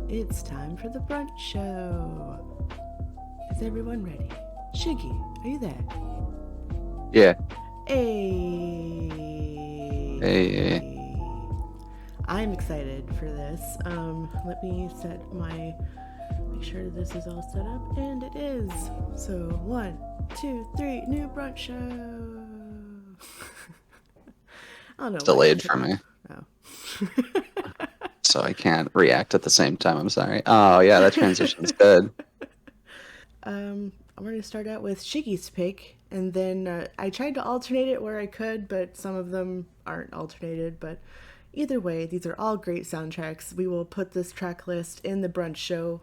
It's time for the brunch show. Is everyone ready? Shiggy, are you there? Yeah. Hey. Hey. I'm excited for this. Let me make sure this is all set up, and it is. So, 1, 2, 3, new brunch show. I don't know It's why it delayed took. for me, Oh. so I can't react at the same time. I'm sorry. Oh, yeah, that transition's good. I'm going to start out with Shiggy's pick, and then I tried to alternate it where I could, but some of them aren't alternated. But either way, these are all great soundtracks. We will put this track list in the Brunch Show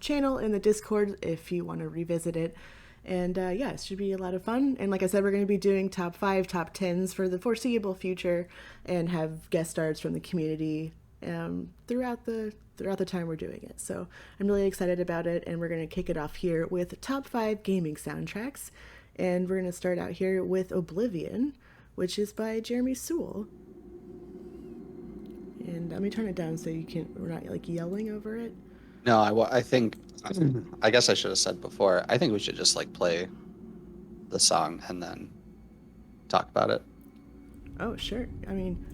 channel in the Discord if you want to revisit it. And yeah, it should be a lot of fun. And like I said, we're going to be doing top 5, top 10s for the foreseeable future, and have guest stars from the community throughout the time we're doing it. So I'm really excited about it, and we're going to kick it off here with top 5 gaming soundtracks. And we're going to start out here with Oblivion, which is by Jeremy Sewell. And let me turn it down so we're not like yelling over it. No, I think, I guess I should have said before, I think we should just like play the song and then talk about it. Oh, sure. I mean,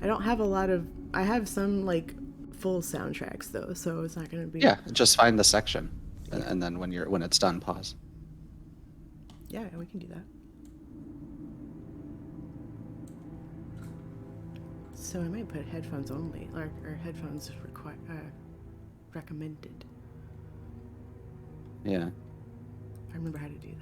I have some like full soundtracks though, so it's not going to be. Yeah, just find the section, and, Yeah. and then when it's done, pause. Yeah, we can do that. So I might put headphones only, or headphones recommended. Yeah. I remember how to do that.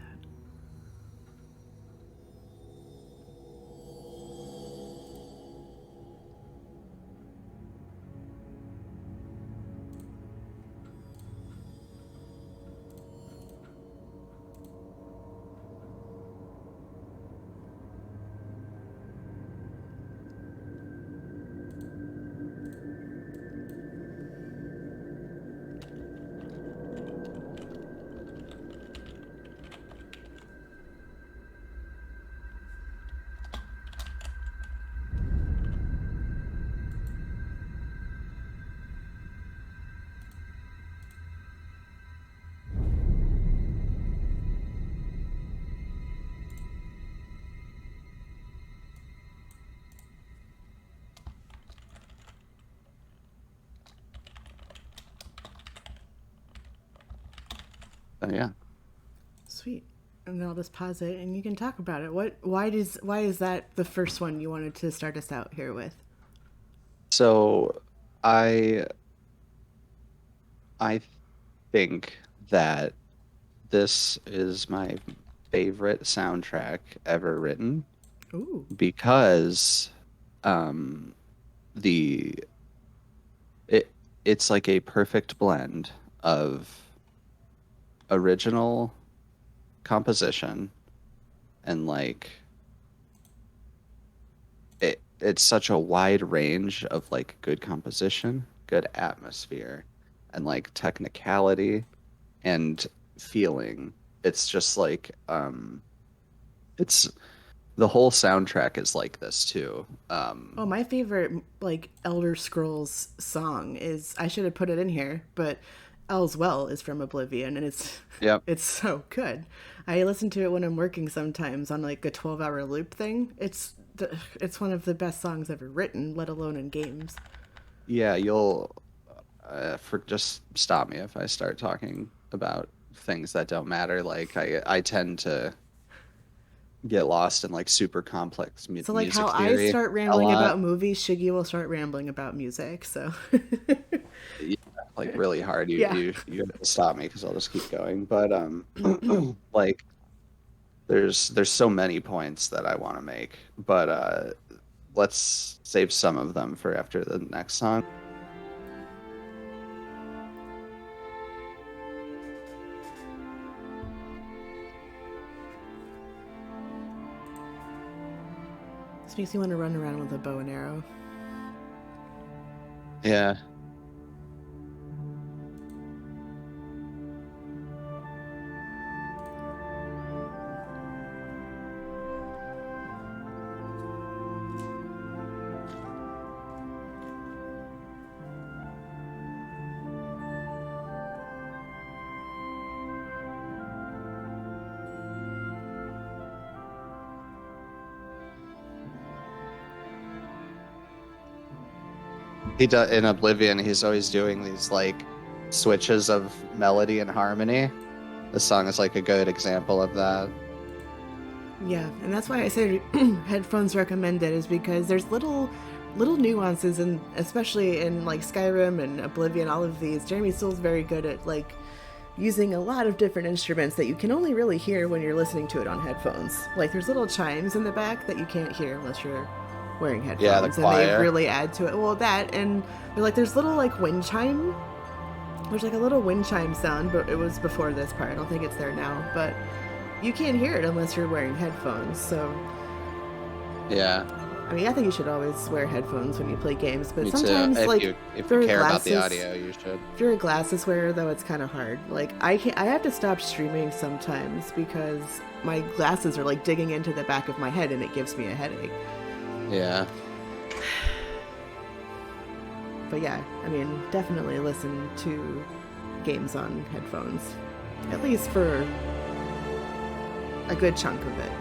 So yeah. Sweet. And then I'll just pause it, and you can talk about it. Why is that the first one you wanted to start us out here with? So I I think that this is my favorite soundtrack ever written Ooh. because um the it it's like a perfect blend of original composition and like it's such a wide range of like good composition, good atmosphere, and like technicality and feeling. It's just like it's the whole soundtrack is like this too. Oh, my favorite like Elder Scrolls song is, I should have put it in here, but All's Well is from Oblivion, and it's Yep. it's so good. I listen to it when I'm working sometimes on like a 12-hour loop thing. It's one of the best songs ever written, let alone in games. Yeah, you'll for just stop me if I start talking about things that don't matter. Like I tend to get lost in like super complex So like how music I theory start a rambling lot. about movies, Shiggy will start rambling about music. So Yeah, like really hard. You yeah. you you have to stop me because I'll just keep going. But like there's so many points that I want to make, but let's save some of them for after the next song. This makes me want to run around with a bow and arrow. Yeah. He does in Oblivion. He's always doing these like switches of melody and harmony. This song is like a good example of that. Yeah, and that's why I say headphones recommended is because there's little nuances, and especially in like Skyrim and Oblivion, all of these. Jeremy Soul's very good at like using a lot of different instruments that you can only really hear when you're listening to it on headphones. Like there's little chimes in the back that you can't hear unless you're wearing Yeah, the headphones, and they choir. really add to it. Well, that and they're like there's little like wind chime. There's like a little wind chime sound, but it was before this part. I don't think it's there now, but you can't hear it unless you're wearing headphones. So, Yeah, I mean, I think you should always wear headphones when you play games, but me too. sometimes, If like, you if if you you're a care about the glasses, audio, you should. if you're a glasses wearer, though, it's kind of hard. Like, I have to stop streaming sometimes because my glasses are like digging into the back of my head, and it gives me a headache. Yeah, But yeah, I mean, definitely listen to games on headphones, at least for a good chunk of it.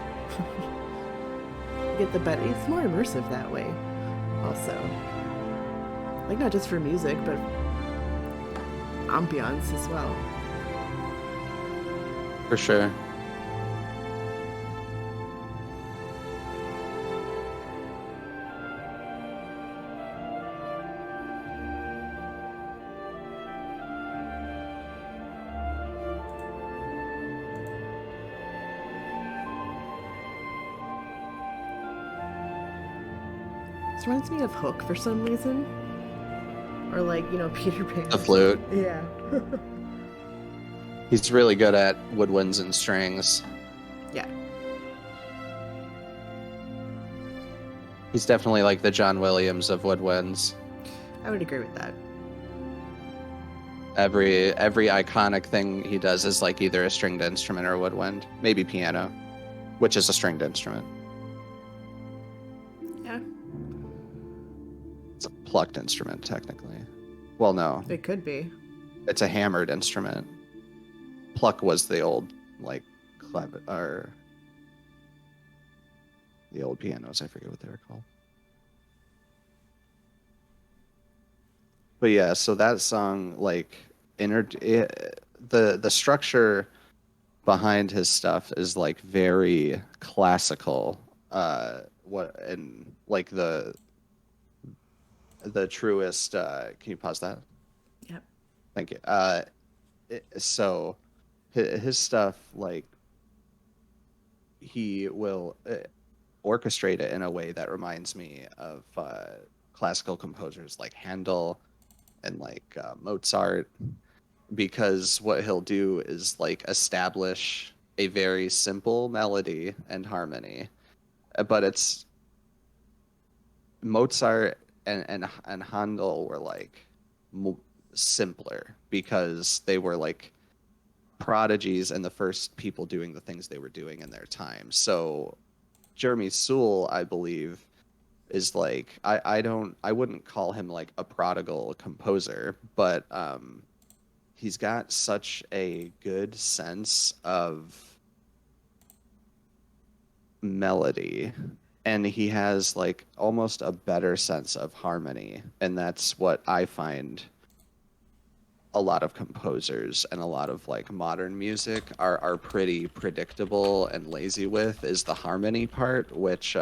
Get the better. It's more immersive that way. Also, like not just for music, but ambiance as well. for sure. This reminds me of Hook for some reason, or like Peter Pan The or something. flute. Yeah, He's really good at woodwinds and strings. yeah. He's definitely like the John Williams of woodwinds. I would agree with that. Every iconic thing he does is like either a stringed instrument or a woodwind, maybe piano, which is a stringed instrument. Yeah, It's a plucked instrument technically. Well, no, it could be. it's a hammered instrument. Pluck was the old like clav or the old pianos. I forget what they were called. But yeah, so that song like the structure behind his stuff is like very classical. What and like the truest. Can you pause that? Yep. Thank you. So his stuff like he will orchestrate it in a way that reminds me of classical composers like Handel and like Mozart, because what he'll do is like establish a very simple melody and harmony, but it's Mozart and Handel were like simpler because they were like prodigies and the first people doing the things they were doing in their time. So Jeremy Soule, I believe, is like I wouldn't call him like a prodigal composer, but he's got such a good sense of melody, and he has like almost a better sense of harmony, and that's what I find a lot of composers and a lot of like modern music are pretty predictable and lazy with, is the harmony part, which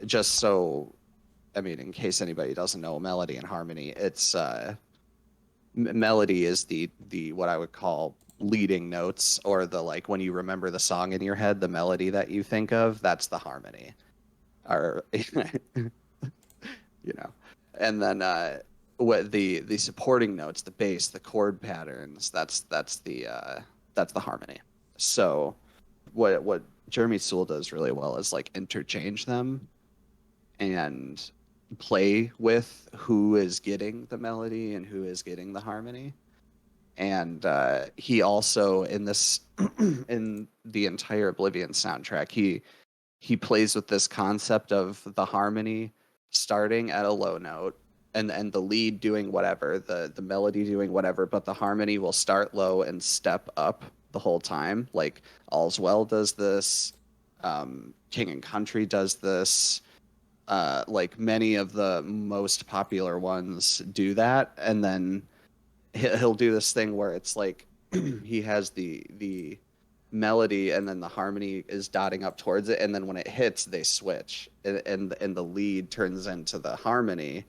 just so I mean, in case anybody doesn't know, melody and harmony, it's melody is the what I would call leading notes, or the like when you remember the song in your head, the melody that you think of, that's the harmony. Or you know. And then what the supporting notes, the bass, the chord patterns, that's the harmony. So what Jeremy Soule does really well is like interchange them and play with who is getting the melody and who is getting the harmony. And he also in this in the entire Oblivion soundtrack, he plays with this concept of the harmony starting at a low note and the lead doing whatever, the melody doing whatever, but the harmony will start low and step up the whole time. Like All's Well does this, King and Country does this, like many of the most popular ones do that, and then he'll do this thing where it's like he has the melody and then the harmony is dotting up towards it, and then when it hits they switch, and the lead turns into the harmony,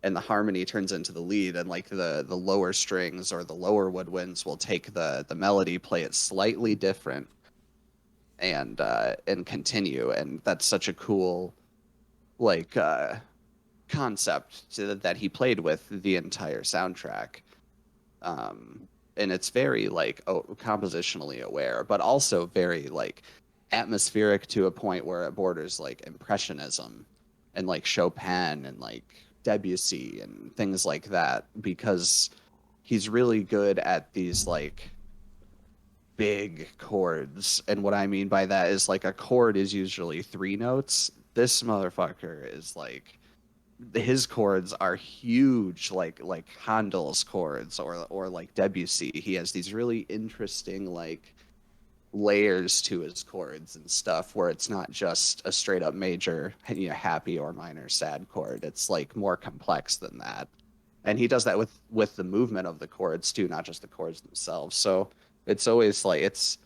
and the harmony turns into the lead, and like the lower strings or the lower woodwinds will take the melody, play it slightly different, and continue. And that's such a cool like concept that he played with the entire soundtrack. And it's very like compositionally aware, but also very like atmospheric to a point where it borders like impressionism and like Chopin and like Debussy and things like that, because he's really good at these like big chords. And what I mean by that is like a chord is usually three notes. This motherfucker is like his chords are huge, like Handel's chords or like Debussy. He has these really interesting like layers to his chords and stuff, where it's not just a straight up major, happy or minor sad chord. It's like more complex than that. And he does that with the movement of the chords too, not just the chords themselves. So it's always like it's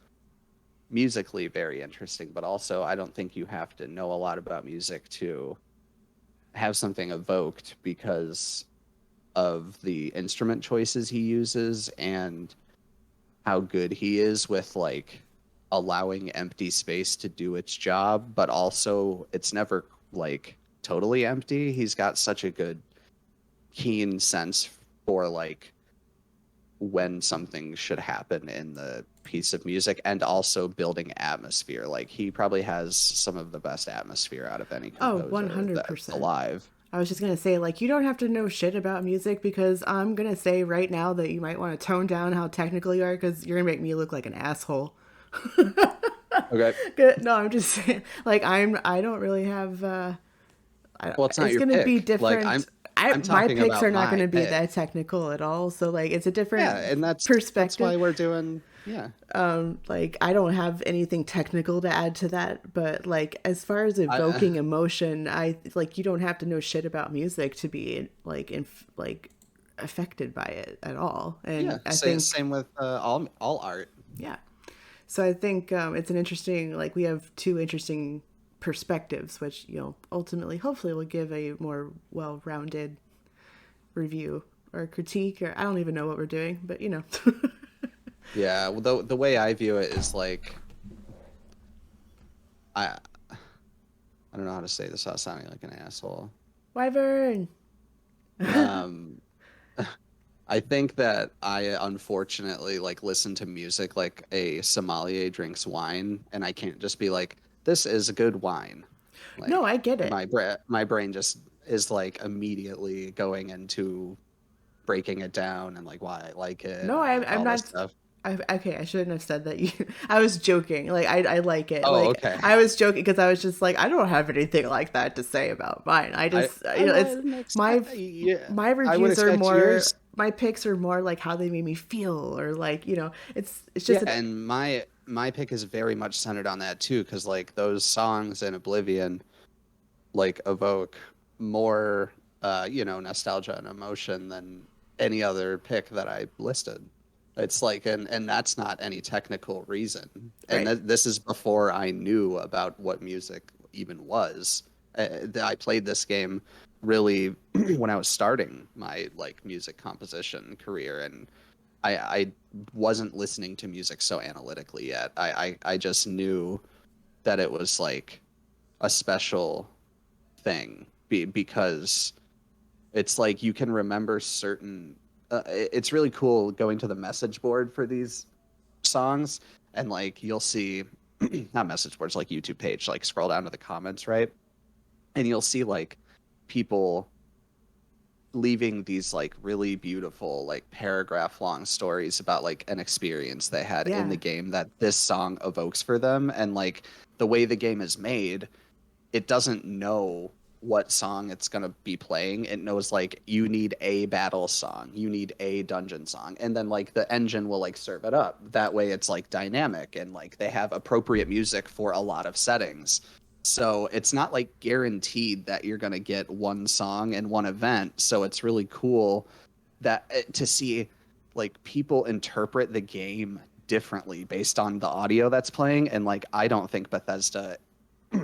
musically very interesting, but also I don't think you have to know a lot about music to have something evoked because of the instrument choices he uses and how good he is with like allowing empty space to do its job, but also it's never like totally empty. He's got such a good keen sense for like when something should happen in the piece of music, and also building atmosphere. Like he probably has some of the best atmosphere out of any Oh, composer that's 100%. alive. I was just gonna say, like, you don't have to know shit about music, because I'm gonna say right now that you might want to tone down how technical you are, because you're gonna make me look like an asshole. Okay. No, I'm just saying, like, I don't really have. Well, it's not It's your gonna be pick. Like different. I'm My talking picks are about not my gonna be pick. that technical at all. So like, it's a Yeah, different and that's perspective. why we're doing yeah. Like, I don't have anything technical to add to that, but like, as far as I evoking emotion, I like, you don't have to know shit about music to be like like affected by it at all. yeah, And I same think, same with all art. yeah. So I think it's an interesting, like, we have two interesting perspectives, which, ultimately, hopefully, will give a more well-rounded review or critique, or I don't even know what we're doing, but Yeah, well, the way I view it is like I don't know how to say this without sounding like an asshole. Wyvern. Um I think that I unfortunately like listen to music like a sommelier drinks wine, and I can't just be like, this is a good wine. No, Like I get it. my brain just is like immediately going into breaking it down and like why I like it No, and like I'm all this not. stuff. Okay, I shouldn't have said that. I was joking. Like, I like it. Oh, Like, okay. I was joking because I was just like, I don't have anything like that to say about mine. I just, I it's wouldn't expect my yeah, my I would reviews are expect more. yours. My picks are more like how they made me feel, or like, it's Yeah, just a, and my pick is very much centered on that too, because like those songs in Oblivion like evoke more nostalgia and emotion than any other pick that I listed. It's like and that's not any technical reason. And right. this is before I knew about what music even was. I played this game really when I was starting my like music composition career, and I wasn't listening to music so analytically yet. I just knew that it was like a special thing because it's like you can remember certain it's really cool going to the message board for these songs, and like you'll see not message boards, like YouTube page, like scroll down to the comments, right, and you'll see like people leaving these like really beautiful like paragraph long stories about like an experience they had in Yeah. the game that this song evokes for them. And like the way the game is made, it doesn't know what song it's going to be playing. It knows like you need a battle song, you need a dungeon song, and then like the engine will like serve it up. That way it's like dynamic, and like they have appropriate music for a lot of settings. So it's not like guaranteed that you're going to get one song and one event. So it's really cool that to see like people interpret the game differently based on the audio that's playing. And like, I don't think Bethesda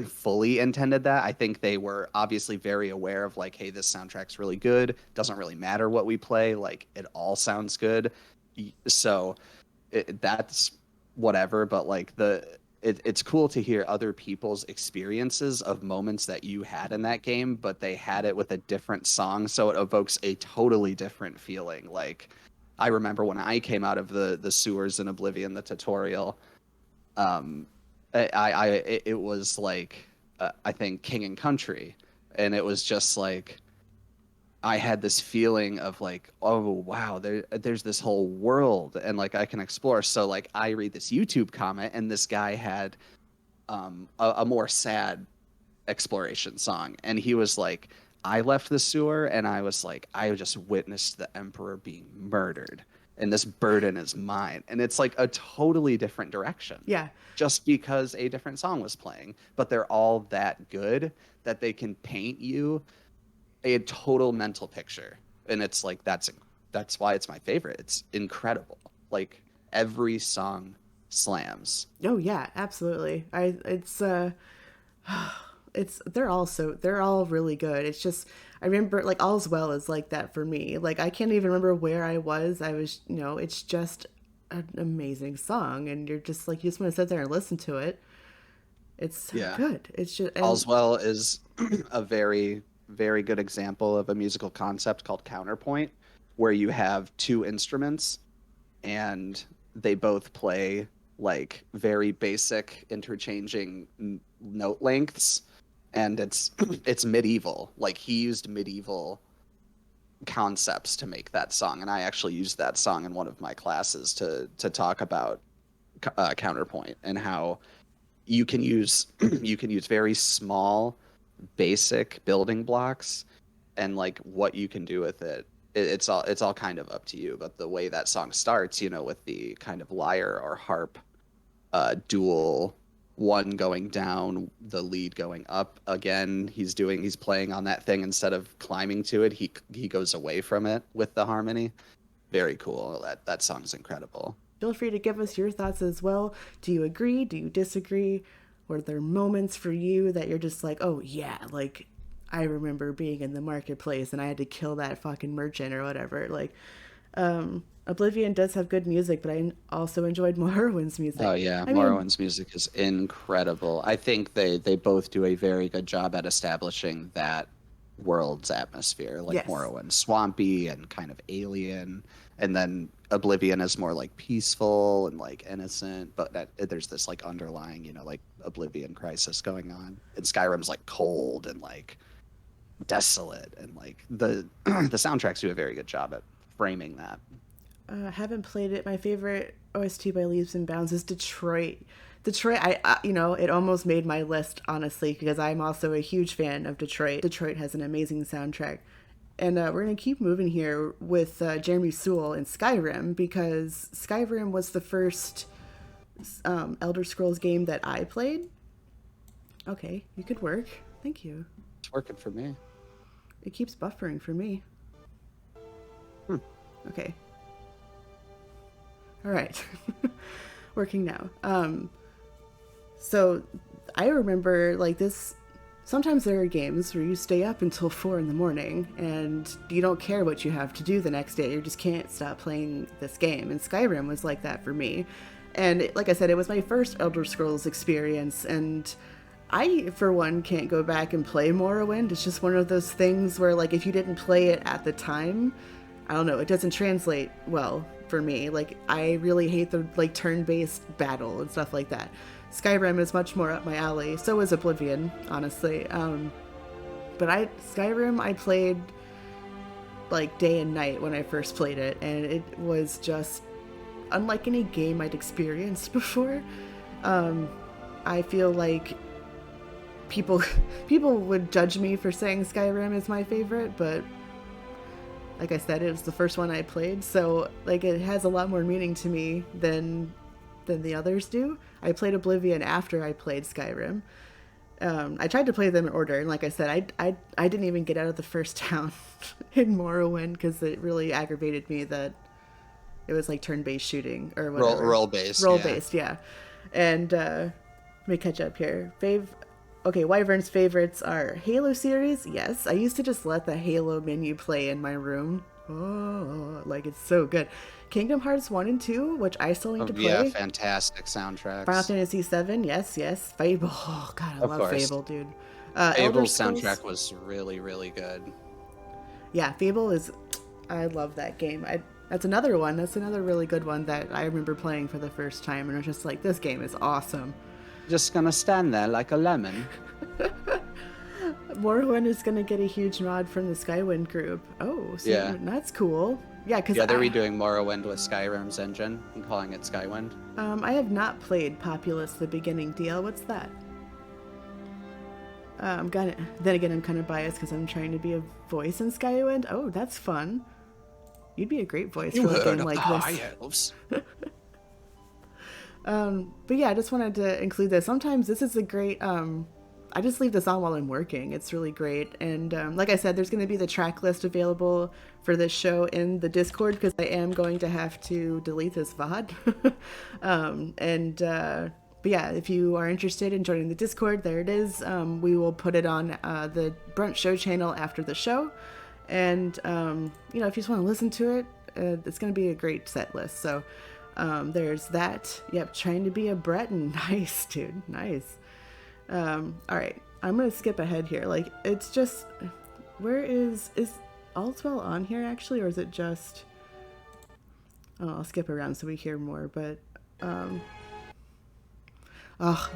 fully intended that. I think they were obviously very aware of like, hey, this soundtrack's really good. Doesn't really matter what we play. Like, it all sounds good. So that's whatever. But like it's cool to hear other people's experiences of moments that you had in that game, but they had it with a different song, so it evokes a totally different feeling. Like, I remember when I came out of the sewers in Oblivion, the tutorial, um, it was like I think King and Country, and it was just like I had this feeling of like, oh wow, there's this whole world and like I can explore. So like I read this YouTube comment and this guy had a more sad exploration song, and he was like, I left the sewer and I was like, I just witnessed the Emperor being murdered, and this burden is mine. And it's like a totally different direction Yeah. just because a different song was playing, but they're all that good that they can paint you a total mental picture. And it's like that's why it's my favorite. It's incredible. Like every song slams. Oh yeah, absolutely. It's they're all really good. It's just I remember like All's Well is like that for me. Like I can't even remember where I was. I was, it's just an amazing song and you're just like you just want to sit there and listen to it. It's so Yeah. good. It's just and All's Well is a very, very good example of a musical concept called counterpoint, where you have two instruments and they both play like very basic interchanging note lengths, and it's it's medieval. Like he used medieval concepts to make that song, and I actually used that song in one of my classes to talk about counterpoint and how you can use you can use very small basic building blocks, and like what you can do with it, it's all kind of up to you. But the way that song starts, with the kind of lyre or harp dual, one going down, the lead going up again, he's playing on that thing instead of climbing to it, he goes away from it with the harmony. Very cool. That song's incredible. feel free to give us your thoughts as well. Do you agree? Do you disagree? Were there moments for you that you're just like, oh yeah, like I remember being in the marketplace and I had to kill that fucking merchant or whatever. Like, Oblivion does have good music, but I also enjoyed Morrowind's Oh music. yeah, I mean, Morrowind's music is incredible. I think they both do a very good job at establishing that world's atmosphere, like yes. Morrowind, swampy and kind of alien, and then Oblivion is more like peaceful and like innocent, but there's this like underlying, like Oblivion crisis going on. And Skyrim's like cold and like desolate, and like the the soundtracks do a very good job at framing that. Haven't played it. My favorite OST by Leaps and Bounds is Detroit. Detroit, it almost made my list, honestly, because I'm also a huge fan of Detroit. Detroit has an amazing soundtrack. And we're going to keep moving here with Jeremy Sewell in Skyrim, because Skyrim was the first Elder Scrolls game that I played. Okay, you could work. Thank you. It's working for me. It keeps buffering for me. Hmm. Okay. All right. Working now. So I remember like this. Sometimes there are games where you stay up until 4 in the morning and you don't care what you have to do the next day. You just can't stop playing this game. And Skyrim was like that for me. And like I said, it was my first Elder Scrolls experience. And I, for one, can't go back and play Morrowind. It's just one of those things where, like, if you didn't play it at the time, I don't know, it doesn't translate well for me. Like, I really hate the, like, turn-based battle and stuff like that. Skyrim is much more up my alley. So is Oblivion, honestly. But Skyrim, I played like day and night when I first played it, and it was just unlike any game I'd experienced before. I feel like people people would judge me for saying Skyrim is my favorite, but like I said, it was the first one I played, so like it has a lot more meaning to me than the others do. I played Oblivion after I played Skyrim, I tried to play them in order, and like I said, I didn't even get out of the first town in Morrowind because it really aggravated me that it was like turn-based shooting or whatever. Roll base, yeah. Roll-based, yeah. And let me catch up here. Okay, Wyvern's favorites are Halo series. Yes, I used to just let the Halo menu play in my room. Oh, like it's so good. Kingdom Hearts 1 and 2, which I still need Oh, to yeah, play. fantastic Final soundtracks. Fantasy 7, yes, yes. Fable, oh god, I Of love course. Fable, dude. Elder Fable's Scrolls, soundtrack was really, really good. yeah, Fable is. I love that game. That's another one. That's another really good one that I remember playing for the first time, and I was just like, this game is awesome. Just gonna stand there like a lemon. Morrowind is gonna get a huge nod from the Skywind group. Oh, so Yeah. that's cool. Yeah, because Yeah, they're redoing Morrowind with Skyrim's engine and calling it Skywind. I have not played Populous the beginning DL. What's that? Then again, I'm kind of biased because I'm trying to be a voice in Skywind. Oh, that's fun. You'd be a great voice You for a heard game of the like High this. Elves? But yeah, I just wanted to include this. Sometimes this is a great. I just leave this on while I'm working. It's really great. And like I said, there's going to be the track list available for this show in the Discord because I am going to have to delete this VOD. But yeah, if you are interested in joining the Discord, there it is. We will put it on the Brunch Show channel after the show. And, if you just want to listen to it, it's going to be a great set list. So there's that. Yep, trying to be a Breton. Nice, dude. Nice. All right, I'm gonna skip ahead here. Like, it's just, where is Allswell on here actually, or is it just? Oh, I'll skip around so we hear more. But,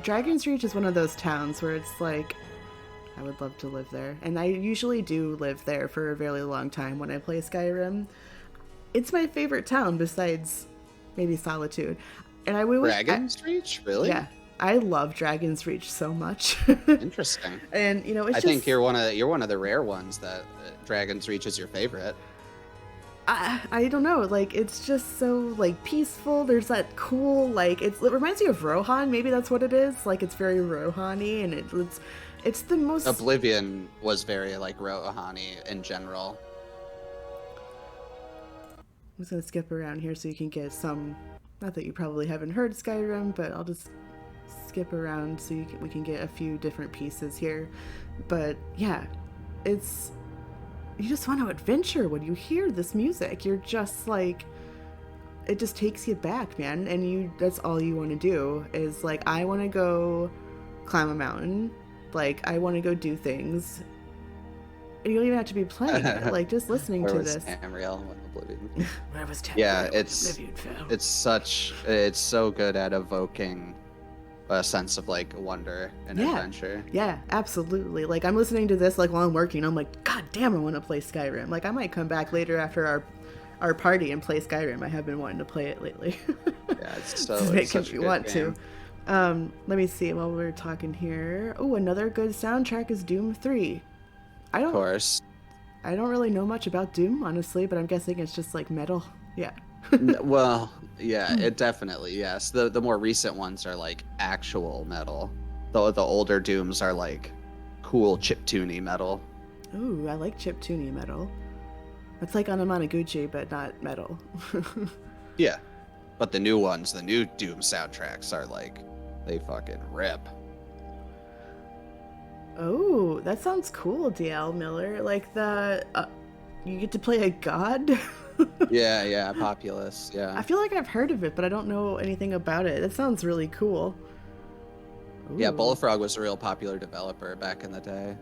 Dragon's Reach is one of those towns where it's like, I would love to live there, and I usually do live there for a very long time when I play Skyrim. It's my favorite town besides maybe Solitude, and Dragon's Reach? Really? yeah. I love Dragon's Reach so much. Interesting. And it's I just think you're one of the rare ones that Dragon's Reach is your favorite. I don't know, like it's just so like peaceful. There's that cool it reminds me of Rohan, maybe that's what it is. Like it's very Rohan-y and it's the most Oblivion was very like Rohani in general. I'm just gonna skip around here so you can get some, not that you probably haven't heard Skyrim, but I'll just skip around so we can get a few different pieces here. But yeah, it's, you just want to adventure when you hear this music. You're just like, it just takes you back, man. And that's all you want to do is like, I want to go climb a mountain. Like, I want to go do things. And you don't even have to be playing it. Like, just listening Where to was this. Tamriel when Oblivion? Where was Tamriel? Yeah, when Oblivion fell? it's so good at evoking a sense of like wonder and adventure. Yeah, absolutely. Like I'm listening to this like while I'm working. I'm like, God damn, I want to play Skyrim. Like I might come back later after our party and play Skyrim. I have been wanting to play it lately. Yeah, it's Make such if a you good want game. to. Let me see while we're talking here. Oh, another good soundtrack is Doom 3. Of course. I don't really know much about Doom, honestly, but I'm guessing it's just like metal. Yeah. Well, yeah, it definitely, yes. The more recent ones are like actual metal. The older Dooms are like cool chiptune metal. Ooh, I like chiptune metal. It's like Anamanaguchi, but not metal. Yeah. But the new ones, the new Doom soundtracks are like, they fucking rip. Oh, that sounds cool, DL Miller. Like you get to play a god? Yeah, Populous, I yeah. feel like I've heard of it, but I don't know anything about it. That sounds really cool. Yeah, Ooh. Bullfrog was a real popular developer back in the day.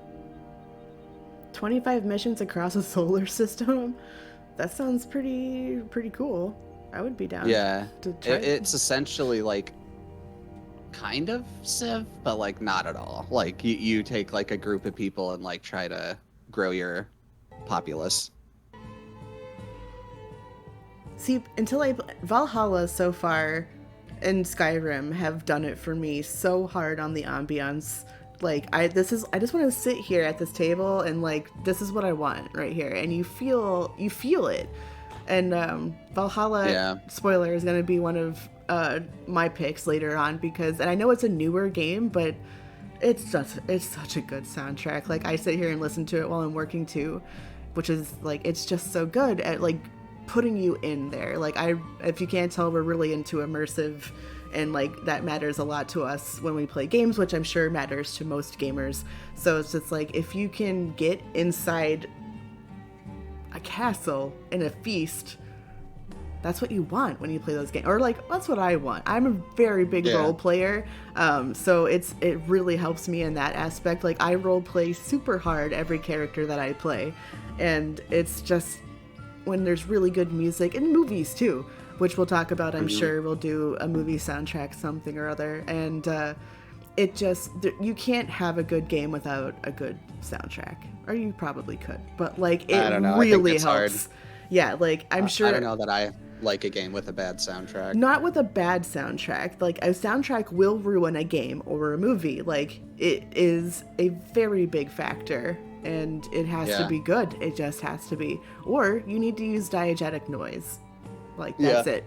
25 missions across a solar system? That sounds pretty cool. I would be down Yeah, to try it's essentially like kind of Civ, but like not at all. Like you take like a group of people and like try to grow your populace. See, Valhalla so far and Skyrim have done it for me so hard on the ambiance. Like I just want to sit here at this table and like this is what I want right here, and you feel it. And Valhalla, Yeah. spoiler, is going to be one of my picks later on and I know it's a newer game, but It's such a good soundtrack. Like I sit here and listen to it while I'm working too, which is like it's just so good at like putting you in there. Like I if you can't tell, we're really into immersive, and like that matters a lot to us when we play games, which I'm sure matters to most gamers. So it's just like if you can get inside a castle in a feast, that's what you want when you play those games, or like that's what I want. I'm a very big Yeah. role player, so it really helps me in that aspect. Like I role play super hard every character that I play, and it's just when there's really good music and movies too, which we'll talk about. I'm Mhm. sure we'll do a movie soundtrack something or other, and it just you can't have a good game without a good soundtrack, or you probably could, but like it I don't know. I think really it's hard. helps. Yeah, like I'm I don't sure. know that I like a game with a bad soundtrack. Not with a bad soundtrack. Like a soundtrack will ruin a game or a movie. Like it is a very big factor, and it has to Yeah. be good. It just has to be. Or you need to use diegetic noise. Like that's Yeah. it.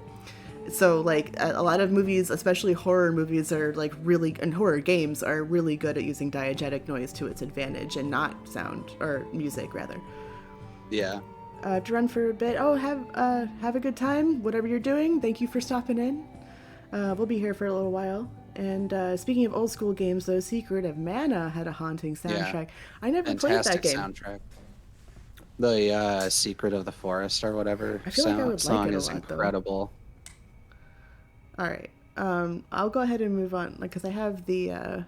So like a lot of movies, especially horror movies, are like really, and horror games are really good at using diegetic noise to its advantage, and not sound or music rather. Yeah. I have to run for a bit. Oh, have a good time, whatever you're doing. Thank you for stopping in. We'll be here for a little while. And speaking of old school games, though, Secret of Mana had a haunting Yeah. soundtrack. I never played that Fantastic game. soundtrack. The Secret of the Forest or whatever I feel like I would like song it a is lot, though. incredible. All right. I'll go ahead and move on, because I have the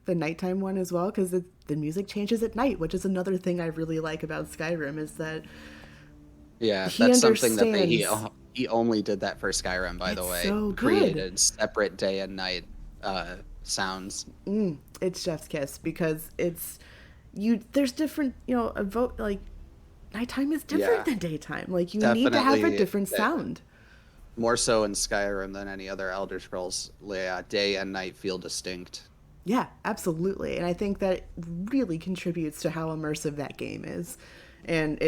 nighttime one as well, because the music changes at night, which is another thing I really like about Skyrim, is that Yeah, he that's something that understands. he only did that for Skyrim, by the It's way. so good. Created separate day and night sounds. It's chef's kiss, because it's you. There's different, a vote like nighttime is different Yeah, than daytime. Like you need to have a definitely different sound. more so in Skyrim than any other Elder Scrolls. Yeah, day and night feel distinct. Yeah, absolutely. And I think that really contributes to how immersive that game is. And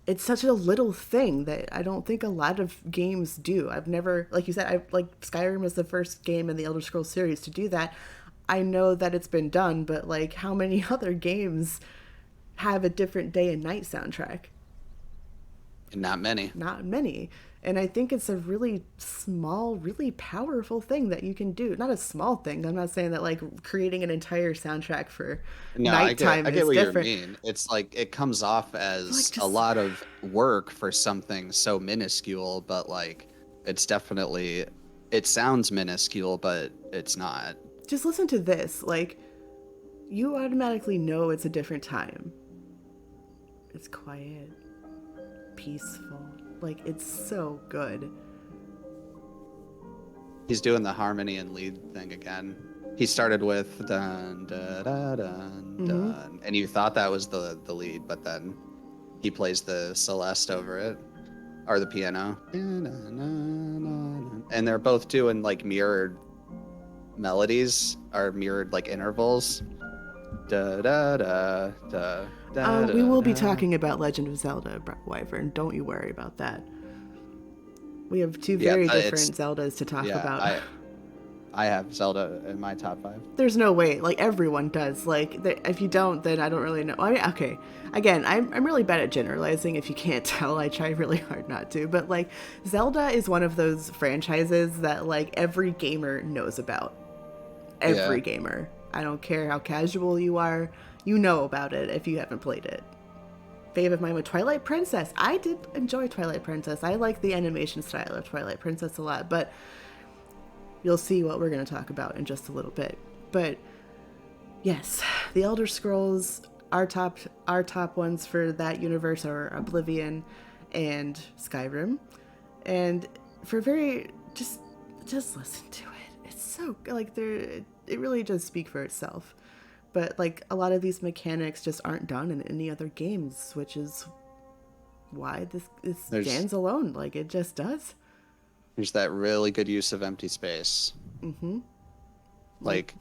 it's such a little thing that I don't think a lot of games do. I've never, like you said, I like Skyrim was the first game in the Elder Scrolls series to do that. I know that it's been done, but like how many other games have a different day and night soundtrack? And not many. Not many. And I think it's a really small, really powerful thing that you can do. Not a small thing. I'm not saying that like creating an entire soundtrack for No, nighttime I get is what you different. mean. It's like it comes off Like as a just lot of work for something so minuscule, but like it's definitely it sounds minuscule, but it's not. just listen to this. Like you automatically know it's a different time. It's quiet, peaceful. Like it's so good. He's doing the harmony and lead thing again. He started with dun dun dun dun Mm-hmm. dun, and you thought that was the lead, but then he plays the Celeste over it, or the piano, and they're both doing like mirrored melodies or mirrored like intervals. Da da da da da We da will be da. talking about Legend of Zelda, Wyvern. Don't you worry about that. We have two Yeah, very it's different Zeldas to talk yeah. about. I have Zelda in my top 5. There's no way. Like everyone does. Like if you don't, then I don't really know. I mean, okay. Again, I'm really bad at generalizing. If you can't tell, I try really hard not to. But like Zelda is one of those franchises that like every gamer knows about. Yeah, Every gamer. I don't care how casual you are. You know about it if you haven't played it. Fave of mine with Twilight Princess. I did enjoy Twilight Princess. I like the animation style of Twilight Princess a lot, but you'll see what we're going to talk about in just a little bit. But yes, the Elder Scrolls, our top ones for that universe are Oblivion and Skyrim. And for very just listen to it. It's so like it really does speak for itself. But like a lot of these mechanics just aren't done in any other games, which is why this there's stands alone. Like it just does. there's that really good use of empty space. Like Like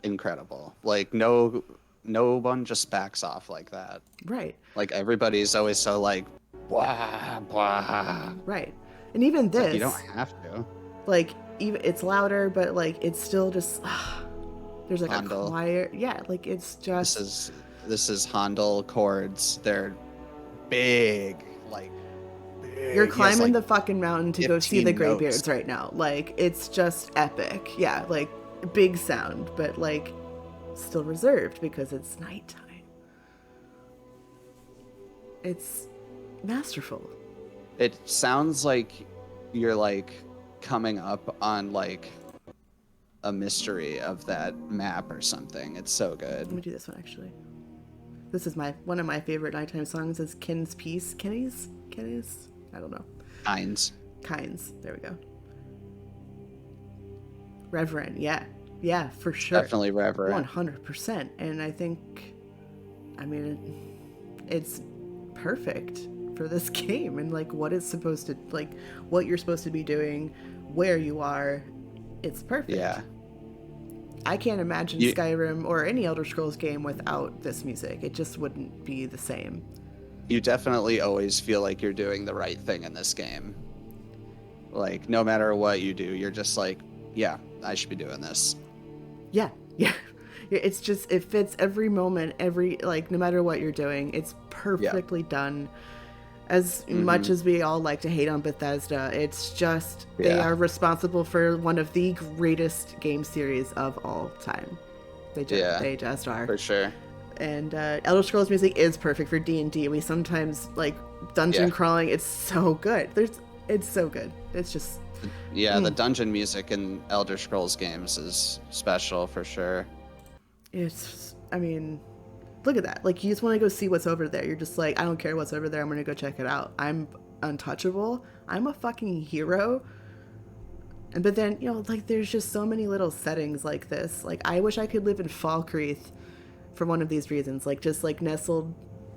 incredible. Like no one just backs off like that. right. Like everybody's always so like blah blah. Right. And even It's like you this, don't have to. like, even it's louder, but like it's still just There's like a Handel. choir. Yeah, like it's This just is this is Handel chords. They're big, like you're big. He has climbing like the fucking mountain to go see the 15 notes. graybeards right now. Like it's just epic. Yeah, like big sound, but like still reserved because it's nighttime. It's masterful. It sounds like you're like coming up on like a mystery of that map or something. It's so Let me good. do this one actually. This is my one of my favorite nighttime songs is Kin's Peace. Kenny's? I don't know. Heinz. Kinds. There we go. Reverend, yeah. Yeah, for sure. Definitely reverent. 100%. And I think, I mean, it's perfect for this game and like what it's supposed to, like what you're supposed to be doing, where you are. It's perfect. Yeah. I can't imagine You Skyrim or any Elder Scrolls game without this music. It just wouldn't be the same. you definitely always feel like you're doing the right thing in this game. Like no matter what you do, you're just like, yeah, I should be doing this. Yeah, yeah. It's just, it fits every moment, every, like, no matter what you're doing, it's Yeah. perfectly done. As much Mm-hmm. as we all like to hate on Bethesda, it's just, they Yeah. are responsible for one of the greatest game series of all time. Yeah. They just are. For sure. And Elder Scrolls music is perfect for D&D. We sometimes, like, dungeon Yeah. crawling, it's so good. It's so good. It's just, Yeah, the dungeon music in Elder Scrolls games is special for sure. I mean, look at that. Like, you just want to go see what's over there. You're just like, I don't care what's over there. I'm going to go check it out. I'm untouchable. I'm a fucking hero. And but then, like, there's just so many little settings like this. Like, I wish I could live in Falkreath for one of these reasons. Like, just like nestled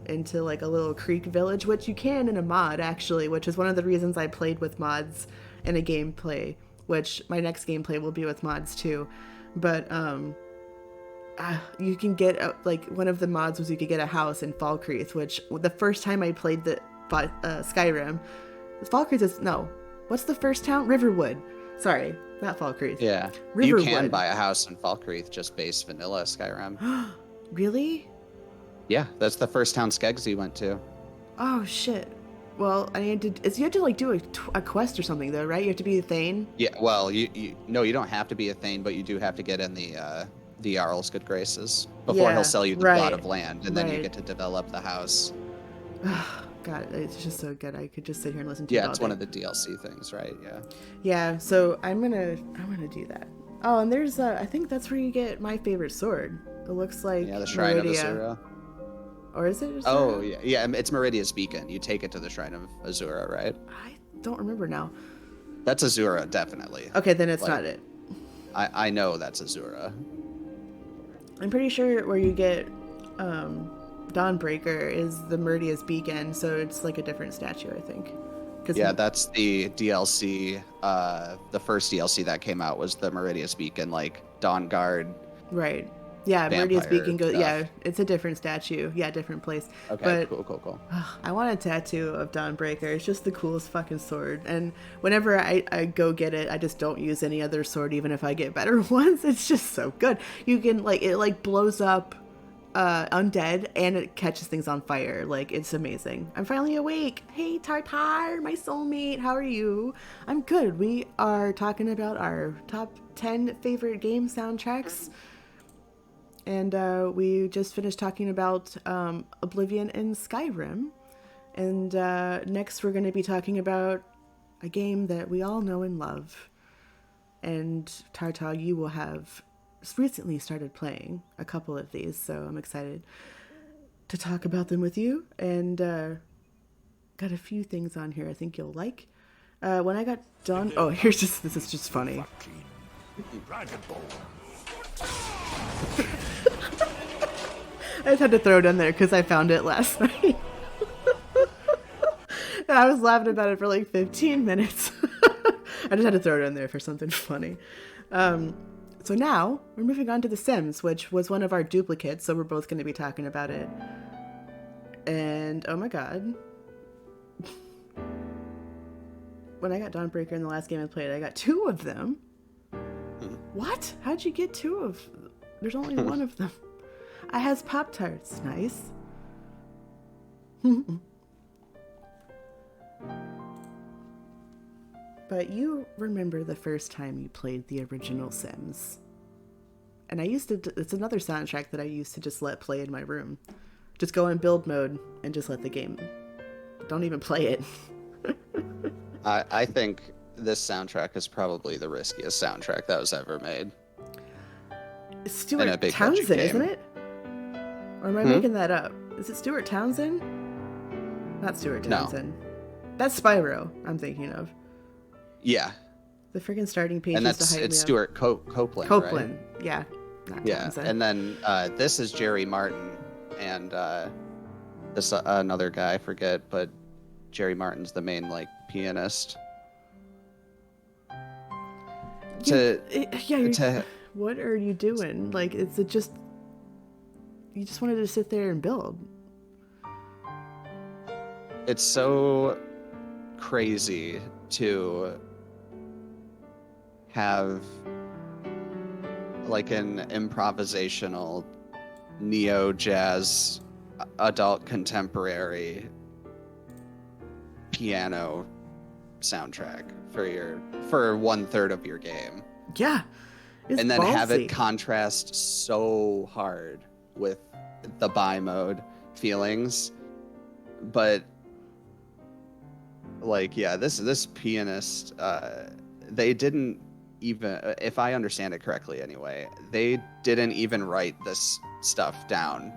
into like a little creek village, which you can in a mod actually, which is one of the reasons I played with mods in a gameplay, which my next gameplay will be with mods too. But you can get like one of the mods was you could get a house in Falkreath, which the first time I played the Skyrim, Falkreath is no, what's the first town? Riverwood. Sorry, not Falkreath. Yeah. You can Riverwood. buy a house in Falkreath, just base vanilla Skyrim. Really? Yeah, that's the first town Skeggsy went to. Oh shit. Well, I need to. You have to like do a quest or something though, right? You have to be a Thane. Yeah, well, no, you don't have to be a Thane, but you do have to get in the Jarl's good graces before he'll Yeah. sell you the plot Right. of land, and then you Right. get to develop the house. God, it's just so good. I could just sit here and listen to it Yeah, all it's day. one of the DLC things, right? Yeah. Yeah. So I'm gonna do that. Oh, and there's I think that's where you get my favorite sword. It looks like Yeah, the Shrine of Meridia. Azura. Or is it? Oh, yeah, yeah, it's Meridia's Beacon. You take it to the Shrine of Azura, right? I don't remember now. That's Azura, definitely. Okay, then it's Like, not it. I know that's Azura. I'm pretty sure where you get Dawnbreaker is the Meridia's Beacon, so it's like a different statue, I think. Yeah, that's the DLC. The first DLC that came out was the Meridia's Beacon, like Dawn Guard. Right. Yeah, Meridia's Vampire Beacon goes. stuff. Yeah, it's a different statue. Yeah, different place. Okay, But cool. I want a tattoo of Dawnbreaker. It's just the coolest fucking sword. And whenever I go get it, I just don't use any other sword, even if I get better ones. It's just so good. You can like it like blows up undead and it catches things on fire. Like it's amazing. I'm finally awake. Hey Tartar, my soulmate. How are you? I'm good. We are talking about our top 10 favorite game soundtracks. And we just finished talking about Oblivion and Skyrim. And next we're going to be talking about a game that we all know and love. And Tartar, you will have recently started playing a couple of these, so I'm excited to talk about them with you. And got a few things on here I think you'll like. When I got done... Oh, this is just funny. I just had to throw it in there because I found it last night. And I was laughing about it for like 15 minutes. I just had to throw it in there for something funny. So now we're moving on to The Sims, which was one of our duplicates, so we're both going to be talking about it. And oh my god. When I got Dawnbreaker in the last game I played, I got 2 of them. What? How'd you get 2 of... There's only one of them. I has Pop-Tarts. Nice. But you remember the first time you played the original Sims. And it's another soundtrack that I used to just let play in my room. Just go in build mode and just let the game. Don't even play it. I think this soundtrack is probably the riskiest soundtrack that was ever made in a Stuart big budget Townsend, isn't game. it? Or am I making that up? Is it Stuart Townsend? Not Stuart No. Townsend. That's Spyro I'm thinking of. Yeah, The freaking starting page and used to hype it's me up. Stuart Copeland, Copeland. right? Yeah. Not Yeah, Townsend. and then this is Jerry Martin, and this another guy I forget, but Jerry Martin's the main like pianist. To What are you doing? Like, it's just you just wanted to sit there and build. it's so crazy to have like an improvisational neo jazz adult contemporary piano soundtrack for 1/3 of your game, Yeah. It's and then have it ballsy. contrast so hard with the buy mode feelings. But like, yeah, this pianist, they didn't even, if I understand it correctly anyway, they didn't even write this stuff down.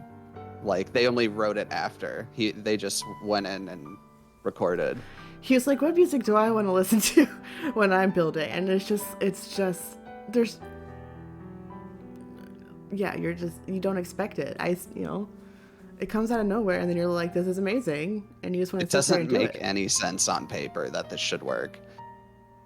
Like, they only wrote it after they just went in and recorded. He was like, "What music do I want to listen to when I'm building?" And it's just there's yeah, you don't expect it. It comes out of nowhere, and then you're like, "This is amazing," and you just want It to sit there doesn't and do make it. any sense on paper that this should work.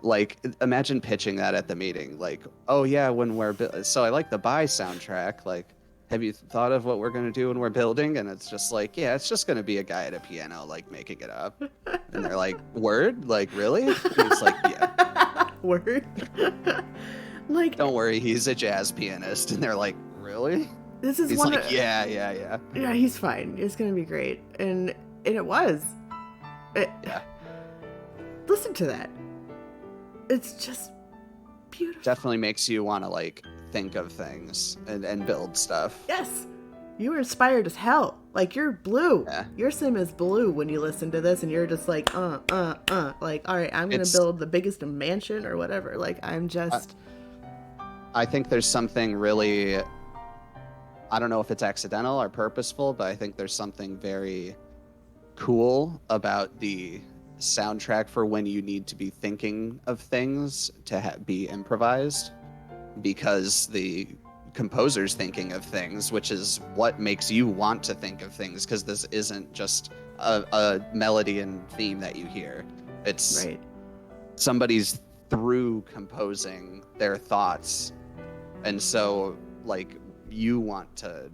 Like, imagine pitching that at the meeting. Like, oh yeah, when so I like the buy soundtrack. Like, have you thought of what we're gonna do when we're building? And it's just like, yeah, it's just gonna be a guy at a piano like making it up. And they're like, word? Like, really? And it's like, yeah. Word. Like, Don't worry, he's a jazz pianist. And they're like, really? this is He's one like, of, yeah, yeah, yeah. yeah, he's fine. It's gonna be great, and it was. Yeah. Listen to that. It's just beautiful. Definitely makes you want to like think of things and build stuff. Yes, you were inspired as hell. Like, you're blue. Yeah. Your sim is blue when you listen to this, and you're just like, like, all right, I'm gonna It's build the biggest mansion or whatever. Like, I'm just. I think there's something really, I don't know if it's accidental or purposeful, but I think there's something very cool about the soundtrack for when you need to be thinking of things to be improvised, because the composer's thinking of things, which is what makes you want to think of things, because this isn't just a melody and theme that you hear. It's Right. somebody's through composing their thoughts, and so like you want to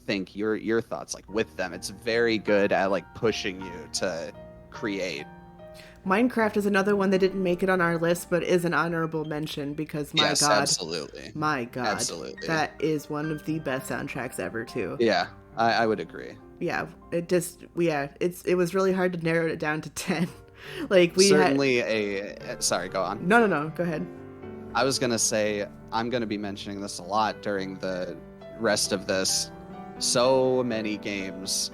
think your thoughts like with them. It's very good at like pushing you to Minecraft is another one that didn't make it on our list, but is an honorable mention because my yes, God, absolutely, my God, absolutely, that is one of the best soundtracks ever too. yeah, I would agree. Yeah, it was really hard to narrow it down to 10. Like, we Certainly sorry, go on. No, go ahead. I was gonna say, I'm gonna be mentioning this a lot during the rest of this. So many games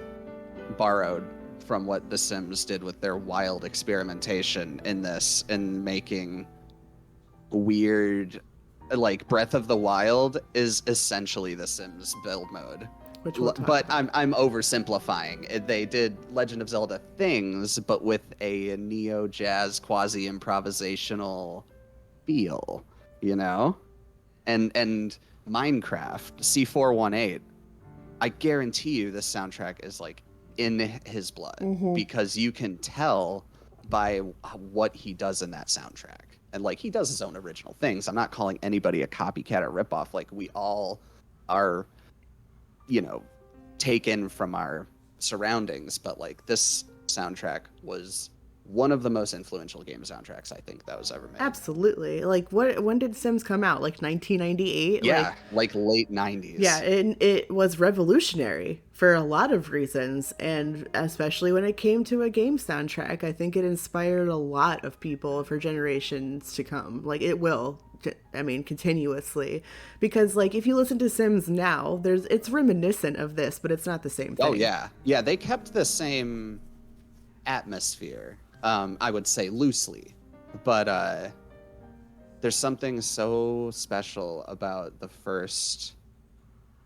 borrowed from what The Sims did with their wild experimentation in this, and making weird, like Breath of the Wild is essentially The Sims build mode. Which we'll talk But about. I'm oversimplifying. They did Legend of Zelda things, but with a neo jazz quasi improvisational feel, you know? And Minecraft C418, I guarantee you this soundtrack is like in his blood, because you can tell by what he does in that soundtrack. And like, he does his own original things. I'm not calling anybody a copycat or ripoff. Like, we all are, taken from our surroundings, but like, this soundtrack was one of the most influential game soundtracks I think that was ever made. Absolutely. Like, when did Sims come out? Like 1998? Like, Yeah, like late yeah, 90s. and it was revolutionary for a lot of reasons, and especially when it came to a game soundtrack, I think it inspired a lot of people for generations to come. Like, it will, I mean, continuously, because like if you listen to Sims now, it's reminiscent of this, but it's not the same Oh thing. yeah. Yeah, they kept the same atmosphere. I would say loosely. But there's something so special about the first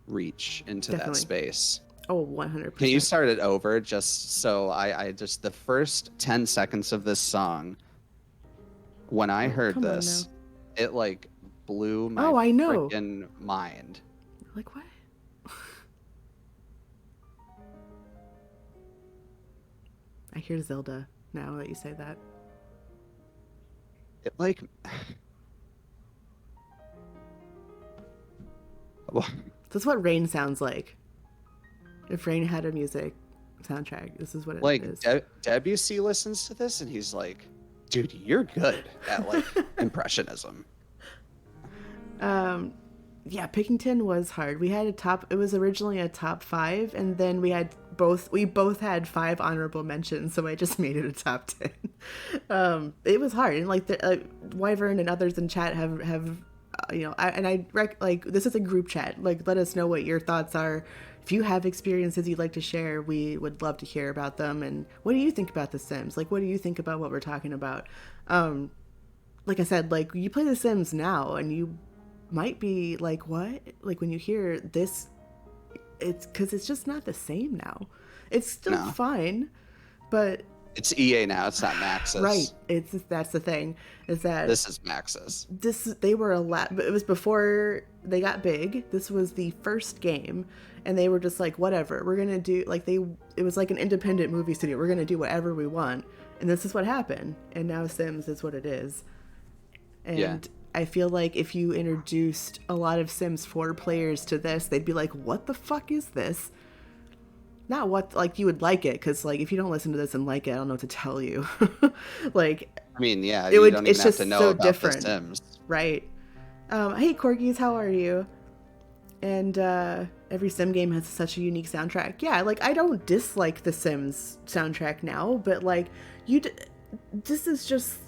reach into that Definitely. space. Oh, Can you 100%. start it over just so I just the first 10 seconds of this song, when I Oh, heard come on now. this, it like blew my Oh, I know. freaking mind. Like, what? I hear Zelda now that you say that. It like That's what rain sounds like. If rain had a music soundtrack, this is what it like is. Debussy listens to this and he's like, dude, you're good at like impressionism. Um, yeah, Pickington was hard. We had a top. It was originally a top five, and then we both had five honorable mentions, so I just made it a top 10. It was hard, and like Wyvern and others in chat have like this is a group chat. Like, let us know what your thoughts are. If you have experiences you'd like to share, we would love to hear about them. And what do you think about The Sims? Like, what do you think about what we're talking about? Like I said, like you play The Sims now, and you might be like, what? Like when you hear this, it's because it's just not the same now. It's still No. fine, but It's EA now, it's not right, Maxis. it's that's the thing, is that This is Maxis. they were a lot, but it was before they got big. This was the first game, and they were just like, whatever, we're gonna do, like, it was like an independent movie studio, we're gonna do whatever we want, and this is what happened, and now Sims is what it is. Yeah. And I feel like if you introduced a lot of Sims 4 players to this, they'd be like, what the fuck is this? Not what, like, you would like it, because, like, if you don't listen to this and like it, I don't know what to tell you. Like, I mean, yeah, you don't even it's have to just know so about The different, Sims. right? Hey, Corgis, how are you? And every Sim game has such a unique soundtrack. Yeah, like, I don't dislike the Sims soundtrack now, but, like, this is just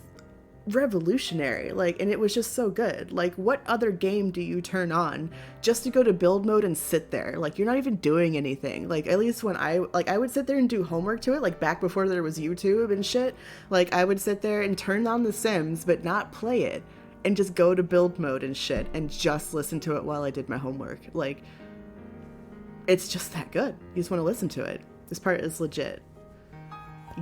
revolutionary, like, and it was just so good. Like, what other game do you turn on just to go to build mode and sit there? Like, you're not even doing anything. Like, at least when I would sit there and do homework to it, like back before there was YouTube and shit. Like, I would sit there and turn on The Sims but not play it, and just go to build mode and shit and just listen to it while I did my homework. Like, it's just that good. You just want to listen to it. This part is legit.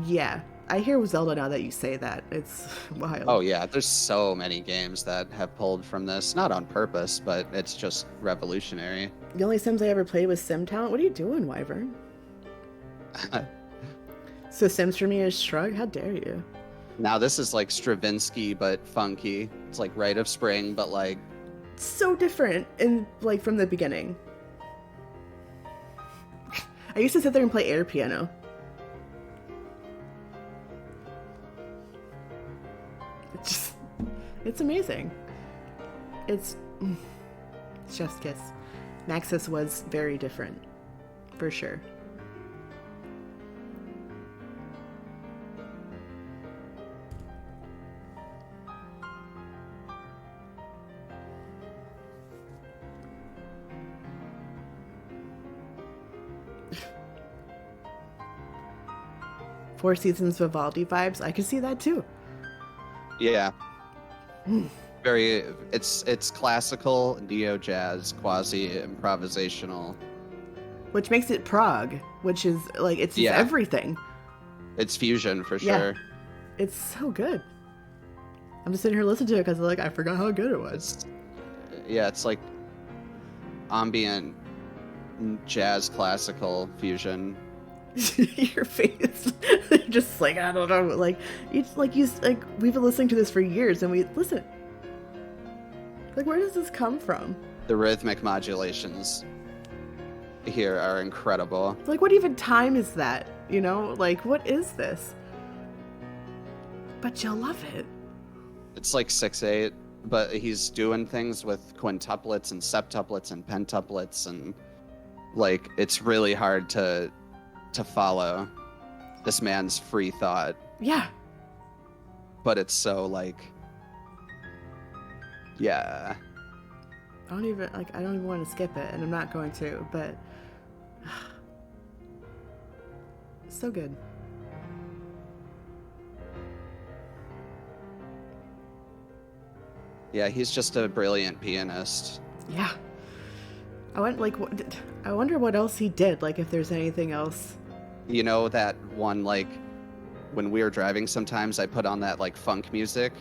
Yeah, I hear Zelda now that you say that. It's wild. Oh yeah, there's so many games that have pulled from this, not on purpose, but it's just revolutionary. The only Sims I ever played was Sim Talent. What are you doing, Wyvern? So Sims for me is Shrug? How dare you? Now this is like Stravinsky but funky. It's like Rite of Spring, but like So different in, like, from the beginning. I used to sit there and play air piano. It's just, it's amazing. It's chef's kiss. Maxis was very different, for sure. Four Seasons Vivaldi vibes. I can see that too. yeah, very it's classical, neo jazz, quasi improvisational. Which makes it Prague, which is like, it's just Yeah, everything. it's fusion for Yeah, sure. it's so good. I'm just sitting here listening to it because, like, I forgot how good it was. It's yeah, it's like ambient jazz classical fusion. Your face, just like, I don't know, like, it's like we've been listening to this for years, and we listen. Like, where does this come from? The rhythmic modulations here are incredible. Like, what even time is that? You know, like, what is this? But you'll love it. It's like 6/8, but he's doing things with quintuplets and septuplets and pentuplets, and like it's really hard to follow this man's free thought. Yeah. But it's so like, yeah. I don't even want to skip it, and I'm not going to, but so good. Yeah, he's just a brilliant pianist. Yeah. I wonder what else he did, like if there's anything else. You know that one, like, when we were driving sometimes I put on that like funk music,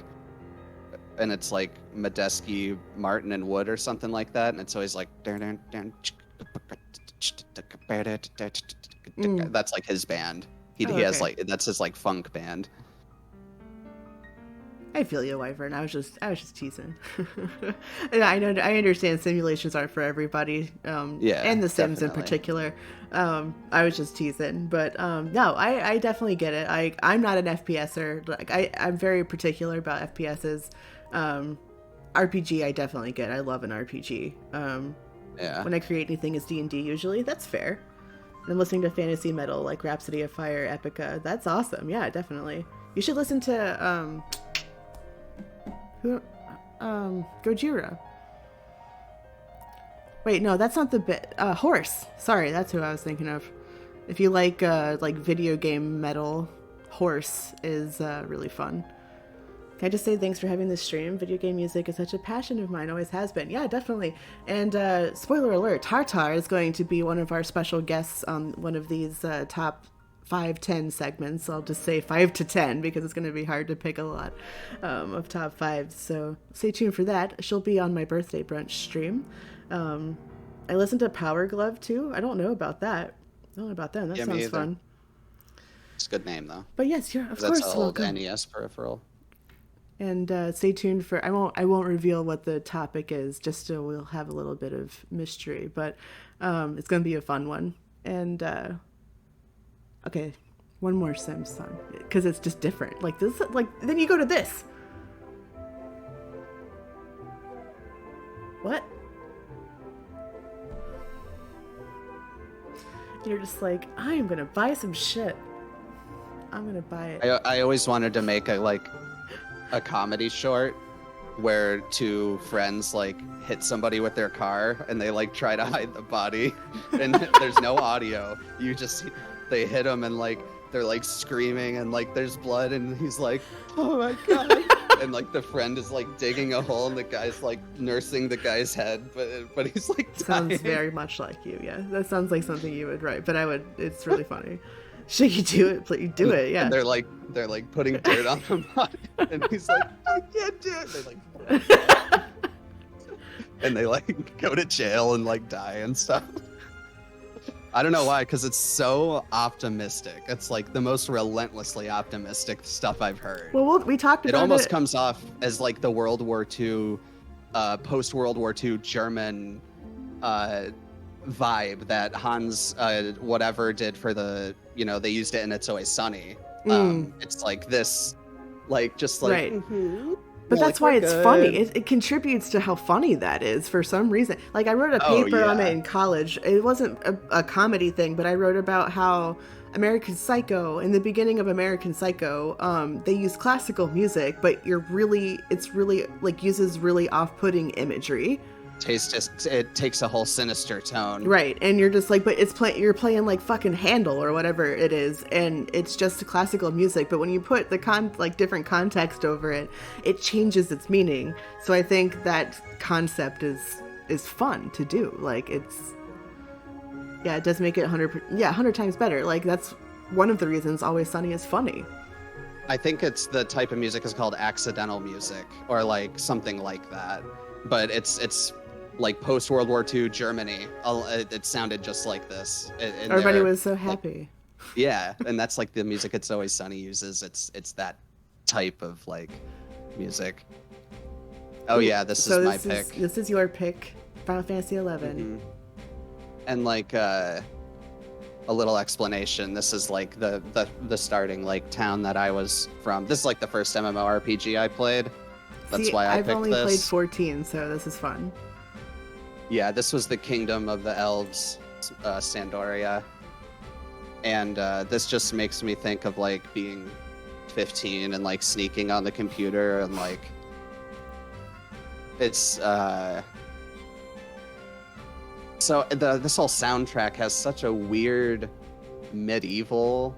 and it's like Medeski, Martin, and Wood or something like that, and it's always like that's like his band. He has like, that's his like funk band. I feel you, Wyvern. I was just teasing. And I understand simulations aren't for everybody. Yeah, and The Sims definitely. in particular. I was just teasing, but no, I definitely get it. I'm not an FPSer. Like I'm very particular about FPSs. RPG, I definitely get. I love an RPG. Yeah. When I create anything as D&D, usually that's fair. And I'm listening to fantasy metal like Rhapsody of Fire, Epica. That's awesome. Yeah, definitely. You should listen to Gojira. Wait, no, that's not the bit. Horse. Sorry, that's who I was thinking of. If you like video game metal, Horse is really fun. Can I just say thanks for having this stream? Video game music is such a passion of mine, always has been. Yeah, definitely. And spoiler alert, Tartar is going to be one of our special guests on one of these top 5-10 segments. I'll just say 5 to 10 because it's going to be hard to pick a lot of top 5s. So stay tuned for that. She'll be on my birthday brunch stream. I listened to Power Glove too. I don't know about that. I don't know about them. That sounds fun. It's a good name though. But yes, you're of course that's welcome. Old NES peripheral. And stay tuned for. I won't reveal what the topic is, just so we'll have a little bit of mystery. But it's going to be a fun one. And okay, one more Sims song because it's just different. Like this, like then you go to this. What? You're just like, I am gonna buy some shit. I'm gonna buy it. I always wanted to make a comedy short where two friends like hit somebody with their car and they like try to hide the body and there's no audio. You just, they hit him and like they're like screaming and like there's blood and he's like, oh my god. And like the friend is like digging a hole and the guy's like nursing the guy's head, but he's like dying. Sounds very much like you. Yeah, that sounds like something you would write. But I would. It's really funny. Should you do it? Please do it. Yeah. And they're like putting dirt on the mud, and he's like, I can't do it. They like, and they like go to jail and like die and stuff. I don't know why, because it's so optimistic. It's like the most relentlessly optimistic stuff I've heard. Well, we talked about it. It almost comes off as like the World War II, post-World War II German vibe that Hans whatever did for the, they used it in It's Always Sunny. It's like this, like just like. Right. Mm-hmm. But that's why it's funny. It contributes to how funny that is for some reason. Like I wrote a paper on it in college. It wasn't a comedy thing, but I wrote about how American Psycho, in the beginning of American Psycho, they use classical music, but it's really like uses really off-putting imagery. It takes a whole sinister tone, right? And you're just like, but you're playing like fucking Handel or whatever it is, and it's just classical music. But when you put the different context over it, it changes its meaning. So I think that concept is fun to do. Like it does make it 100 times better. Like that's one of the reasons Always Sunny is funny. I think it's the type of music is called accidental music or like something like that. But it's like post-World War II Germany. It sounded just like this. Everybody was so happy. Yeah, and that's like the music It's Always Sunny uses. It's that type of like music. Oh yeah, this is my pick. This is your pick, Final Fantasy XI. Mm-hmm. And like a little explanation. This is like the starting like town that I was from. This is like the first MMORPG I played. That's See, why I I've picked only played this. 14, so this is fun. Yeah, this was the Kingdom of the Elves, Sandoria, and this just makes me think of like being 15 and like sneaking on the computer and like it's so this whole soundtrack has such a weird medieval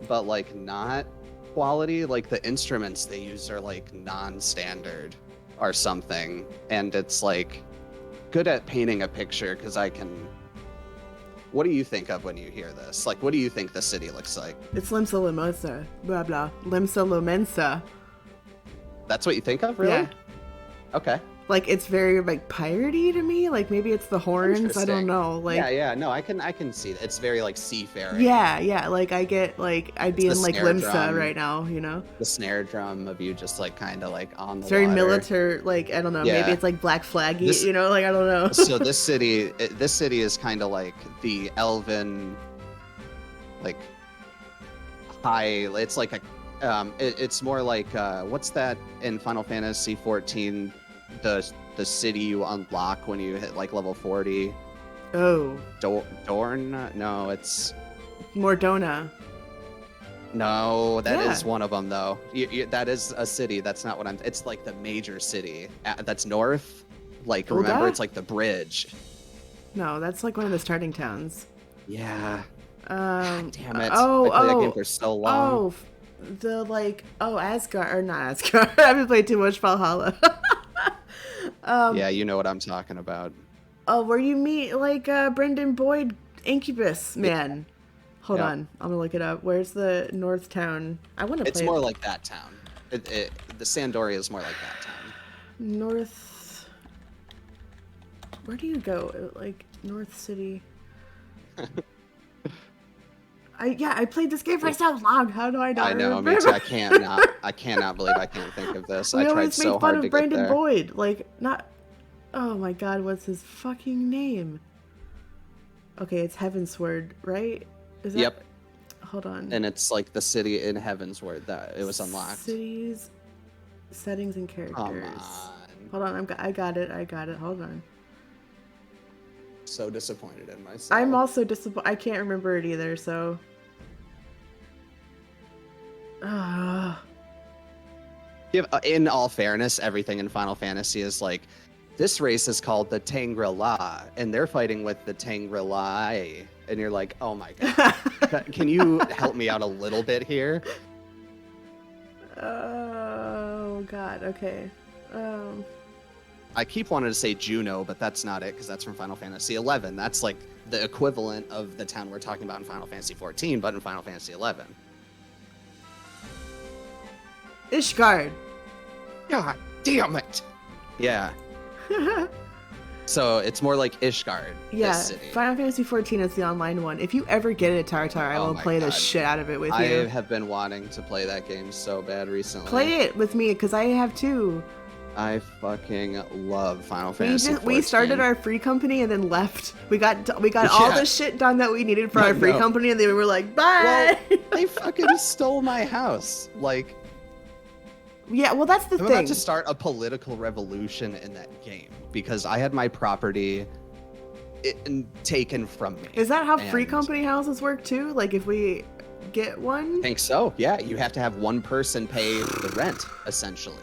but like not quality. Like the instruments they use are like non-standard or something, and it's like good at painting a picture because I can. What do you think of when you hear this? Like, what do you think the city looks like? It's Limsa Limosa, blah blah. Limsa Lomensa. That's what you think of, really? Yeah. Okay. Like, it's very, like, piratey to me. Like, maybe it's the horns. I don't Interesting. know. Like, Yeah. No, I can see that. It's very like seafaring. yeah. Like, I get, like, I'd It's be the in, like, snare Limsa drum. right now, you know? The snare drum of you just like kind of like on the It's very water. military, like, I don't know. Yeah. Maybe it's, like, Black Flaggy, This- you know? Like, I don't know. So this city is kind of like the elven, like high. It's like a, it's more like what's that in Final Fantasy 14? The city you unlock when you hit like level 40. Oh. Dorn? No, it's Mordona. no. That is Yeah. one of them though. That is a city. That's not what I'm. It's like the major city. That's north. Like remember, Ul'dah? it's like the bridge. No, that's, like, one of the starting towns. Yeah. Um, Damn it. Oh, I played that oh. game for so long. Oh, the, like, Asgard, or not Asgard. I haven't played too much Valhalla. Yeah, you know what I'm talking about. Oh, where you meet, like, Brendan Boyd, Incubus man. Hold Yeah. on, I'm gonna look it up. Where's the North Town? I want to It's play more like that town. The Sandoria is more like that town. North. Where do you go? Like, North City. I played this game for so long. How do I not I know, remember? me too. I cannot believe I can't think of this. We I tried always so make fun hard to of get Brandon there. Boyd. Like, not. Oh my god, what's his fucking name? Okay, it's Heavensward, right? Is that... Yep. Hold on. And it's like the city in Heaven's Word that it was unlocked. Cities, settings, and characters. Come on. Hold on, I got it. Hold on. So disappointed in myself. I'm also disappointed. I can't remember it either, so. In all fairness, everything in Final Fantasy is like, this race is called the Tangri-La, and they're fighting with the Tangri-La, and you're like, oh my god, can you help me out a little bit here? Oh god. Okay. I keep wanting to say Juno, but that's not it because that's from Final Fantasy 11. That's like the equivalent of the town we're talking about in Final Fantasy 14, but in Final Fantasy 11. Ishgard. God damn it! Yeah. So it's more like Ishgard. Yeah, This city. Final Fantasy 14 is the online one. If you ever get it, Tartar, I Oh will my play the God. shit out of it with I you. have been wanting to play that game so bad recently. Play it with me, because I have too. I fucking love Final Fantasy 14. We started our free company and then left. We got all Yeah. the shit done that we needed for I our free know. company, and then we were like, bye. Well, they fucking stole my house. Like, Yeah, well, that's the I'm thing. about to start a political revolution in that game because I had my property taken from me. Is that how free And- company houses work too? Like, if we get one? I think so. Yeah, you have to have one person pay the rent, essentially.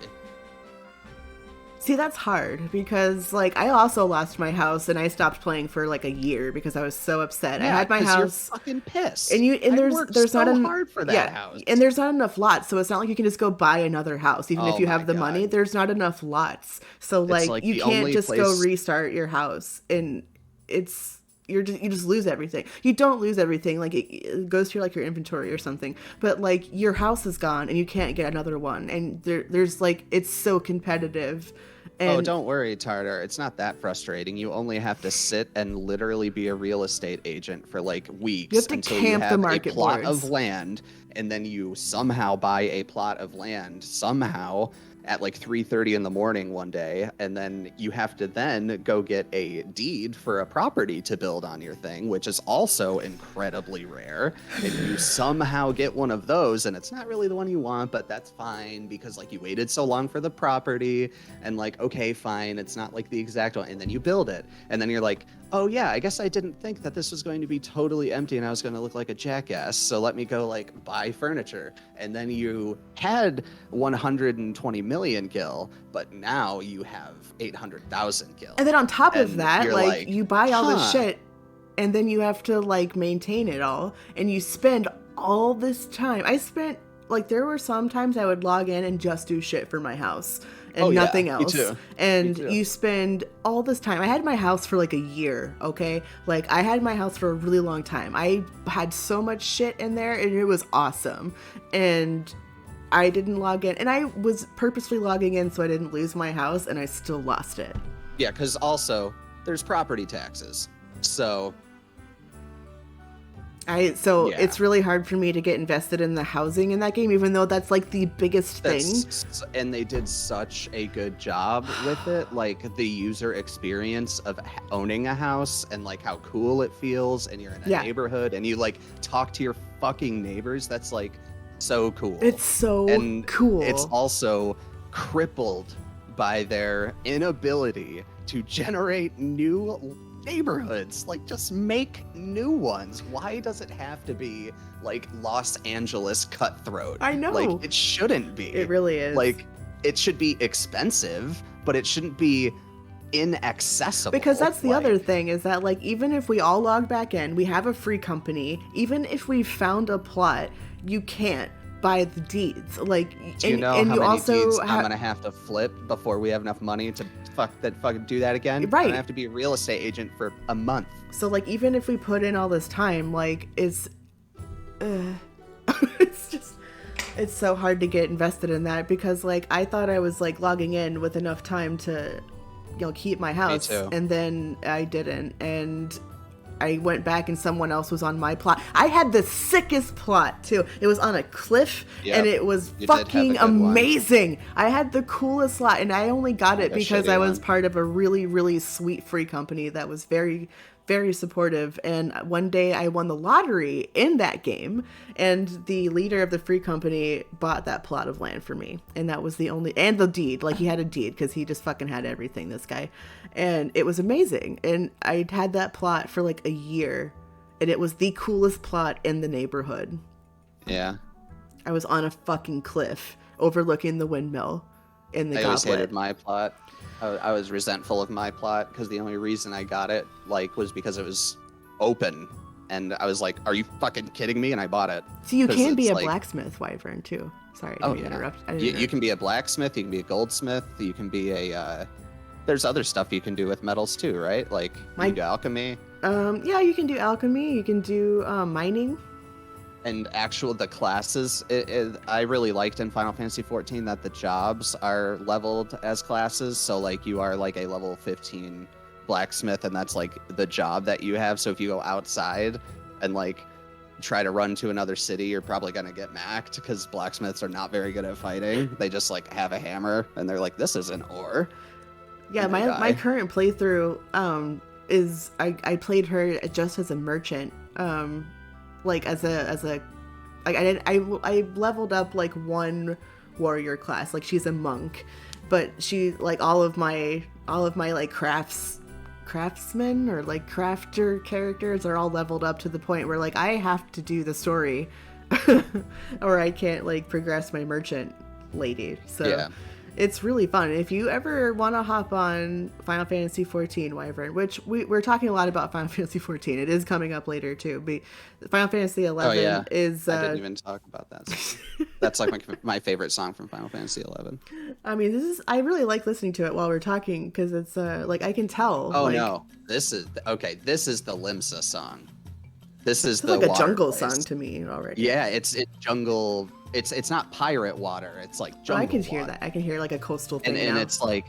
See, that's hard because, like, I also lost my house and I stopped playing for like a year because I was so upset. I had my 'cause you're house. fucking pissed. And I there's worked not so enough hard for that house. and there's not enough lots, so it's not like you can just go buy another house even Oh if you my have the money. God. There's not enough lots, so like like you the can't only just go place- restart your house, and you just lose everything. You don't lose everything, like it goes to like your inventory or something, but like your house is gone and you can't get another one, and there's like it's so competitive. And Oh, don't worry, Tartar. It's not that frustrating. You only have to sit and literally be a real estate agent for like weeks You have to until camp you the have market a plot boards. of land, and then you somehow buy a plot of land somehow, at like 3:30 in the morning one day, and then you have to then go get a deed for a property to build on your thing, which is also incredibly rare. And you somehow get one of those, and it's not really the one you want, but that's fine because like you waited so long for the property, and like, okay, fine, it's not like the exact one, and then you build it, and then you're like, oh yeah, I guess I didn't think that this was going to be totally empty and I was going to look like a jackass, so let me go like buy furniture. And then you had 120 million gil, but now you have 800,000 gil. And then on top of And that, you're like, you buy all this huh, shit and then you have to like maintain it all, and you spend all this time. I spent like, there were some times I would log in and just do shit for my house and oh yeah, nothing me else. too. And Me too. you spend all this time. I had my house for like a year, okay? Like, I had my house for a really long time. I had so much shit in there and it was awesome. And I didn't log in, and I was purposely logging in so I didn't lose my house, and I still lost it. Yeah, because also there's property taxes. So So yeah. it's really hard for me to get invested in the housing in that game, even though that's like the biggest thing. And they did such a good job with it, like the user experience of owning a house and like how cool it feels, and you're in a neighborhood and you like talk to your fucking neighbors. That's like so cool. It's so and cool. It's also crippled by their inability to generate new neighborhoods. Like, just make new ones. Why does it have to be like Los Angeles Cutthroat? I know. Like, it shouldn't be. It really is. Like, it should be expensive, but it shouldn't be inaccessible. Because that's the other thing, is that like, even if we all log back in, we have a free company, even if we found a plot, you can't buy the deeds. Like, do you know how many deeds I'm gonna have to flip before we have enough money to fucking do that again? Right. I'm gonna have to be a real estate agent for a month. So like, even if we put in all this time, like, it's it's so hard to get invested in that, because like, I thought I was like logging in with enough time to, you know, keep my house, and then I didn't, and I went back and someone else was on my plot. I had the sickest plot too. It was on a cliff, and it was fucking amazing. I had the coolest lot, and I only got it because I was part of a really, really sweet free company that was very, very supportive. And one day I won the lottery in that game, and the leader of the free company bought that plot of land for me, and that was the only, and the deed. Like, he had a deed because he just fucking had everything, this guy. And it was amazing, and I had that plot for like a year, and it was the coolest plot in the neighborhood. Yeah, I was on a fucking cliff overlooking the windmill in the Goblet. I always hated my plot. I was resentful of my plot because the only reason I got it like was because it was open, and I was like, "Are you fucking kidding me?" And I bought it. So you can be a blacksmith, Wyvern, too. Sorry, I didn't interrupt. You can be a blacksmith. You can be a goldsmith. You can be a. There's other stuff you can do with metals too, right? Like, you can do alchemy. Yeah, you can do alchemy. You can do mining. And the classes, I really liked in Final Fantasy XIV that the jobs are leveled as classes. So like, you are like a level 15 blacksmith, and that's like the job that you have. So if you go outside and like try to run to another city, you're probably gonna get maxed, because blacksmiths are not very good at fighting. They just like have a hammer and they're like, this is an ore. Yeah, my current playthrough is I played her just as a merchant. Like, I leveled up like one warrior class. Like, she's a monk, but she, like, all of my like craftsmen or like crafter characters are all leveled up to the point where like, I have to do the story or I can't like progress my merchant lady. So yeah. It's really fun. If you ever want to hop on Final Fantasy XIV, Wyvern, which we're talking a lot about Final Fantasy XIV. It is coming up later, too. But Final Fantasy XI is... I didn't even talk about that. That's like my favorite song from Final Fantasy XI. I mean, I really like listening to it while we're talking, because it's, like, I can tell. Oh, like, no. This is the Limsa song. This is like a jungle song to me already. Yeah, it's jungle... It's not pirate water. It's like jungle I can hear water. that. I can hear like a coastal thing. And it's like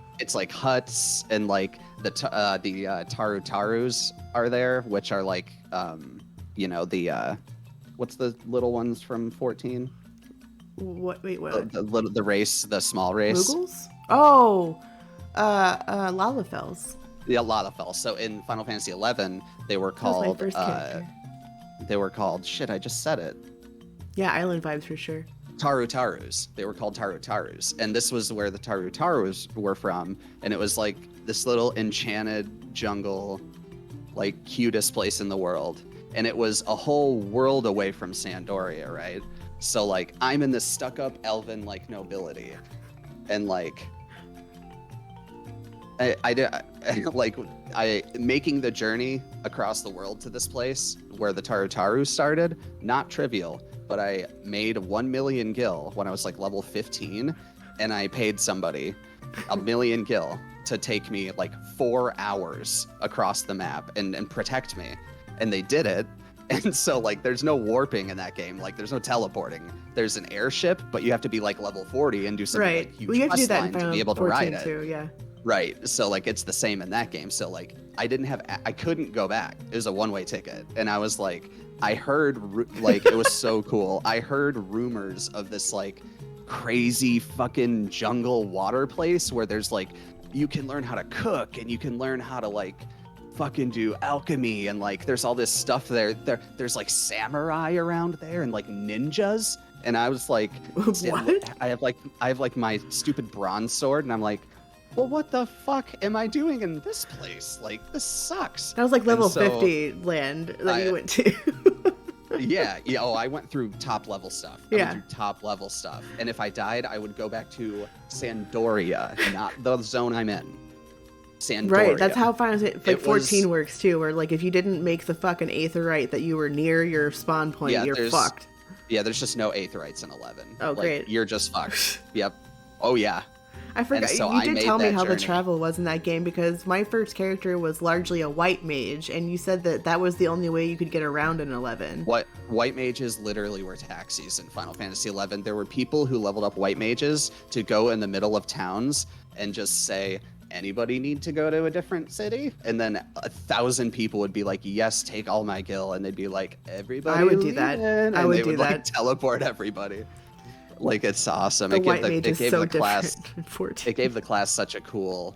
huts, and like the Taru-Tarus are there, which are like what's the little ones from 14? What? Wait, what? The race, the small race. Moogles? Oh, Lalafels. Yeah, Lalafell. So in Final Fantasy 11, That was my first character. they were called shit. I just said it. Yeah, island vibes for sure. Taru-Tarus. They were called Taru-Tarus. And this was where the Taru-Tarus were from. And it was like this little enchanted jungle, like cutest place in the world. And it was a whole world away from Sandoria, right? So like I'm in this stuck-up elven like nobility. And like I did like I making the journey across the world to this place where the Tarutaru started, not trivial, but I made 1 million gil when I was like level 15, and I paid somebody 1 million gil to take me like 4 hours across the map and protect me. And they did it. And so like there's no warping in that game, like there's no teleporting. There's an airship, but you have to be like level 40 and do some Right. like huge Well, you have to do quest that line in to Final be able to 14 ride it. too, yeah. Right. So like it's the same in that game. So like I couldn't go back. It was a one-way ticket. And I was like, I heard like it was so cool. I heard rumors of this like crazy fucking jungle water place where there's like you can learn how to cook and you can learn how to like fucking do alchemy and like there's all this stuff there's like samurai around there and like ninjas. And I was like, What? I have like my stupid bronze sword and I'm like, well, what the fuck am I doing in this place? Like, this sucks. That was like level And so 50 land that you went to. yeah. Oh, I went through top level stuff. I Yeah. went through top level stuff. And if I died, I would go back to Sandoria, not the zone I'm in. Sandoria. Right, that's how Final Fantasy like 14 was, works too, where like if you didn't make the fucking Aetheryte that you were near your spawn point, Yeah, you're fucked. Yeah, there's just no Aetherites in 11. Oh, like, great. You're just fucked. Yep. Oh, yeah. I forgot. So you I did made tell me that how the journey. travel was in that game because my first character was largely a white mage, and you said that that was the only way you could get around in 11. What white mages literally were taxis in Final Fantasy 11. There were people who leveled up white mages to go in the middle of towns and just say, anybody need to go to a different city? And then 1,000 people would be like, yes, take all my gil. And they'd be like, everybody I would do that. And I would they do would that. like teleport everybody. Like, it's awesome. The It white gave mage it is gave so the different class in 14. it gave the class such a cool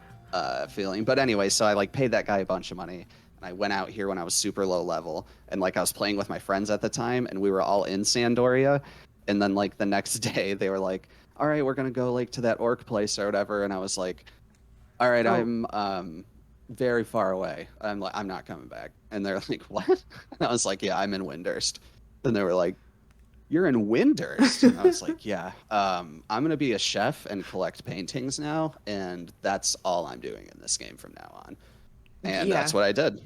feeling. But anyway, so I like paid that guy a bunch of money. And I went out here when I was super low level. And like I was playing with my friends at the time and we were all in Sandoria. And then like the next day they were like, all right, we're gonna go like to that orc place or whatever. And I was like, all right, Oh. I'm very far away. I'm not coming back. And they're like, what? And I was like, yeah, I'm in Windurst. And they were like, you're in Windurst? And I was like, yeah, I'm going to be a chef and collect paintings now. And that's all I'm doing in this game from now on. And Yeah. that's what I did.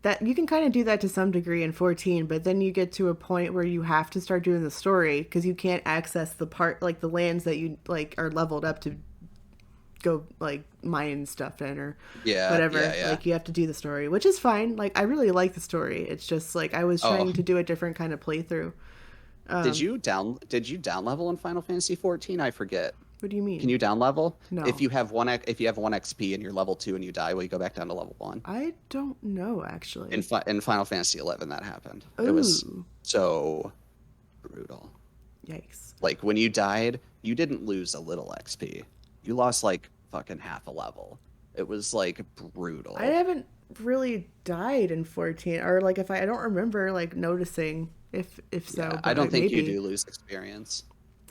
That you can kind of do that to some degree in 14, but then you get to a point where you have to start doing the story because you can't access the part like the lands that you like are leveled up to go like mine stuff in or Yeah, whatever. yeah. Like you have to do the story, which is fine. Like I really like the story. It's just like I was trying to do a different kind of playthrough. Did you down level in Final Fantasy 14? I forget. What do you mean? Can you down level? No. If you have one XP and you're level 2 and you die, will you go back down to level 1? I don't know actually. In Final Fantasy 11 that happened. It was Ooh. so brutal. Yikes. Like when you died, you didn't lose a little XP. You lost like fucking half a level. It was like brutal. I haven't really died in 14 or like if I don't remember like noticing if so. Yeah, But I don't think maybe. you do lose experience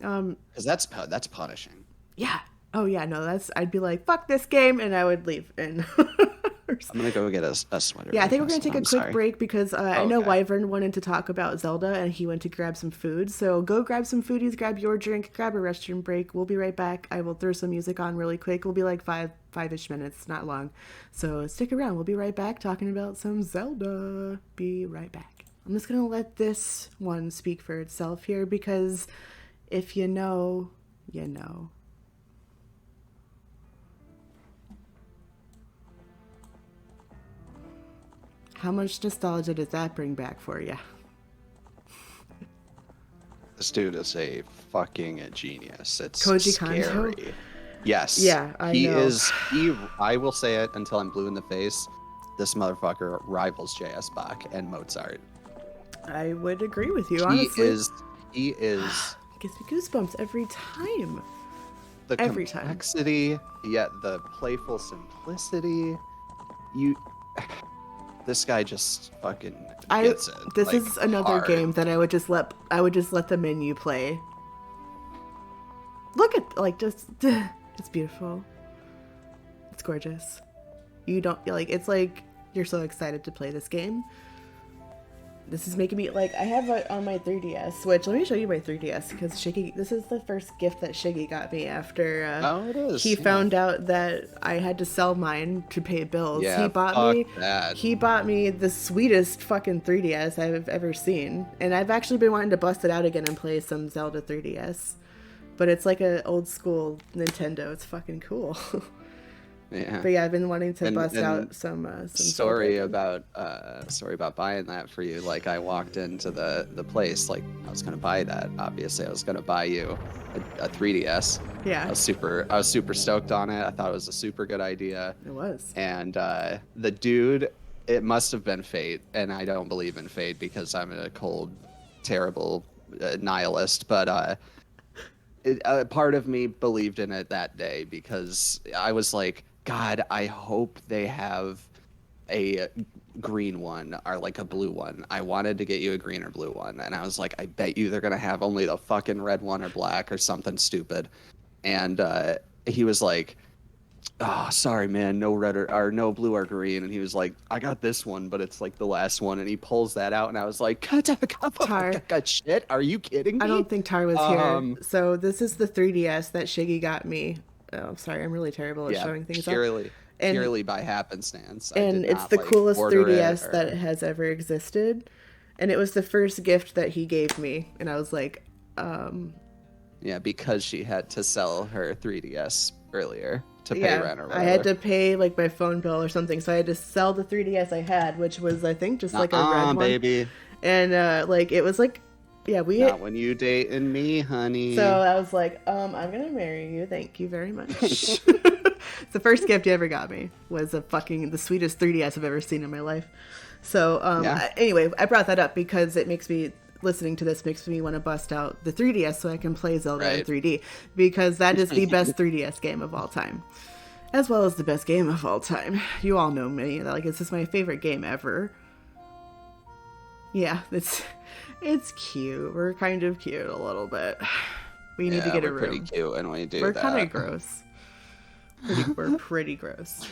Um because that's punishing. yeah. Oh yeah, no, I'd be like, fuck this game and I would leave and I'm gonna go get a sweater. yeah, I think we're gonna Dustin, take a I'm quick sorry. break because I know Okay. Wyvern wanted to talk about Zelda and he went to grab some food. So go grab some foodies, grab your drink, grab a restroom break. We'll be right back. I will throw some music on really quick. We'll be like five-ish minutes, not long. So stick around. We'll be right back talking about some Zelda. Be right back. I'm just gonna let this one speak for itself here because if you know, you know. How much nostalgia does that bring back for you? This dude is a fucking genius. It's Koji scary. Kanto? Yes. Yeah, I he know. is. I will say it until I'm blue in the face. This motherfucker rivals J.S. Bach and Mozart. I would agree with you, He honestly. is gives me goosebumps every time. The Every time. complexity, yet the playful simplicity. You, this guy just fucking I gets it this like is another hard. game that I would just let the menu play. Look at like just it's beautiful. It's gorgeous. You don't like it's like you're so excited to play this game. This is making me like I have it on my 3DS, which let me show you my 3DS because Shiggy. This is the first gift that Shiggy got me after Oh, it he is. Yeah. found out that I had to sell mine to pay bills. Yeah. Fuck that. He bought me the sweetest fucking 3DS I've ever seen, and I've actually been wanting to bust it out again and play some Zelda 3DS. But it's like an old school Nintendo. It's fucking cool. Yeah. But yeah, I've been wanting to bust And out some story Zelda. about buying that for you. Like I walked into the place, like I was gonna buy that. Obviously, I was gonna buy you a 3DS. Yeah, I was super stoked on it. I thought it was a super good idea. it was. And the dude, it must have been fate, and I don't believe in fate because I'm a cold, terrible nihilist. But part of me believed in it that day because I was like, God, I hope they have a green one or like a blue one. I wanted to get you a green or blue one, and I was like, I bet you they're gonna have only the fucking red one or black or something stupid. And he was like, oh, sorry, man, no red or no blue or green. And he was like, I got this one, but it's like the last one. And he pulls that out, and I was like, Tar. shit, are you kidding me? I don't think Tar was Um, here. So this is the 3DS that Shiggy got me. Oh, sorry, I'm really terrible at yeah, showing things up. purely And purely by happenstance. I and did it's not the like coolest order it 3DS or that has ever existed. And it was the first gift that he gave me, and I was like, yeah, because she had to sell her 3DS earlier to pay yeah, rent or I had whatever. to pay like my phone bill or something, so I had to sell the 3DS I had, which was I think just like a red one. Baby, And like it was like, yeah, we. not when you dating me, So honey. I was like, I'm gonna marry you. Thank you very much. The first gift you ever got me was the sweetest 3DS I've ever seen in my life. So Yeah. anyway, I brought that up because listening to this makes me want to bust out the 3DS so I can play Zelda in Right. 3D because that is the best 3DS game of all time, as well as the best game of all time. You all know me, like this is my favorite game ever. Yeah, it's cute. We're kind of cute a little bit. We need to get a we're pretty room. cute when we do We're that. kind of gross. We're pretty gross.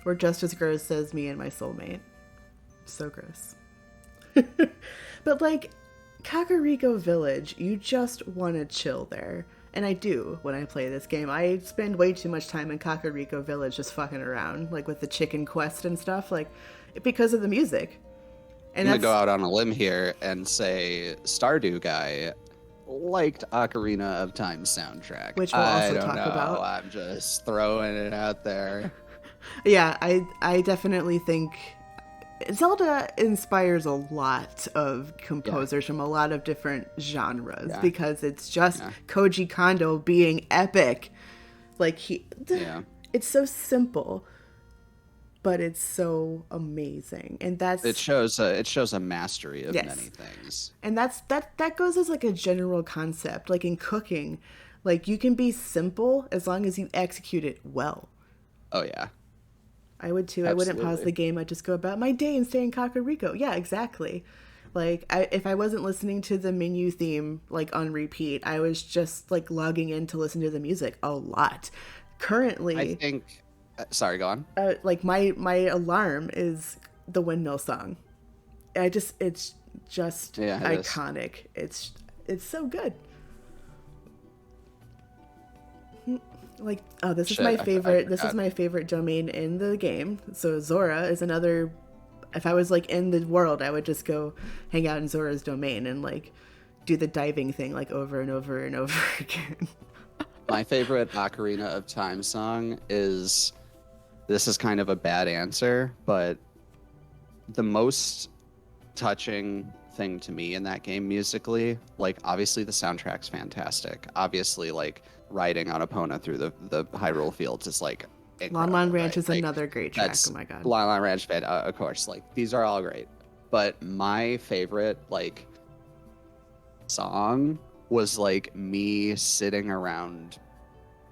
We're just as gross as me and my soulmate. So gross. But like Kakariko Village, you just want to chill there. And I do when I play this game. I spend way too much time in Kakariko Village just fucking around, like with the chicken quest and stuff, like because of the music. And I'm gonna that's go out on a limb here and say Stardew Guy liked Ocarina of Time soundtrack. which we'll I also don't talk know. about. I'm just throwing it out there. Yeah, I definitely think Zelda inspires a lot of composers from a lot of different genres Yeah. because it's just Yeah. Koji Kondo being epic. Like Yeah. it's so simple, but it's so amazing, and It shows a mastery of Yes. many things. and that goes as like a general concept. Like in cooking, like you can be simple as long as you execute it well. Oh yeah. I would too. I wouldn't pause Absolutely. the game. I'd just go about my day and stay in Kakariko. Yeah, exactly. Like if I wasn't listening to the menu theme like on repeat, I was just like logging in to listen to the music a lot. I Currently, think sorry, go on. like my alarm is the windmill song. It's just Yeah, it is. iconic. It's so good. Like, oh, this is Shit, my I favorite. This is forgot. my favorite domain in the game. So Zora is another. If I was like in the world, I would just go hang out in Zora's domain and like do the diving thing like over and over and over again. My favorite Ocarina of Time song is, this is kind of a bad answer, but the most touching thing to me in that game musically, like obviously the soundtrack's fantastic. Obviously, like riding on Epona through the Hyrule Fields is like Lon incredible, Lon Ranch right? is Like, another great track. that's Oh my god. Lon Lon Ranch band, of course. Like these are all great, but my favorite like song was like me sitting around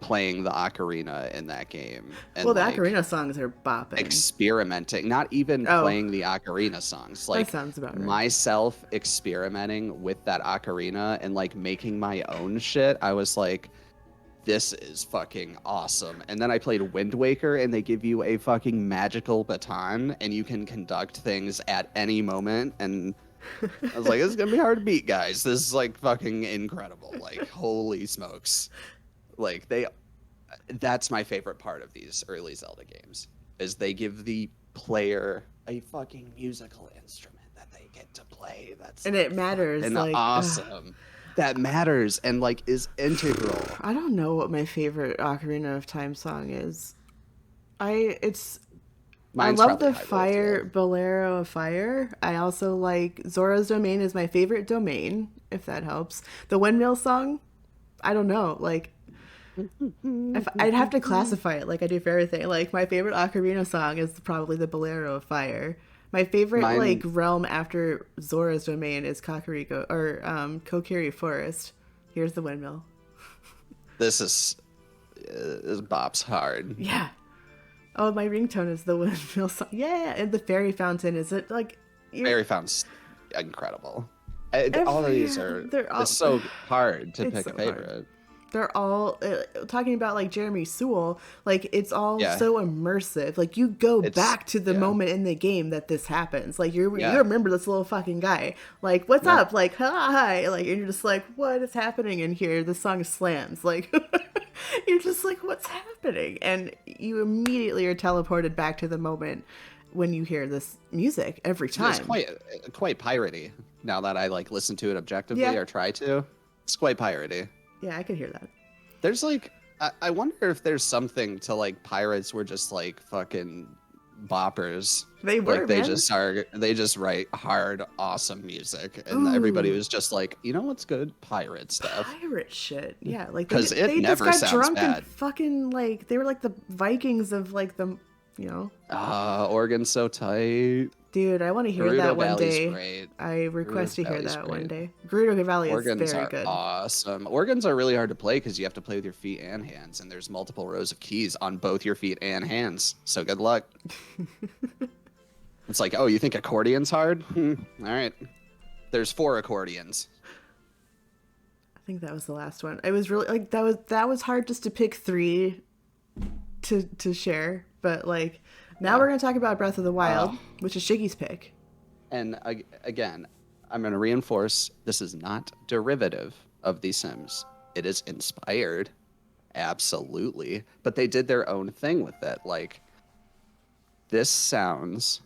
playing the ocarina in that game Well, and the like ocarina songs are bopping. experimenting, not even Oh, playing the ocarina songs, that like sounds about right. myself experimenting with that ocarina and like making my own shit. I was like, this is fucking awesome. And then I played Wind Waker, and they give you a fucking magical baton, and you can conduct things at any moment. And I was like, this is gonna be hard to beat, guys. This is like fucking incredible. Like, holy smokes. Like they that's my favorite part of these early Zelda games is they give the player a fucking musical instrument that they get to play. That's And it like matters. fucking Like, awesome. That matters and like is integral. I don't know what my favorite Ocarina of Time song is. It's I Mine's love probably the Hyrule Fire Field. Bolero of Fire. I also like Zora's Domain is my favorite domain, if that helps. The Windmill song, I don't know. Like if I'd have to classify it like I do for everything. Like my favorite ocarina song is probably the Bolero of Fire. My favorite like Mine, realm after Zora's Domain is Kakariko or Kokiri Forest. Here's the windmill. this bops hard. Yeah. Oh, my ringtone is the windmill song. Yeah, and the fairy fountain is it like you're Fairy Fountain's incredible. All of every these are. they're It's all so hard to it's pick a so hard. favorite. They're all talking about like Jeremy Sewell, like it's all Yeah, so immersive. Like you go it's back to the yeah, moment in the game that this happens. Like you yeah, remember this little fucking guy. Like what's yeah. up? Like hi. Like and you're just like what is happening in here? The song slams. Like you're just like what's happening? And you immediately are teleported back to the moment when you hear this music every It's time. quite piratey now that I like listen to it objectively Yeah. or try to. It's quite piratey. Yeah, I could hear that. There's like I wonder if there's something to like pirates were just like fucking boppers. They Like were, man. they just write hard, awesome music, and everybody Ooh. was just like, you know what's good? Pirate stuff. Pirate shit. Yeah, like Because it they just never got sounds drunk and bad. fucking like they were like the Vikings of like the you know. Organ's so tight. Dude, I want to hear Gerudo that one Valley's day. great. I Gerudo request to hear Valley's that one great. day. Gerudo Valley is Organs very are good. awesome. Organs are really hard to play because you have to play with your feet and hands, and there's multiple rows of keys on both your feet and hands. So good luck. It's like, oh, you think accordion's hard? All right. There's 4 accordions. I think that was the last one. It was really like that was hard just to pick 3 to share, but like now Yeah. we're going to talk about Breath of the Wild, Uh, which is Shiggy's pick. and again, I'm going to reinforce this is not derivative of The Sims. It is inspired, absolutely, but they did their own thing with it. Like, this sounds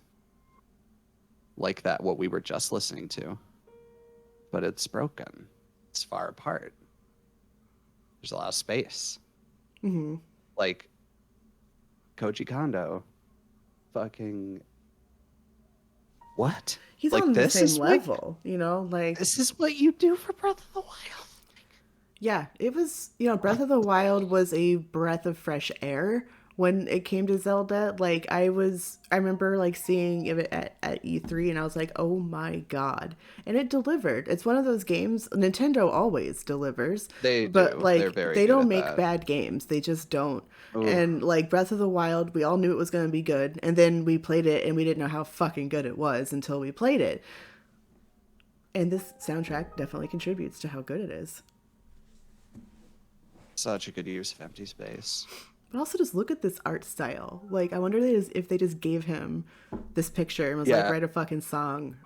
like that what we were just listening to, but it's broken. It's far apart. There's a lot of space. Mhm. Like Koji Kondo, fucking what? He's Like on the same level, you know, like this is what you do for Breath of the Wild. yeah, it was, you know, Breath What? of the Wild was a breath of fresh air when it came to Zelda. Like I remember like seeing it at E3 and I was like, "Oh my god." And it delivered. It's one of those games Nintendo always delivers, They but do. They're like very they good don't at make that. bad games. They just don't. Oh, And like Breath of the Wild, we all knew it was going to be good, and then we played it and we didn't know how fucking good it was until we played it. And this soundtrack definitely contributes to how good it is. such a good use of empty space. But also just look at this art style. Like I wonder if they just gave him this picture and was like, Yeah, write a fucking song.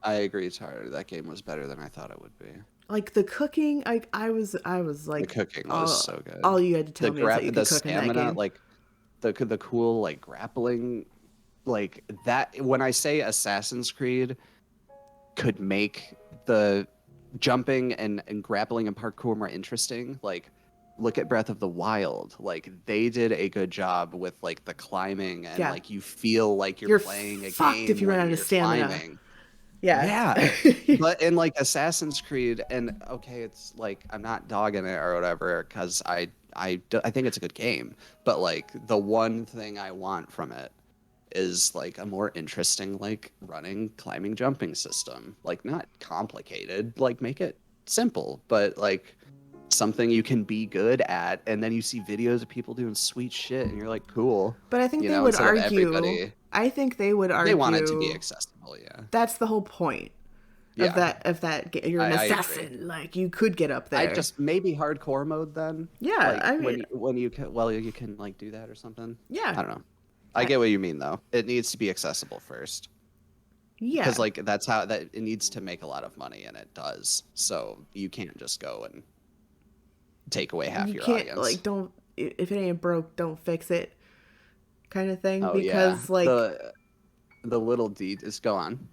I agree, Tyler. That game was better than I thought it would be. Like the cooking, I was The like, cooking was so good. all you had to tell me is that you The could cook in that stamina, game. like the cool like grappling, like that. When I say Assassin's Creed could make the jumping and grappling and parkour more interesting, like look at Breath of the Wild. Like they did a good job with like the climbing and Yeah, like you feel like you're you're playing a fucked if game you run when out of you're stamina. climbing. Yeah. Yeah. But in like Assassin's Creed, and okay, it's like I'm not dogging it or whatever because I think it's a good game, but like the one thing I want from it is like a more interesting like running, climbing, jumping system. Like not complicated, like make it simple, but like something you can be good at, and then you see videos of people doing sweet shit and you're like, cool, But I think they would instead of argue. everybody. I think they would They want it to be argue accessible, yeah. that's the whole point of Yeah, you're an I agree. assassin, like you could get up I there. just maybe hardcore mode then, Yeah, like I mean, when you can, well, you can like do that or something. yeah, I don't know. I I, get what you mean though. It needs to be accessible first, because yeah. like that's how that it needs to make a lot of money, and it does. So you can't just go and take away half You your can't audience. like don't if it ain't broke, don't fix it, kind of thing. Oh yeah, Because like the little is go on.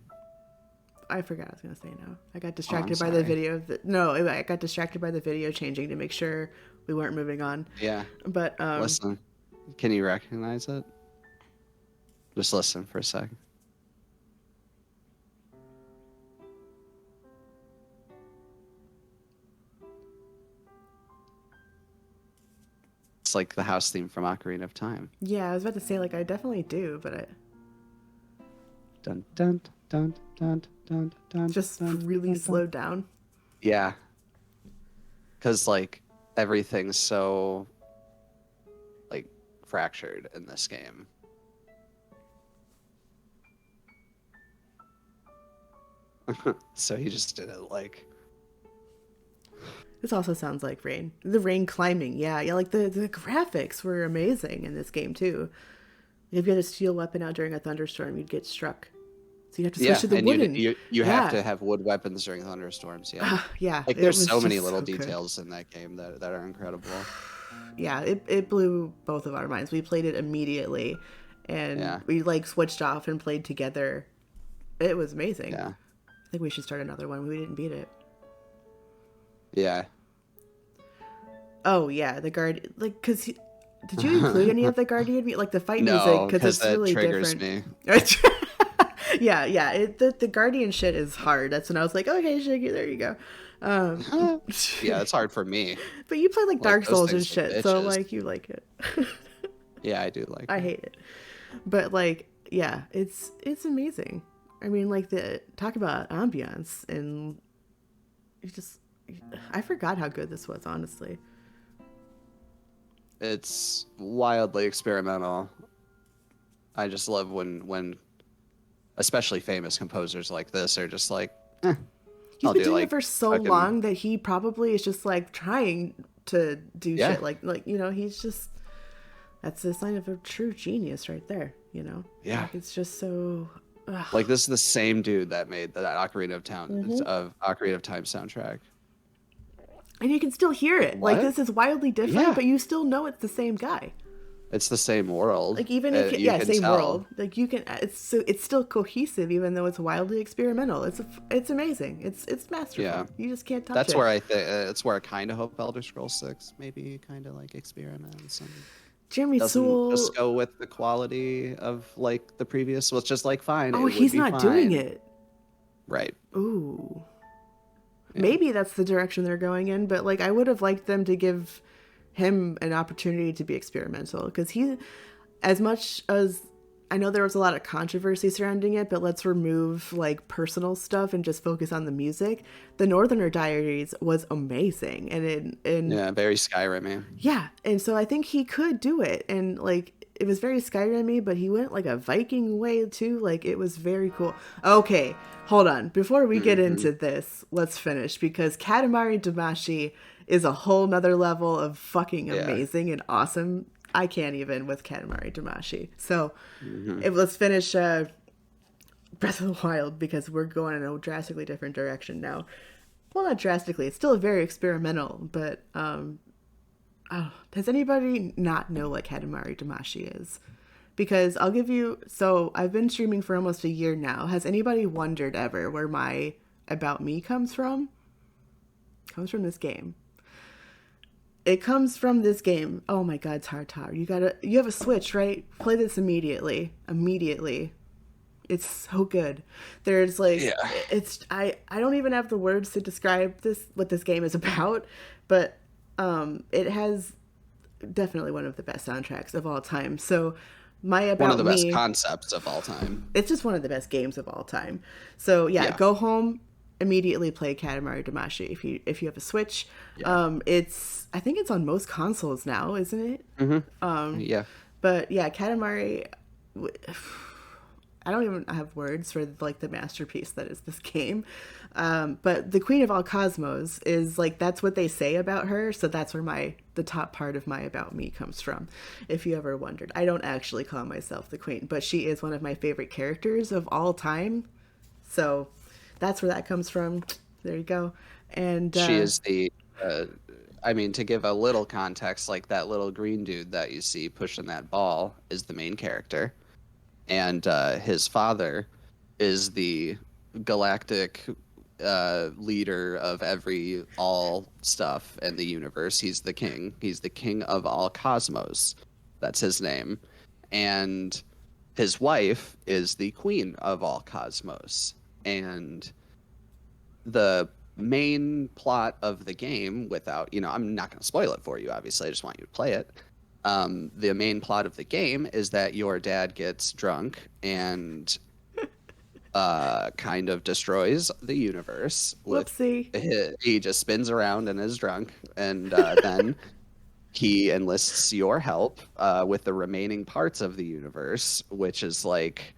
I forgot I was gonna say now. I got Oh, I'm distracted by the sorry. video. No, I got distracted by the video changing to make sure we weren't moving on. Yeah, But listen. Can you recognize it? Just listen for a second. It's like the house theme from Ocarina of Time. yeah, I was about to say like I definitely do, but Dun dun dun dun dun it's dun just dun really dun dun. slowed down. Yeah, because like everything's so like fractured in this game. So he just did it like This also sounds like rain. The rain climbing, yeah, yeah. Like the graphics were amazing in this game too. If you had a steel weapon out during a thunderstorm, you'd get struck. So you have to switch yeah, to the and wooden. you have Yeah, to have wood weapons during thunderstorms. Yeah, yeah. like It there's was so many just little so good. details in that game that are incredible. Yeah, it blew both of our minds. We played it immediately, and Yeah, we like switched off and played together. It was amazing. yeah, I think we should start another one. We didn't beat it. yeah. Oh yeah, the guard like because did you include any of the Guardian like the fight music No, because because it's that really triggers different. me. Yeah, yeah. The Guardian shit is hard. That's when I was like, okay, Shiggy, there you go. Um, Yeah, it's hard for me. but you play like Like Dark those Souls and things are shit, so bitches. like you like it. Yeah, I do like I it. hate it, but like yeah, it's amazing. I mean, like the talk about ambiance and you just I forgot how good this was, honestly. It's wildly experimental. I just love when especially famous composers like this are just like, He's I'll been do doing it like for so fucking long that he probably is just like trying to do yeah, shit like he's just that's a sign of a true genius right there, yeah. like it's just so Like this is the same dude that made that Ocarina of Time soundtrack. and you can still hear it like What? this is wildly different Yeah, but you still know it's the same guy. it's the same world. Like even if You yeah, can same tell. world, like you can it's still cohesive even though it's wildly experimental. It's amazing. It's Yeah, masterful. You just can't touch that's it. where I think that's where I kind of hope Elder Scrolls 6 maybe kind of like experiments and Jeremy doesn't Sewell. just go with the quality of like the previous. So it's just like fine, Oh, it would he's be not doing fine, it. right? Ooh. Yeah, Maybe that's the direction they're going in, but like I would have liked them to give him an opportunity to be experimental because he, as much as I know there was a lot of controversy surrounding it, but let's remove like personal stuff and just focus on the music. The Northerner Diaries was amazing, and yeah, very Skyrim-y. yeah, and so I think he could do it, and like it was very Skyrim-y, but he went like a Viking way too. Like it was very cool. Okay, hold on. Before we get Hmm. into this, let's finish because Katamari Damacy is a whole nother level of fucking Yeah. amazing and awesome. I can't even with Katamari Damacy. So, Hmm. if let's finish Breath of the Wild because we're going in a drastically different direction now. Well, not drastically. It's still very experimental, but oh, does anybody not know what Katamari Damacy is? Because I'll give you. So I've been streaming for almost a year now. Has anybody wondered ever where my About Me comes from? It comes from this game. It comes from this game. Oh my God, Tartar. You have a Switch, right? Play this immediately. Immediately. It's so good. There's like Yeah. I don't even have the words to describe what this game is about, but it has definitely one of the best soundtracks of all time. So my One of About the best Me, concepts of all time. it's just one of the best games of all time. So yeah, Yeah. go home, immediately play Katamari Damacy if you have a Switch. Yeah. It's I think it's on most consoles now, isn't it? Yeah. But yeah, Katamari. I don't even have words for like the masterpiece that is this game. But the Queen of all Cosmos is like that's what they say about her, so that's where the top part of my about me comes from. If you ever wondered, I don't actually call myself the Queen, but she is one of my favorite characters of all time. So that's where that comes from. There you go. And She is the uh, I mean, to give a little context, like that little green dude that you see pushing that ball is the main character, and his father is the galactic leader of every all stuff in the universe. He's the king. He's the king of all cosmos. That's his name. And his wife is the queen of all cosmos. And the main plot of the game, without, I'm not going to spoil it for you, obviously. I just want you to play it. The main plot of the game is that your dad gets drunk and kind of destroys the universe with whoopsie. he just spins around and is drunk, and then he enlists your help with the remaining parts of the universe, which is like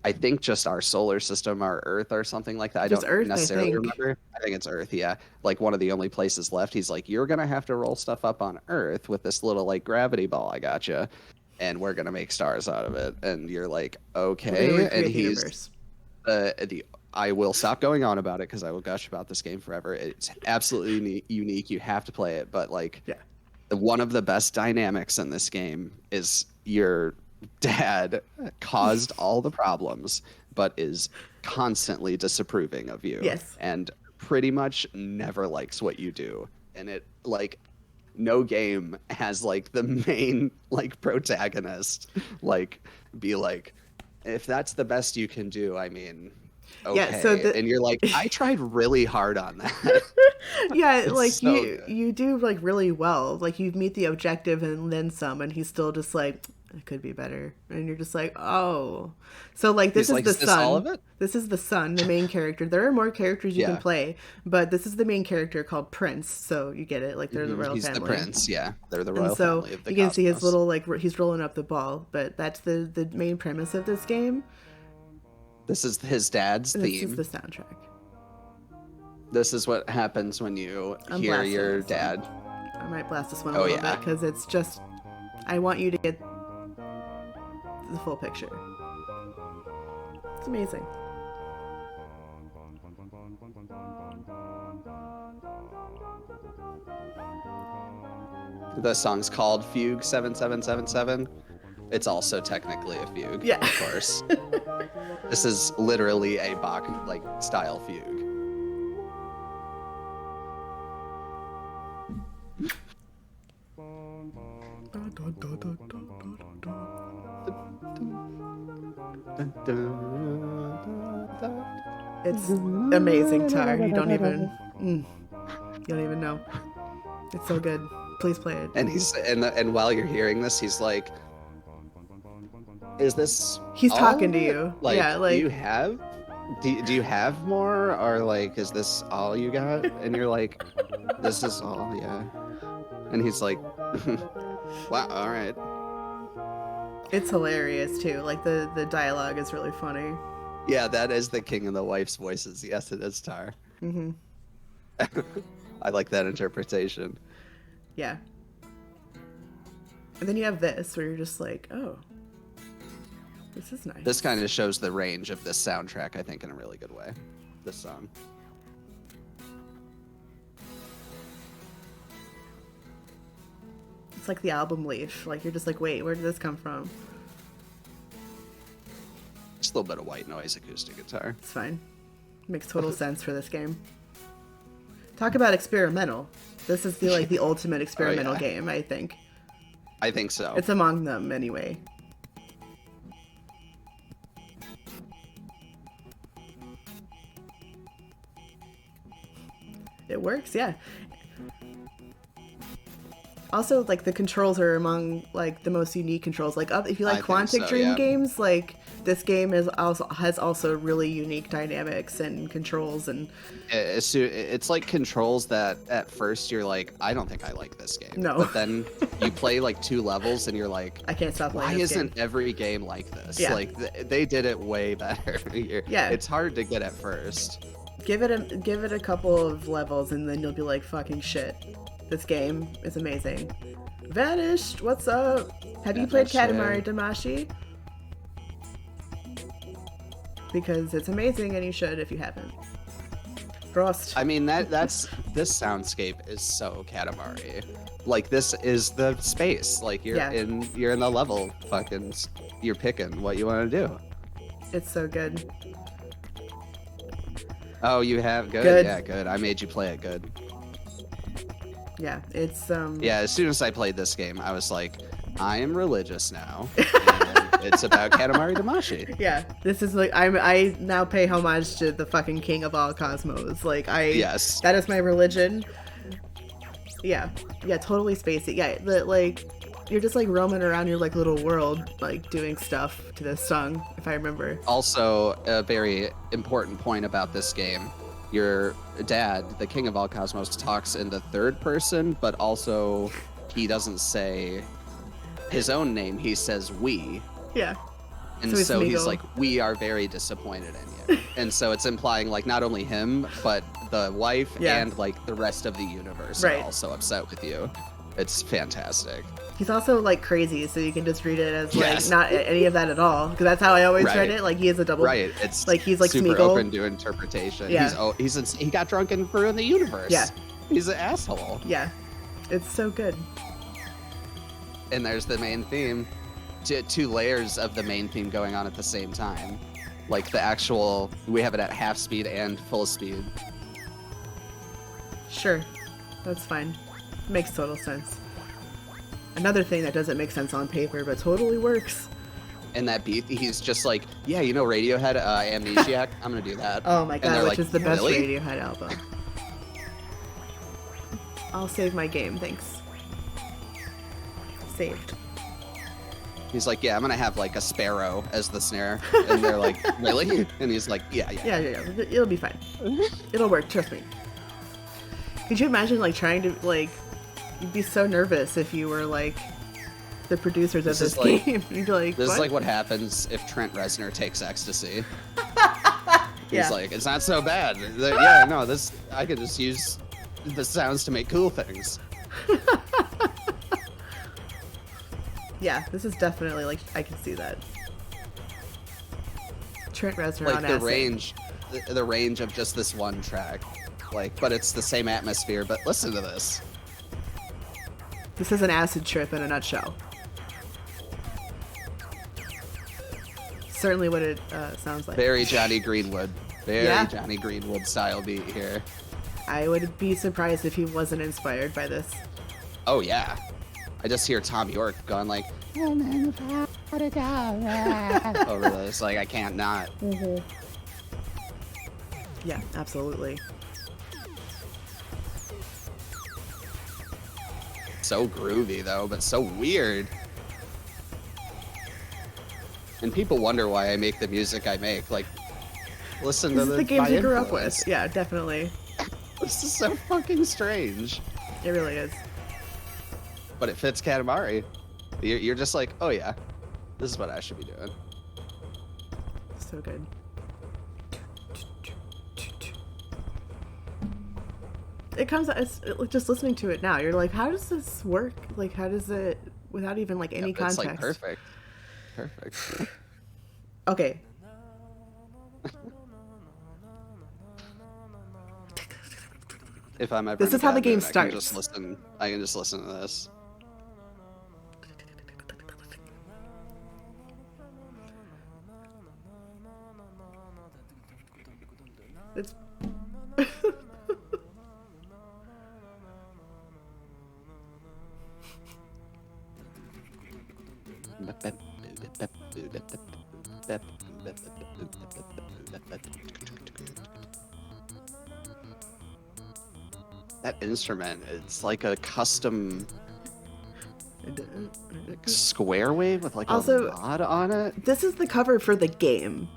I think just our solar system, our Earth, or something like that. I Just don't Earth, I necessarily think. remember. I think it's Earth, yeah. Like one of the only places left. He's like, you're gonna have to roll stuff up on Earth with this little like gravity ball I gotcha, and we're gonna make stars out of it. And you're like, We're gonna okay. And recreate the he's universe. the I will stop going on about it because I will gush about this game forever. It's absolutely unique. You have to play it. But like Yeah. one of the best dynamics in this game is your dad caused all the problems, but is constantly disapproving of you Yes. and pretty much never likes what you do. And it like no game has like the main like protagonist like be like if that's the best you can do, I mean, Yeah. So okay. the And you're like, I tried really hard on that. yeah, It's like so good. you do like really well. Like you meet the objective and then some, and he's still just like it could be better, and you're just like oh. So like this He's is like, the is this all son. of it? This is the son, the main character. There are more characters you can Yeah. play, but this is the main character called Prince. So you get it. Like they're the royal He's the family. prince. Yeah. They're the And royal so family of the you can see his cosmos. little like he's rolling up the ball, but that's the main premise of this game. This is his dad's And this is the theme. soundtrack. This is what happens when you I'm hear blasting your this one. dad. I might blast this one a Oh, little bit yeah. because it's just I want you to get the full picture. It's amazing. The song's called Fugue 7777. It's also technically a fugue, Yeah. of course. This is literally a Bach like style fugue. It's amazing, Tar. You don't even know. It's so good. Please play it. And and while you're hearing this, he's like, "Is this He's all talking of to it? you. Like, Yeah, do like you have do you have more, or like, is this all you got?" And you're like, "This is all, yeah." And he's like, "Wow, all right." it's hilarious too. Like the dialogue is really funny. Yeah, that is the king and the wife's voices. Yes, it is Tar. Hmm. I like that interpretation. Yeah. And then you have this where you're just like, oh, this is nice. This kind of shows the range of this soundtrack, I think, in a really good way. This song. It's like the album Leaf. Like you're just like, wait, where did this come from? Just a little bit of white noise acoustic guitar. It's fine. Makes total sense for this game. Talk about experimental. This is the ultimate experimental yeah. game, I think. I think so. It's among them anyway. It works, yeah. Also, like the controls are among like the most unique controls. Like if you like I think Quantic so, Dream yeah. games, like this game is also has also really unique dynamics and controls and It's like controls that at first you're like, I don't think I like this game. no, But then you play like 2 levels and you're like, I can't stop why playing this game. isn't every game like this? Yeah, Like they did it way better. yeah. It's hard to get at first. Give it a couple of levels and then you'll be like fucking shit. This game is amazing. Vanished, what's up? Have you played Katamari Damacy? Because it's amazing and you should if you haven't. Frost. I mean that's this soundscape is so Katamari. Like this is the space. Like you're in the level. Fucking you're picking what you want to do. It's so good. Oh, you have good? Good. Yeah, good. I made you play it good. Yeah, it's Yeah, as soon as I played this game, I was like, I am religious now. And it's about Katamari Damacy. Yeah, this is like I now pay homage to the fucking king of all cosmos. Like Yes. that is my religion. Yeah, totally spacey. Yeah, like you're just like roaming around your like little world, like doing stuff to this song, if I remember. Also, a very important point about this game. Your dad, the king of all cosmos, talks in the third person, but also he doesn't say his own name. He says we. Yeah. And so he's like, we are very disappointed in you. And so it's implying like not only him, but the wife and like the rest of the universe are also upset with you. It's fantastic. He's also like crazy, so you can just read it as like not any of that at all. Because that's how I always read it. Like he is a double. Right. It's like he's like super Smeagol. open to interpretation. Yeah. He got drunk and ruined the universe. Yeah. He's an asshole. Yeah. It's so good. And there's the main theme. Two layers of the main theme going on at the same time. Like the actual, we have it at half speed and full speed. Sure. That's fine. Makes total sense. Another thing that doesn't make sense on paper, but totally works. And that beat, he's just like, yeah, you know Radiohead, Amnesiac? I'm gonna do that. Oh my god, which like, is the best really? Radiohead album. I'll save my game, thanks. Saved. He's like, yeah, I'm gonna have like a sparrow as the snare. And they're like, really? And he's like, yeah. Yeah. It'll be fine. It'll work, trust me. Could you imagine like trying to like, you'd be so nervous if you were like the producers of this game. You'd be like, this is like what happens if Trent Reznor takes ecstasy. He's like, it's not so bad. Yeah, no, I could just use the sounds to make cool things. Yeah, this is definitely like I can see that. Trent Reznor like on the acid. the range of just this one track, like, but it's the same atmosphere. But listen to this. This is an acid trip in a nutshell. Certainly what it sounds like. Very Johnny Greenwood. Very Johnny Greenwood style beat here. I would be surprised if he wasn't inspired by this. Oh yeah. I just hear Tom York going like, over this. Like I can't not. Mm-hmm. Yeah, absolutely. So groovy though, but so weird. And people wonder why I make the music I make. Like, listen to the games my you grew up influence. with. Yeah, definitely. This is so fucking strange. It really is. But it fits Katamari. You're just like, oh yeah, this is what I should be doing. So good. It comes, it's just listening to it now. You're like, how does this work? Like, how does it, without even like any context? It's like perfect. Perfect. Okay. If I'm ever This is how the game I can starts. I can just listen to this. It's That instrument, it's like a custom Like square wave with like a Also, mod on it. this is the cover for the game.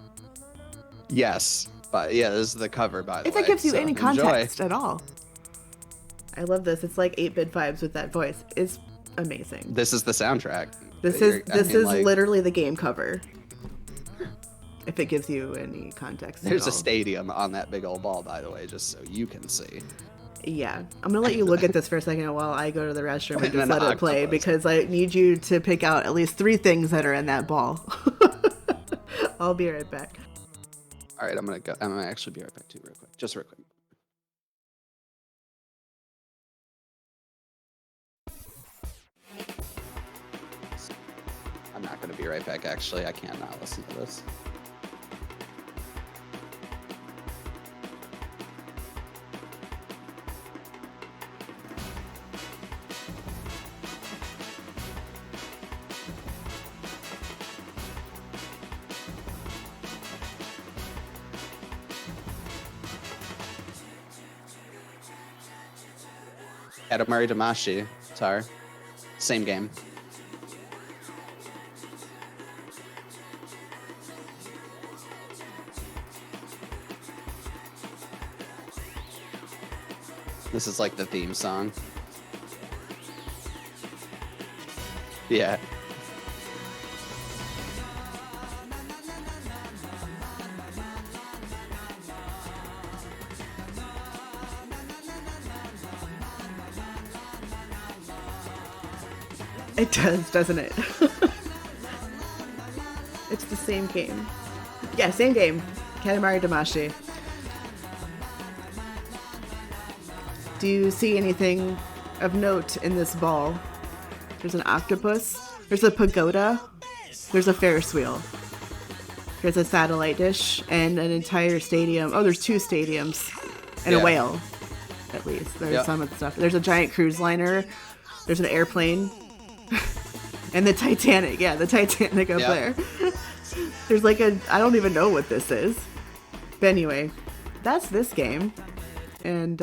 Yes, but yeah, this is the cover, by the If that way. gives you So any enjoy. context at all. I love this. It's like 8-bit vibes with that voice. It's amazing. This is the soundtrack. This is Like, literally the game cover. If it gives you any context there's at a all. stadium on that big old ball, by the way, just so you can see. Yeah. I'm going to let you look at this for a second while I go to the restroom and And just an let it play, octopus. because I need you to pick out at least 3 things that are in that ball. I'll be right back. All right, I'm gonna actually be right back too, real quick. Just real quick. I'm not gonna be right back. Actually, I can't not listen to this. Katamari Damacy, Tar. Same game. This is like the theme song. Yeah. It does, doesn't it? It's the same game. Yeah, same game. Katamari Damacy. Do you see anything of note in this ball? There's an octopus. There's a pagoda. There's a Ferris wheel. There's a satellite dish and an entire stadium. Oh, there's 2 stadiums and a Yeah. whale, at least. There's Yeah. some of the stuff. There's a giant cruise liner. There's an airplane. And the Titanic. Yeah, the Titanic up Yeah. there. There's like I don't even know what this is. But anyway, that's this game. And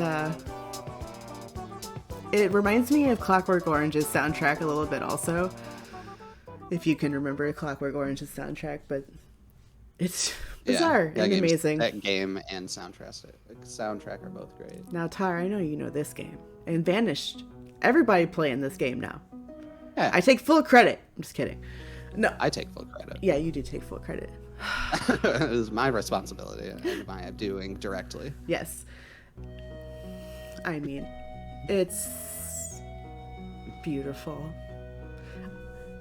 it reminds me of Clockwork Orange's soundtrack a little bit also. If you can remember Clockwork Orange's soundtrack, but it's bizarre and amazing. That game and soundtrack are both great. Now, Tar, I know you know this game. And Vanished. Everybody playing this game now. Yeah, I take full credit. I'm just kidding. No. I take full credit. Yeah, you do take full credit. It is my responsibility and my doing directly. Yes. I mean, it's beautiful.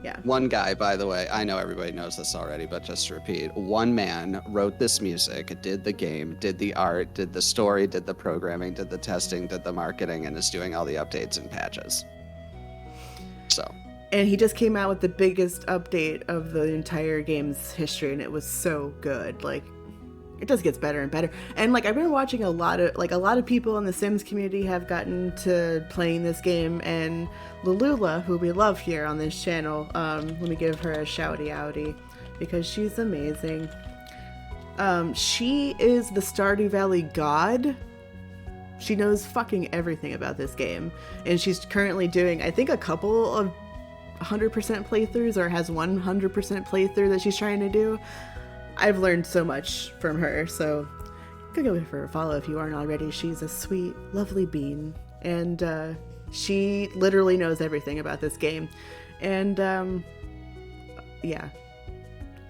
Yeah. One guy, by the way, I know everybody knows this already, but just to repeat, one man wrote this music, did the game, did the art, did the story, did the programming, did the testing, did the marketing, and is doing all the updates and patches. So. And he just came out with the biggest update of the entire game's history, and it was so good. Like, it just gets better and better. And like, I've been watching a lot of people in the Sims community have gotten to playing this game, and Lalula, who we love here on this channel, let me give her a shouty outy because she's amazing. She is the Stardew Valley god. She knows fucking everything about this game, and she's currently doing, I think, a couple of 100% playthroughs, or has 100% playthrough that she's trying to do. I've learned so much from her, so go give her a follow if you aren't already. She's a sweet, lovely bean, and she literally knows everything about this game. And yeah,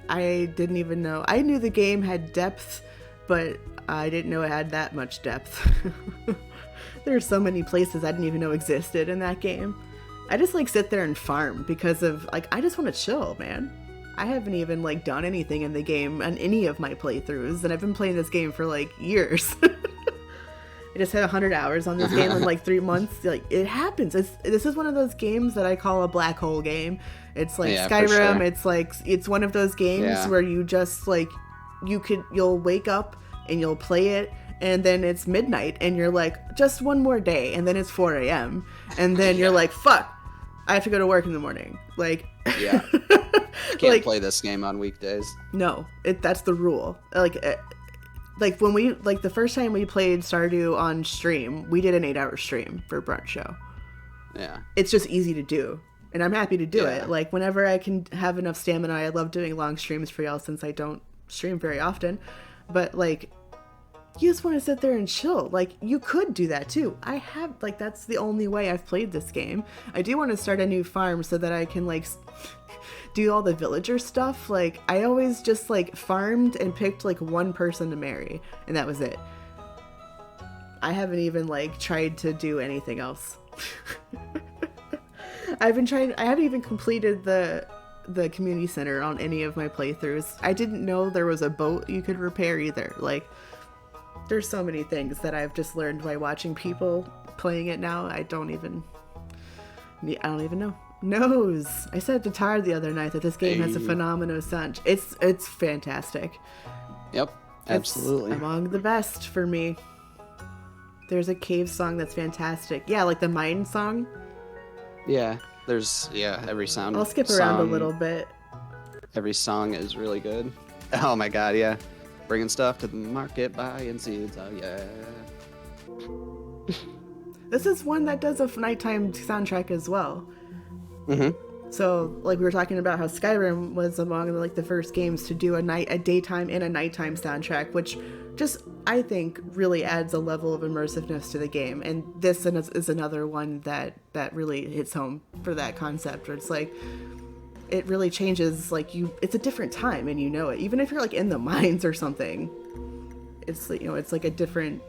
I didn't even know. I knew the game had depth, but I didn't know it had that much depth. There are so many places I didn't even know existed in that game. I just like sit there and farm because of like, I just want to chill, man. I haven't even like done anything in the game on any of my playthroughs, and I've been playing this game for like years. I just had 100 hours on this game in like 3 months. Like, it happens. This is one of those games that I call a black hole game. It's like Skyrim. Sure. It's like, it's one of those games where you just like, you'll wake up and you'll play it, and then it's midnight and you're like, just one more day, and then it's 4 a.m. and then you're like, fuck, I have to go to work in the morning. Like, Yeah. Can't play this game on weekdays. No, that's the rule. Like when we, like the first time we played Stardew on stream, we did an 8-hour stream for Brunch show. Yeah. It's just easy to do. and I'm happy to do it. Yeah. Like whenever I can have enough stamina, I love doing long streams for y'all since I don't stream very often. But like, you just want to sit there and chill. Like you could do that too. I have like that's the only way I've played this game. I do want to start a new farm so that I can like do all the villager stuff. Like I always just like farmed and picked like one person to marry, and that was it. I haven't even like tried to do anything else. I haven't even completed the community center on any of my playthroughs. I didn't know there was a boat you could repair either. Like there's so many things that I've just learned by watching people playing it now. I don't even know. Nose. I said to Tar the other night that this game has a phenomenal sound. It's fantastic. Yep. Absolutely. It's among the best for me. There's a cave song that's fantastic. Yeah, like the mine song. Yeah. There's every sound. I'll skip around a little bit. Every song is really good. Oh my god, yeah. Bringing stuff to the market, buying seeds. Oh yeah. This is one that does a nighttime soundtrack as well. Mm-hmm. So, like we were talking about how Skyrim was among like the first games to do a daytime and a nighttime soundtrack, which just I think really adds a level of immersiveness to the game. And this is another one that really hits home for that concept, where it's like it really changes. Like it's a different time, and you know it. Even if you're like in the mines or something, it's like it's like a different,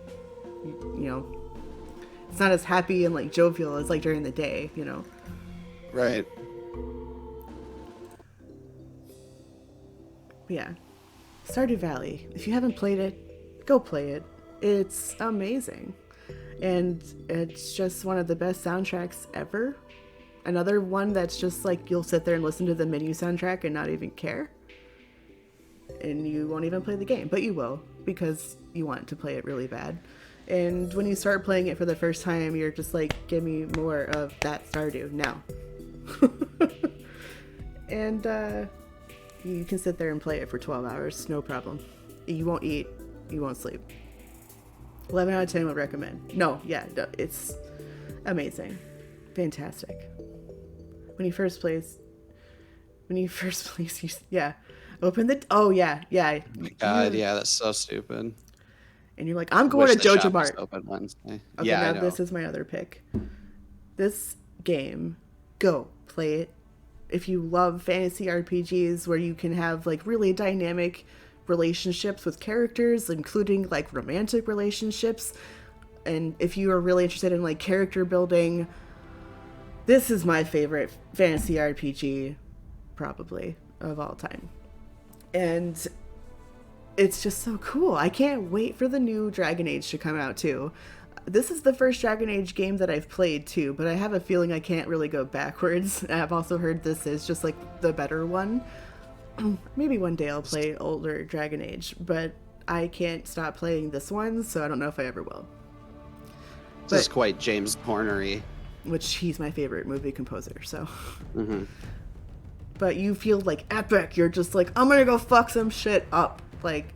it's not as happy and like jovial as like during the day, Right. Yeah. Stardew Valley. If you haven't played it, go play it. It's amazing. And it's just one of the best soundtracks ever. Another one that's just like you'll sit there and listen to the menu soundtrack and not even care. And you won't even play the game, but you will because you want to play it really bad. And when you start playing it for the first time, you're just like, give me more of that Stardew now. And you can sit there and play it for 12 hours, no problem. You won't eat, you won't sleep. 11 out of 10 would recommend. No, it's amazing. Fantastic. When you first place, open the, oh yeah. Oh my god, yeah, that's so stupid. And you're like, I'm going to Joja Mart. Open Wednesday. Okay, yeah, now this is my other pick. This game, go play it. If you love fantasy RPGs where you can have like really dynamic relationships with characters, including like romantic relationships, and if you are really interested in like character building, this is my favorite fantasy RPG probably of all time. And it's just so cool. I can't wait for the new Dragon Age to come out too. This is the first Dragon Age game that I've played too, but I have a feeling I can't really go backwards. I've also heard this is just like the better one. Maybe one day I'll play older Dragon Age, but I can't stop playing this one, so I don't know if I ever will. This is quite James Hornery. Which he's my favorite movie composer, so. Mm-hmm. But you feel like epic. You're just like, I'm gonna go fuck some shit up. Like,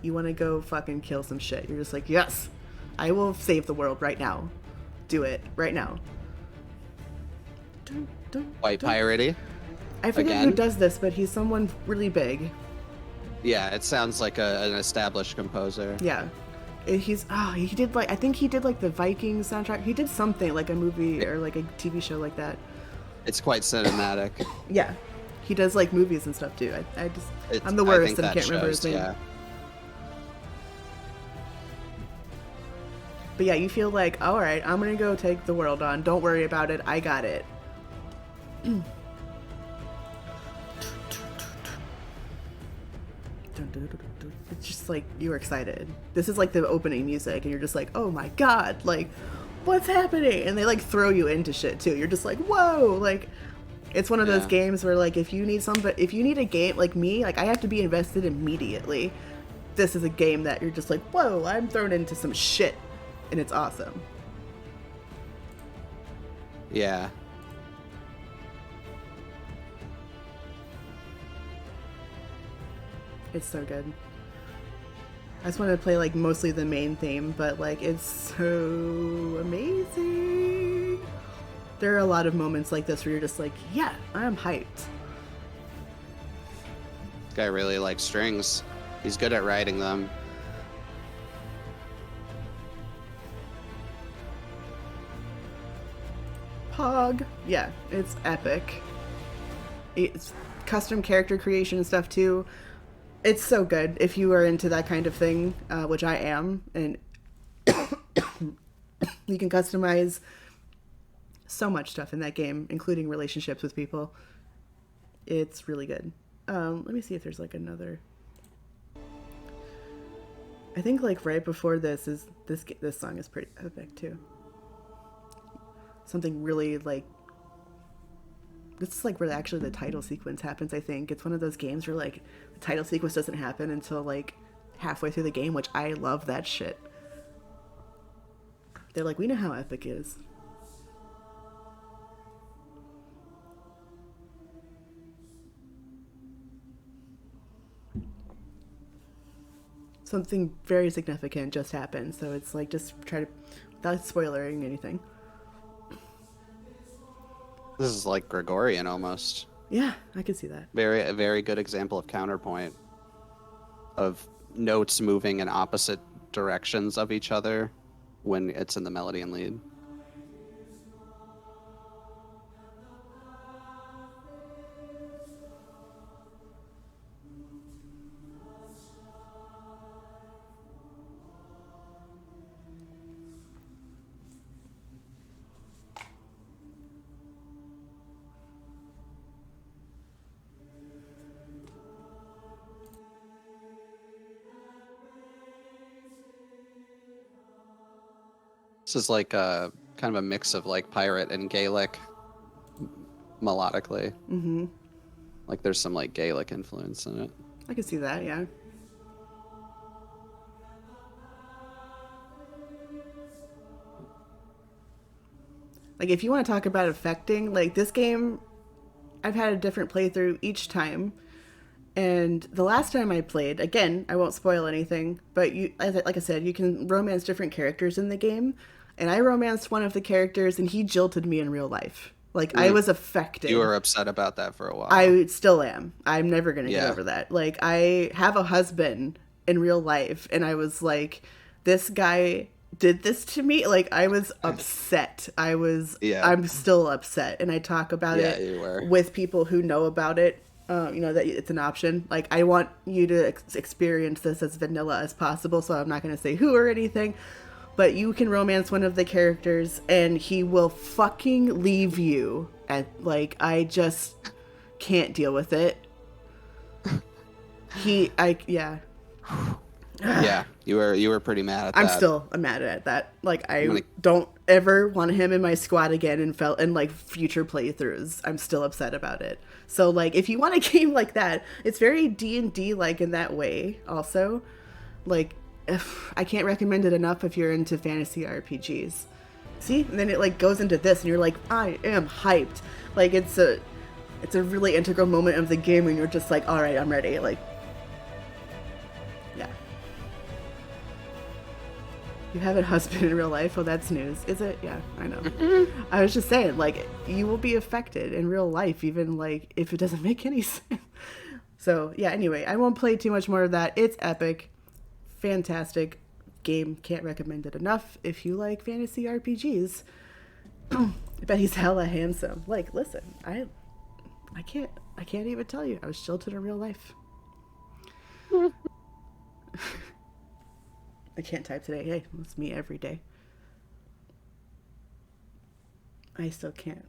you want to go fucking kill some shit. You're just like, yes, I will save the world right now. Do it right now. White piratey. I forget Again? who does this, but he's someone really big. Yeah, it sounds like an established composer. Yeah. He did like, I think he did like the Vikings soundtrack. He did something like a movie or like a TV show like that. It's quite cinematic. Yeah. He does like movies and stuff too. I'm the worst and I can't remember his name. Yeah. But yeah, you feel like, all right, I'm going to go take the world on. Don't worry about it. I got it. It's just like you're excited. This is like the opening music and you're just like, oh my god, like what's happening? And they like throw you into shit too. You're just like, whoa, like it's one of those games where like if you need a game like me, like I have to be invested immediately. This is a game that you're just like, whoa, I'm thrown into some shit and it's awesome. Yeah. It's so good. I just want to play like mostly the main theme, but like it's so amazing. There are a lot of moments like this where you're just like, yeah, I'm hyped. This guy really likes strings. He's good at writing them. Pog. Yeah, it's epic. It's custom character creation and stuff too. It's so good if you are into that kind of thing, which I am, and you can customize so much stuff in that game, including relationships with people. It's really good. Let me see if there's like another. I think like right before this is this song is pretty epic too. Something really like this is like where actually the title sequence happens. I think it's one of those games where like the title sequence doesn't happen until like halfway through the game, which I love that shit. They're like, we know how epic is. Something very significant just happened, so it's like just try to, without spoiling anything. This is like Gregorian almost. Yeah, I can see that. A very good example of counterpoint, of notes moving in opposite directions of each other when it's in the melody and lead. This is like a kind of a mix of like pirate and Gaelic melodically. Mm-hmm. Like there's some like Gaelic influence in it. I can see that, yeah. Like if you want to talk about affecting, like this game, I've had a different playthrough each time. And the last time I played, again, I won't spoil anything, but you, like I said, you can romance different characters in the game. And I romanced one of the characters, and he jilted me in real life. Like I was affected. You were upset about that for a while. I still am. I'm never gonna get Yeah. over that. Like I have a husband in real life, and I was like, this guy did this to me. Like I was upset. Yeah. I'm still upset, and I talk about Yeah, you were. it with people who know about it. You know that it's an option. Like I want you to experience this as vanilla as possible, so I'm not going to say who or anything. But you can romance one of the characters, and he will fucking leave you. And like I just can't deal with it. Yeah. Yeah, you were pretty mad at that. I'm still mad at that. Like I don't ever want him in my squad again, and felt in like future playthroughs. I'm still upset about it. So like if you want a game like that, it's very D&D like in that way also. Like I can't recommend it enough if you're into fantasy RPGs. See? And then it like goes into this and you're like, I am hyped. Like it's a really integral moment of the game when you're just like, all right, I'm ready. Like yeah. You have a husband in real life? Oh, that's news. Is it? Yeah, I know. I was just saying, like, you will be affected in real life, even, like, if it doesn't make any sense. So, yeah, anyway, I won't play too much more of that. It's epic. Fantastic game. Can't recommend it enough if you like fantasy RPGs. I bet he's hella handsome. Like, listen, I can't even tell you. I was jilted in real life. I can't type today. Hey, it's me every day. I still can't.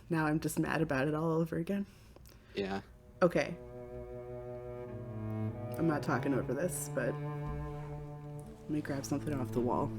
Now I'm just mad about it all over again. Yeah. Okay. I'm not talking over this, but let me grab something off the wall.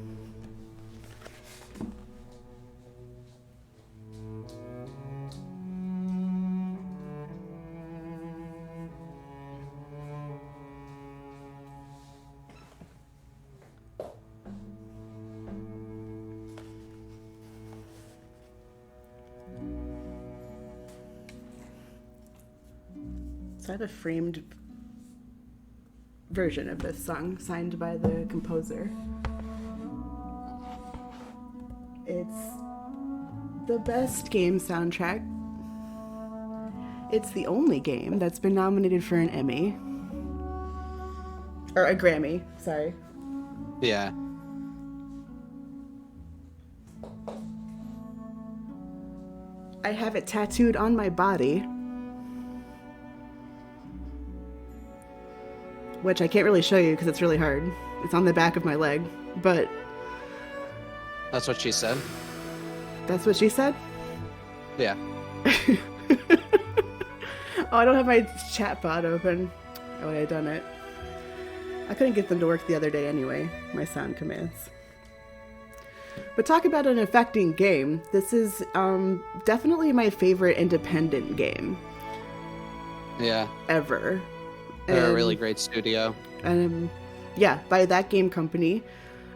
So I have a framed version of this song, signed by the composer. It's the best game soundtrack. It's the only game that's been nominated for an Emmy. Or a Grammy, sorry. Yeah. I have it tattooed on my body, which I can't really show you because it's really hard. It's on the back of my leg, but That's what she said? that's what she said? Yeah. Oh, I don't have my chat bot open. Oh, I had done it. I couldn't get them to work the other day anyway, my sound commands. But talk about an affecting game. This is definitely my favorite independent game. Yeah. Ever. They're a really great studio. Yeah, by that game company,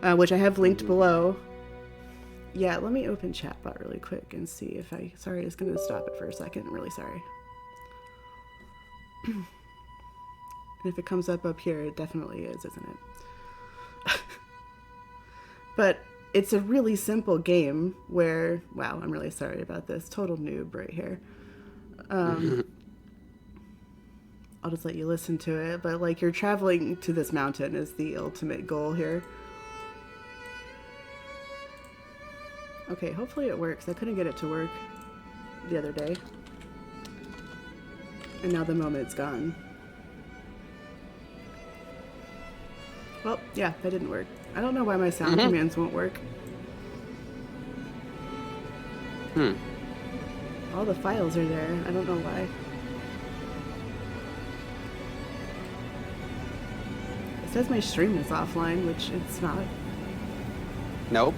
which I have linked below. Yeah, let me open chatbot really quick and see if I... Sorry, it's going to stop it for a second. I'm really sorry. And if it comes up here, it definitely is, isn't it? But it's a really simple game where... Wow, I'm really sorry about this. Total noob right here. I'll just let you listen to it. But, like, you're traveling to this mountain is the ultimate goal here. Okay, hopefully it works. I couldn't get it to work the other day. And now the moment's gone. Well, yeah, that didn't work. I don't know why my sound commands won't work. All the files are there. I don't know why. It says my stream is offline, which it's not. Nope.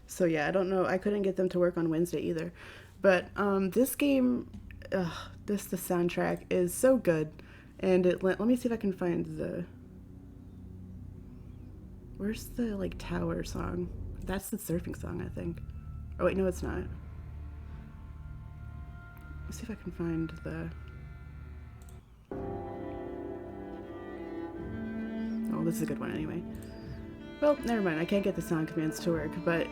So yeah, I don't know. I couldn't get them to work on Wednesday either. But this game, the soundtrack is so good. And let me see if I can find the... Where's the, like, tower song? That's the surfing song, I think. Oh, wait, no, it's not. Let's see if I can find the... Oh, this is a good one anyway. Well, never mind. I can't get the sound commands to work, but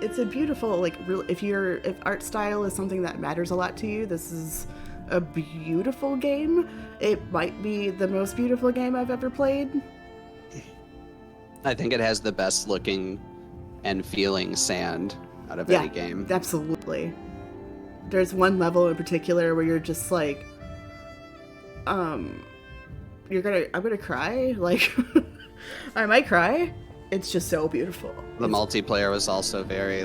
it's a beautiful, like, if art style is something that matters a lot to you, this is a beautiful game. It might be the most beautiful game I've ever played. I think it has the best looking and feeling sand out of any game. Absolutely. There's one level in particular where you're just like, I'm gonna cry. Like, I might cry. It's just so beautiful. The multiplayer was also very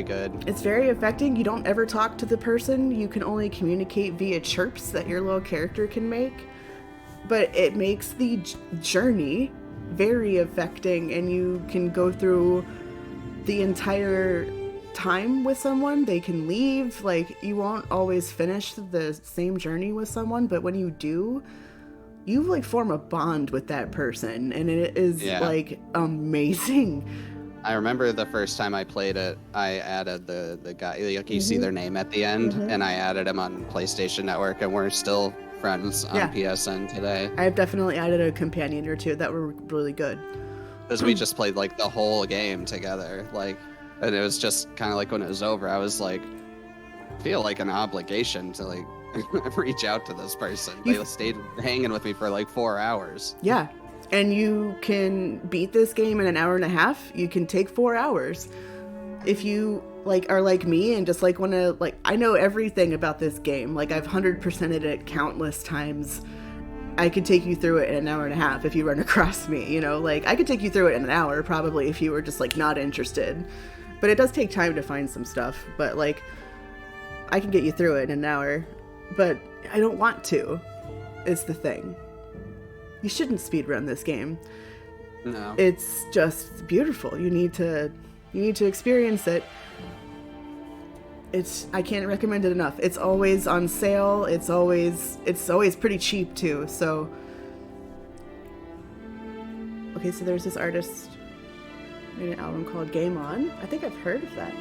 good. It's very affecting. You don't ever talk to the person. You can only communicate via chirps that your little character can make. But it makes the journey very affecting, and you can go through the entire time with someone. They can leave. Like, you won't always finish the same journey with someone, but when you do, you like form a bond with that person, and it is like amazing. I remember the first time I played it, I added the guy, like you see their name at the end, and I added him on PlayStation Network, and we're still friends on PSN today. I've definitely added a companion or two that were really good. Because we just played like the whole game together, like, and it was just kind of like when it was over, I was like, feel like an obligation to like reach out to this person. They stayed hanging with me for like 4 hours. Yeah. And you can beat this game in an hour and a half. You can take 4 hours. If you like are like me and just like want to, like, I know everything about this game. Like, I've 100%ed it countless times. I could take you through it in an hour and a half if you run across me, you know? Like, I could take you through it in an hour probably if you were just like not interested. But it does take time to find some stuff. But like, I can get you through it in an hour. But I don't want to, is the thing. You shouldn't speedrun this game. No. It's just beautiful. You need to experience it. I can't recommend it enough. It's always on sale. It's always pretty cheap too. So okay, so there's this artist made an album called Game On. I think I've heard of that.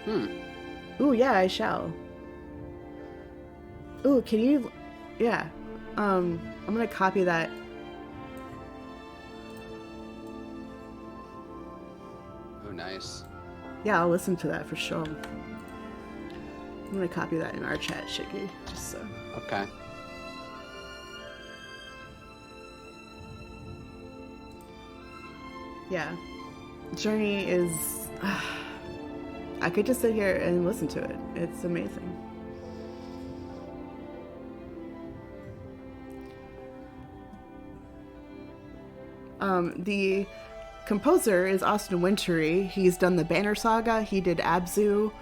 Hmm. Ooh, yeah, I shall. Ooh, can you... Yeah. I'm gonna copy that. Oh, nice. Yeah, I'll listen to that for sure. I'm gonna copy that in our chat, Shiggy, just so. Okay. Yeah. Journey is... I could just sit here and listen to it. It's amazing. The composer is Austin Wintory. He's done the Banner Saga. He did Abzu.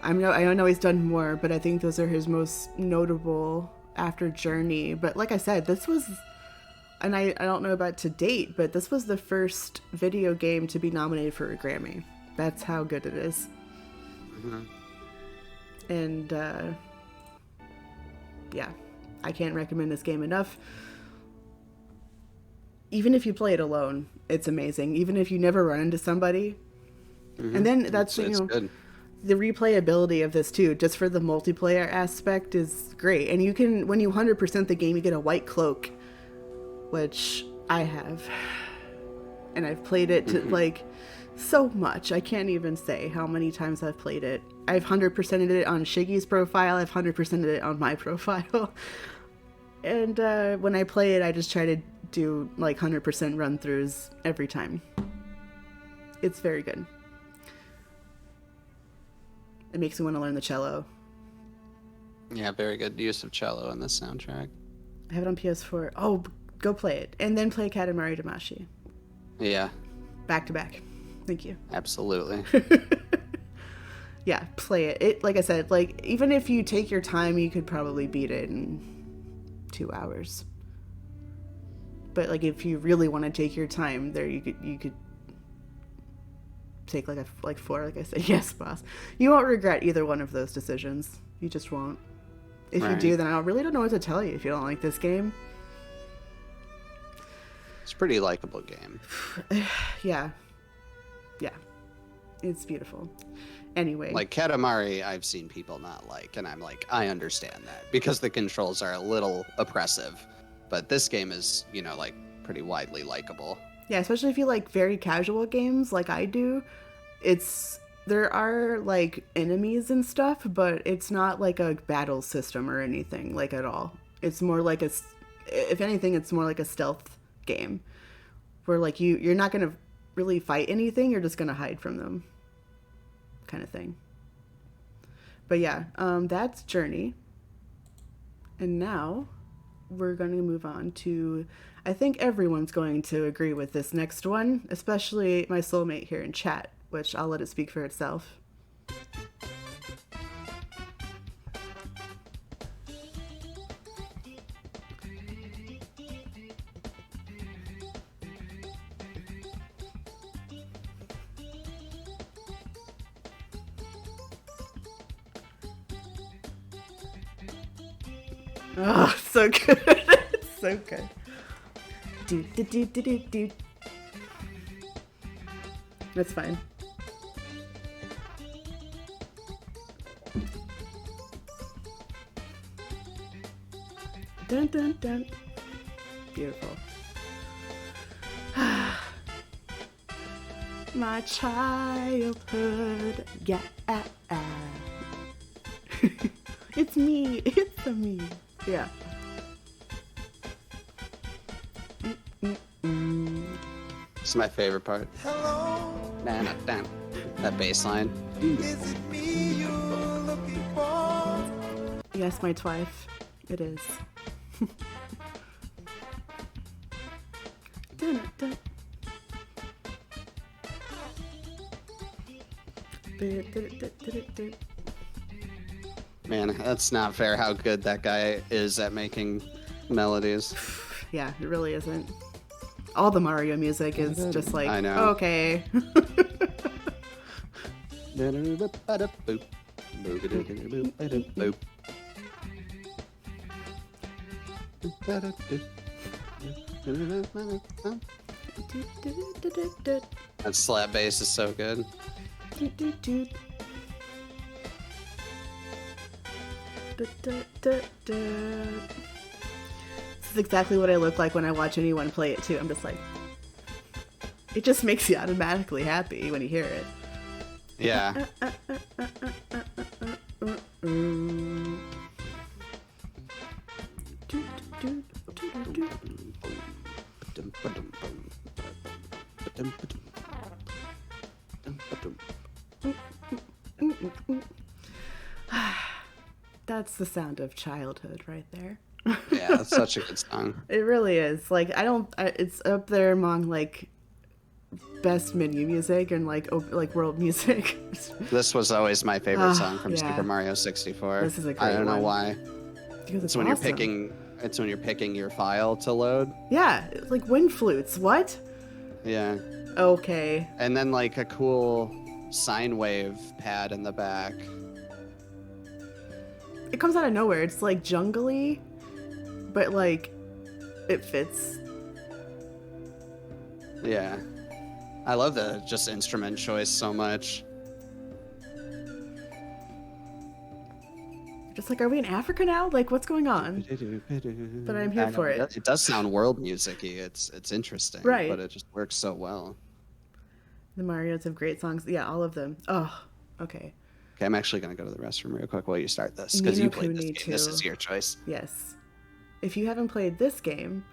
I know he's done more, but I think those are his most notable after Journey. But like I said, this was, and I don't know about to date, but this was the first video game to be nominated for a Grammy. That's how good it is. Mm-hmm. And yeah, I can't recommend this game enough. Even if you play it alone, it's amazing. Even if you never run into somebody. Mm-hmm. And then that's, it's good. The replayability of this too, just for the multiplayer aspect, is great. And you can, when you 100% the game, you get a white cloak, which I have. And I've played it to like so much. I can't even say how many times I've played it. I've 100%ed it on Shiggy's profile. I've 100%ed it on my profile. And when I play it, I just try to do like 100% run throughs every time. It's very good. It makes me want to learn the cello. Yeah, very good use of cello in this soundtrack. I have it on PS4. Oh, go play it. And then play Katamari Damacy. Yeah. Back to back. Thank you. Absolutely. Yeah, play it. It, like I said, like even if you take your time, you could probably beat it in 2 hours. But like if you really want to take your time, there you could take like 4, like I said. Yes, boss. You won't regret either one of those decisions. You just won't. If you do, then I really don't know what to tell you if you don't like this game. It's a pretty likable game. Yeah. Yeah. It's beautiful. Anyway. Like Katamari, I've seen people not like, and I'm like, I understand that because the controls are a little oppressive. But this game is, like pretty widely likable. Yeah, especially if you like very casual games like I do. There are like enemies and stuff, but it's not like a battle system or anything like at all. It's more like if anything, it's more like a stealth game where like you're not going to really fight anything. You're just going to hide from them kind of thing. But yeah, that's Journey. And now we're going to move on to, I think everyone's going to agree with this next one, especially my soulmate here in chat, which I'll let it speak for itself. Oh, so good. So good. Do. That's fine. Dun dun dun. Beautiful. My childhood. Yeah. It's me. It's me. Yeah. It's my favorite part. Hello. That bass line. Is it me you're looking for? Yes, my twife. It is. Dun, dun. Man, that's not fair how good that guy is at making melodies. Yeah, it really isn't. All the Mario music is just like, I know. Okay. That slap bass is so good. This is exactly what I look like when I watch anyone play it too. I'm just like, it just makes you automatically happy when you hear it. Yeah. That's the sound of childhood right there. Yeah, that's such a good song. It really is. Like, it's up there among like best menu music and like world music. This was always my favorite song from yeah. Super Mario 64. This is a I great don't know one. why. Because It's when you're picking your file to load. Yeah, it's like wind flutes. What? Yeah. Okay. And then like a cool sine wave pad in the back. It comes out of nowhere. It's like jungly, but like it fits. Yeah. I love the just instrument choice so much. Just like, are we in Africa now? Like, what's going on? But I'm here for it. It does sound world music-y. It's interesting, Right. but it just works so well. The Marios have great songs. Yeah, all of them. Oh, okay. Okay, I'm actually gonna go to the restroom real quick while you start this because you played this game. This is your choice. Yes. If you haven't played this game,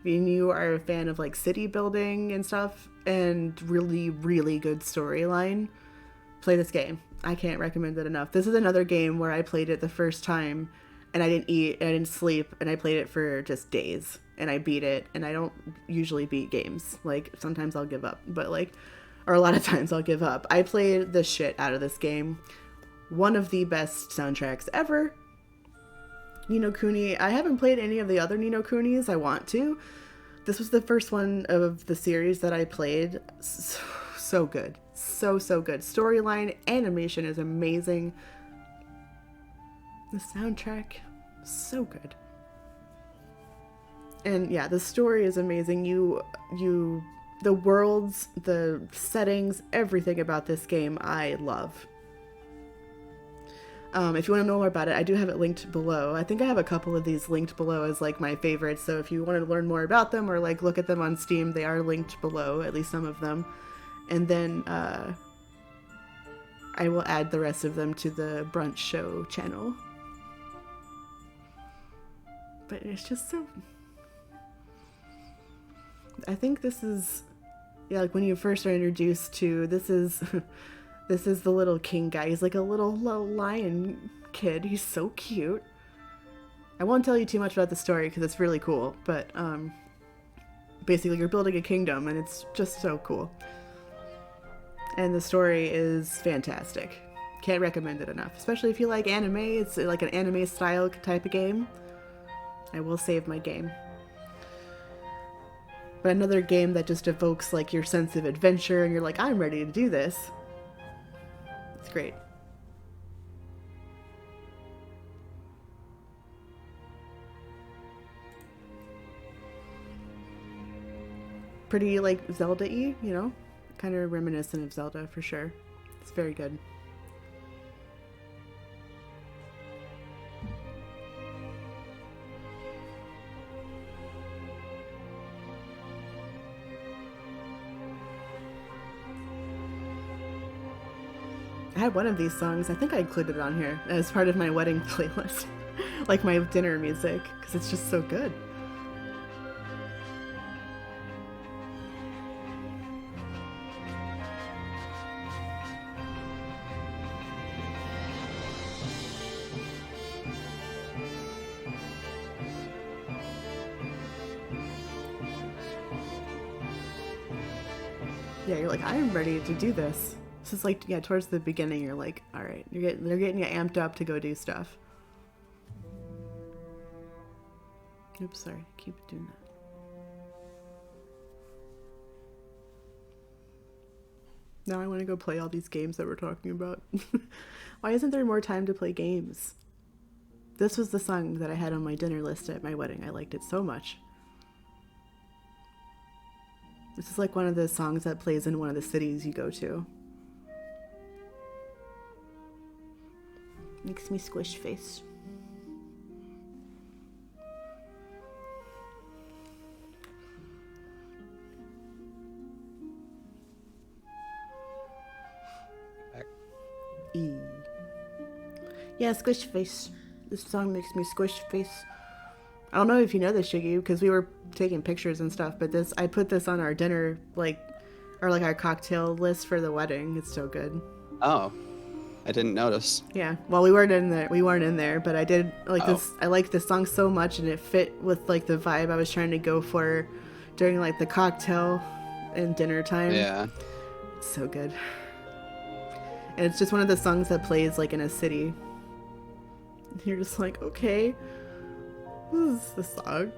and you are a fan of like city building and stuff and really, really good storyline, play this game. I can't recommend it enough. This is another game where I played it the first time and I didn't eat and I didn't sleep and I played it for just days and I beat it. And I don't usually beat games. Like sometimes I'll give up, but like, or a lot of times I'll give up. I played the shit out of this game. One of the best soundtracks ever. Ni no Kuni. I haven't played any of the other Ni no Kunis. I want to. This was the first one of the series that I played. So good. So good. Storyline, animation is amazing. The soundtrack, so good. And yeah, the story is amazing. The worlds, the settings, everything about this game I love. If you want to know more about it, I do have it linked below. I think I have a couple of these linked below as like my favorites. So if you want to learn more about them or like look at them on Steam, they are linked below, at least some of them. And then I will add the rest of them to the Brunch Show channel. But it's just so... I think this is... Yeah, like when you first are introduced to... This is the little king guy. He's like a little lion kid. He's so cute. I won't tell you too much about the story because it's really cool. But basically you're building a kingdom and it's just so cool. And the story is fantastic. Can't recommend it enough. Especially if you like anime. It's like an anime style type of game. I will save my game. But another game that just evokes like your sense of adventure and you're like, I'm ready to do this. It's great. Pretty like Zelda-y, you know? Kind of reminiscent of Zelda for sure. It's very good. I had one of these songs, I think I included it on here as part of my wedding playlist. Like my dinner music, because it's just so good. Yeah, you're like, I am ready to do this. This is like, yeah, towards the beginning, you're like, all right, they're getting you amped up to go do stuff. Oops, sorry, keep doing that. Now I want to go play all these games that we're talking about. Why isn't there more time to play games? This was the song that I had on my dinner list at my wedding. I liked it so much. This is like one of the songs that plays in one of the cities you go to. Makes me squish face. E. Yeah, squish face. This song makes me squish face. I don't know if you know this, Shiggy, because we were taking pictures and stuff, but I put this on our dinner, or our cocktail list for the wedding. It's so good. Oh, I didn't notice. Yeah. Well, we weren't in there. We weren't in there, but I did like Oh. this. I liked this song so much, and it fit with like the vibe I was trying to go for during like the cocktail and dinner time. Yeah. It's so good. And it's just one of the songs that plays like in a city. You're just like, okay, this is the song.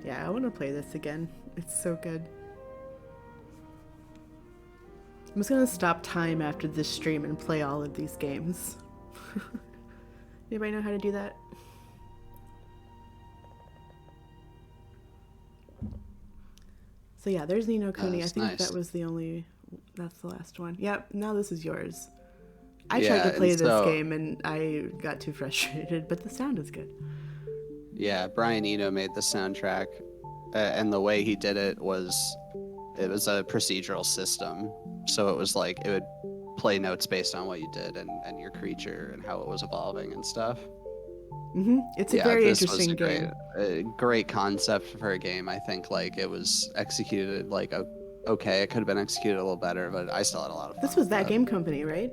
Yeah, I want to play this again. It's so good. I'm just gonna stop time after this stream and play all of these games. Anybody know how to do that? So yeah, there's Ni no Kuni. I think nice. that was that's the last one. Yep, now this is yours. I Yeah, tried to play and this so- game and I got too frustrated, but the sound is good. Yeah, Brian Eno made the soundtrack, and the way he did it was a procedural system. So it was like it would play notes based on what you did and your creature and how it was evolving and stuff. It's a very this interesting was game. a great concept for a game. I think like it was executed like okay. It could have been executed a little better, but I still had a lot of fun. This was with that it. game company, right?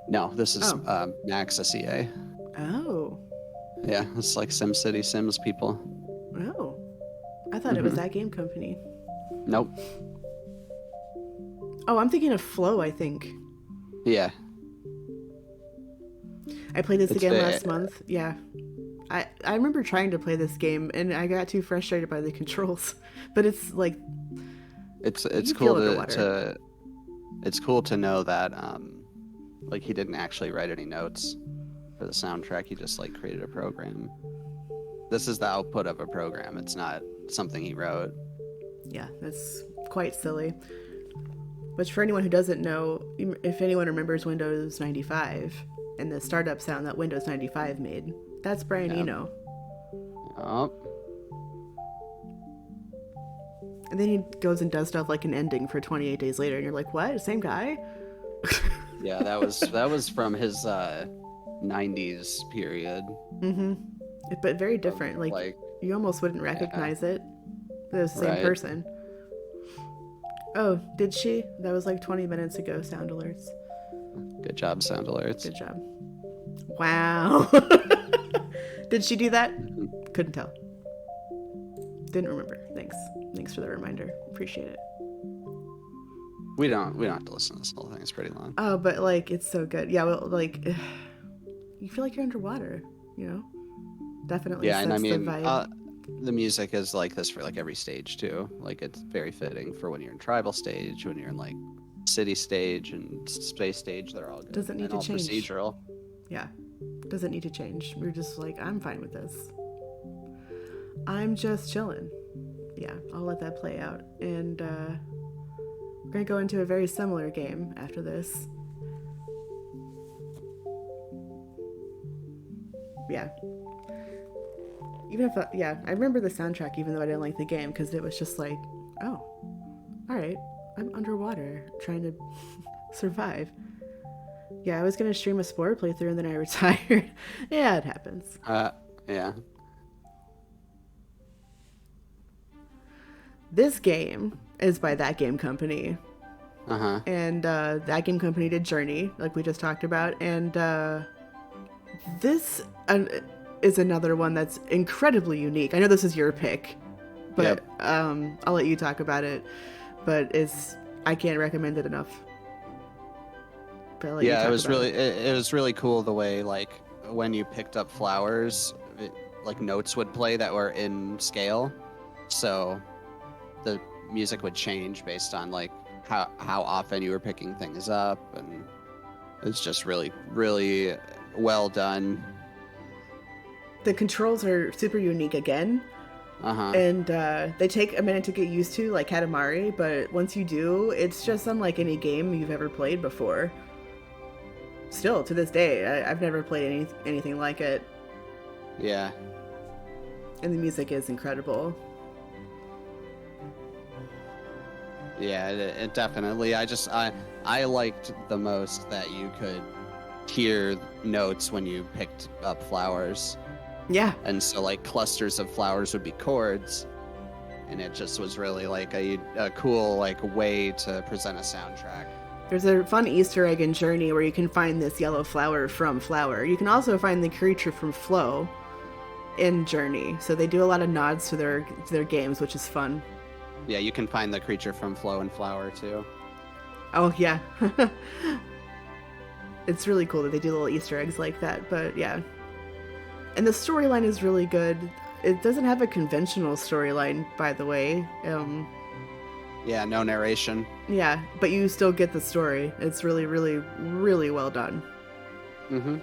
No, this is Oh. Maxis EA. Oh. Yeah, it's like SimCity Sims people. Oh. I thought it was that game company. Nope. Oh, I'm thinking of Flow, I think. Yeah. I played this It's again the- last month. Yeah. I remember trying to play this game and I got too frustrated by the controls. But it's like It's You cool feel underwater. it's cool to know that like he didn't actually write any notes for the soundtrack. He just like created a program. This is the output of a program. It's not something he wrote. yeah, that's quite silly. But for anyone who doesn't know, if anyone remembers Windows 95 and the startup sound that Windows 95 made, that's Brian Yeah. Eno. Oh, And then he goes and does stuff like an ending for 28 Days Later, and you're like, what? Same guy? yeah, that was from his 90s period. But very different. Like you almost wouldn't recognize it. It was the same Right. person. Oh, did she? That was like 20 minutes ago, sound alerts. Good job, sound alerts. Good job. Wow. Did she do that? Couldn't tell. Didn't remember. Thanks. Thanks for the reminder. Appreciate it. We don't have to listen to this whole thing. It's pretty long. Oh, but like it's so good. Yeah, well, like you feel like you're underwater, you know? Definitely Yeah, sets and I mean, the vibe. the music is like this for like every stage too. Like it's very fitting for when you're in tribal stage, when you're in like city stage and space stage. They're all good. Doesn't need and to all change. procedural. Yeah. Doesn't need to change. We're just like, I'm fine with this. I'm just chilling. Yeah, I'll let that play out. And we're going to go into a very similar game after this. Yeah. Even if, I remember the soundtrack even though I didn't like the game because it was just like, oh, all right, I'm underwater trying to survive. Yeah, I was going to stream a Spore playthrough and then I retired. Yeah, it happens. Yeah. This game is by That Game Company. Uh-huh. And That Game Company did Journey, like we just talked about. And this is another one that's incredibly unique. I know this is your pick, but Yep. I'll let you talk about it. But I can't recommend it enough. But I'll let you Yeah, talk it was about really it was really cool the way like when you picked up flowers, like notes would play that were in scale. So the music would change based on like how often you were picking things up, and it's just really well done. The controls are super unique again. Uh-huh. And they take a minute to get used to, like Katamari, but once you do, it's just unlike any game you've ever played before. Still, to this day, I've never played anything like it. Yeah. And the music is incredible. Yeah, it definitely. I I liked the most that you could hear notes when you picked up flowers. Yeah. And so like clusters of flowers would be chords. And it just was really like a cool like way to present a soundtrack. There's a fun Easter egg in Journey where you can find this yellow flower from Flower. You can also find the creature from Flow in Journey. So they do a lot of nods to their games, which is fun. Yeah, you can find the creature from Flow and Flower too. Oh, yeah. It's really cool that they do little Easter eggs like that, but yeah. And the storyline is really good. It doesn't have a conventional storyline, by the way. Yeah, no narration. Yeah, but you still get the story. It's really, really, really well done. Mm-hmm.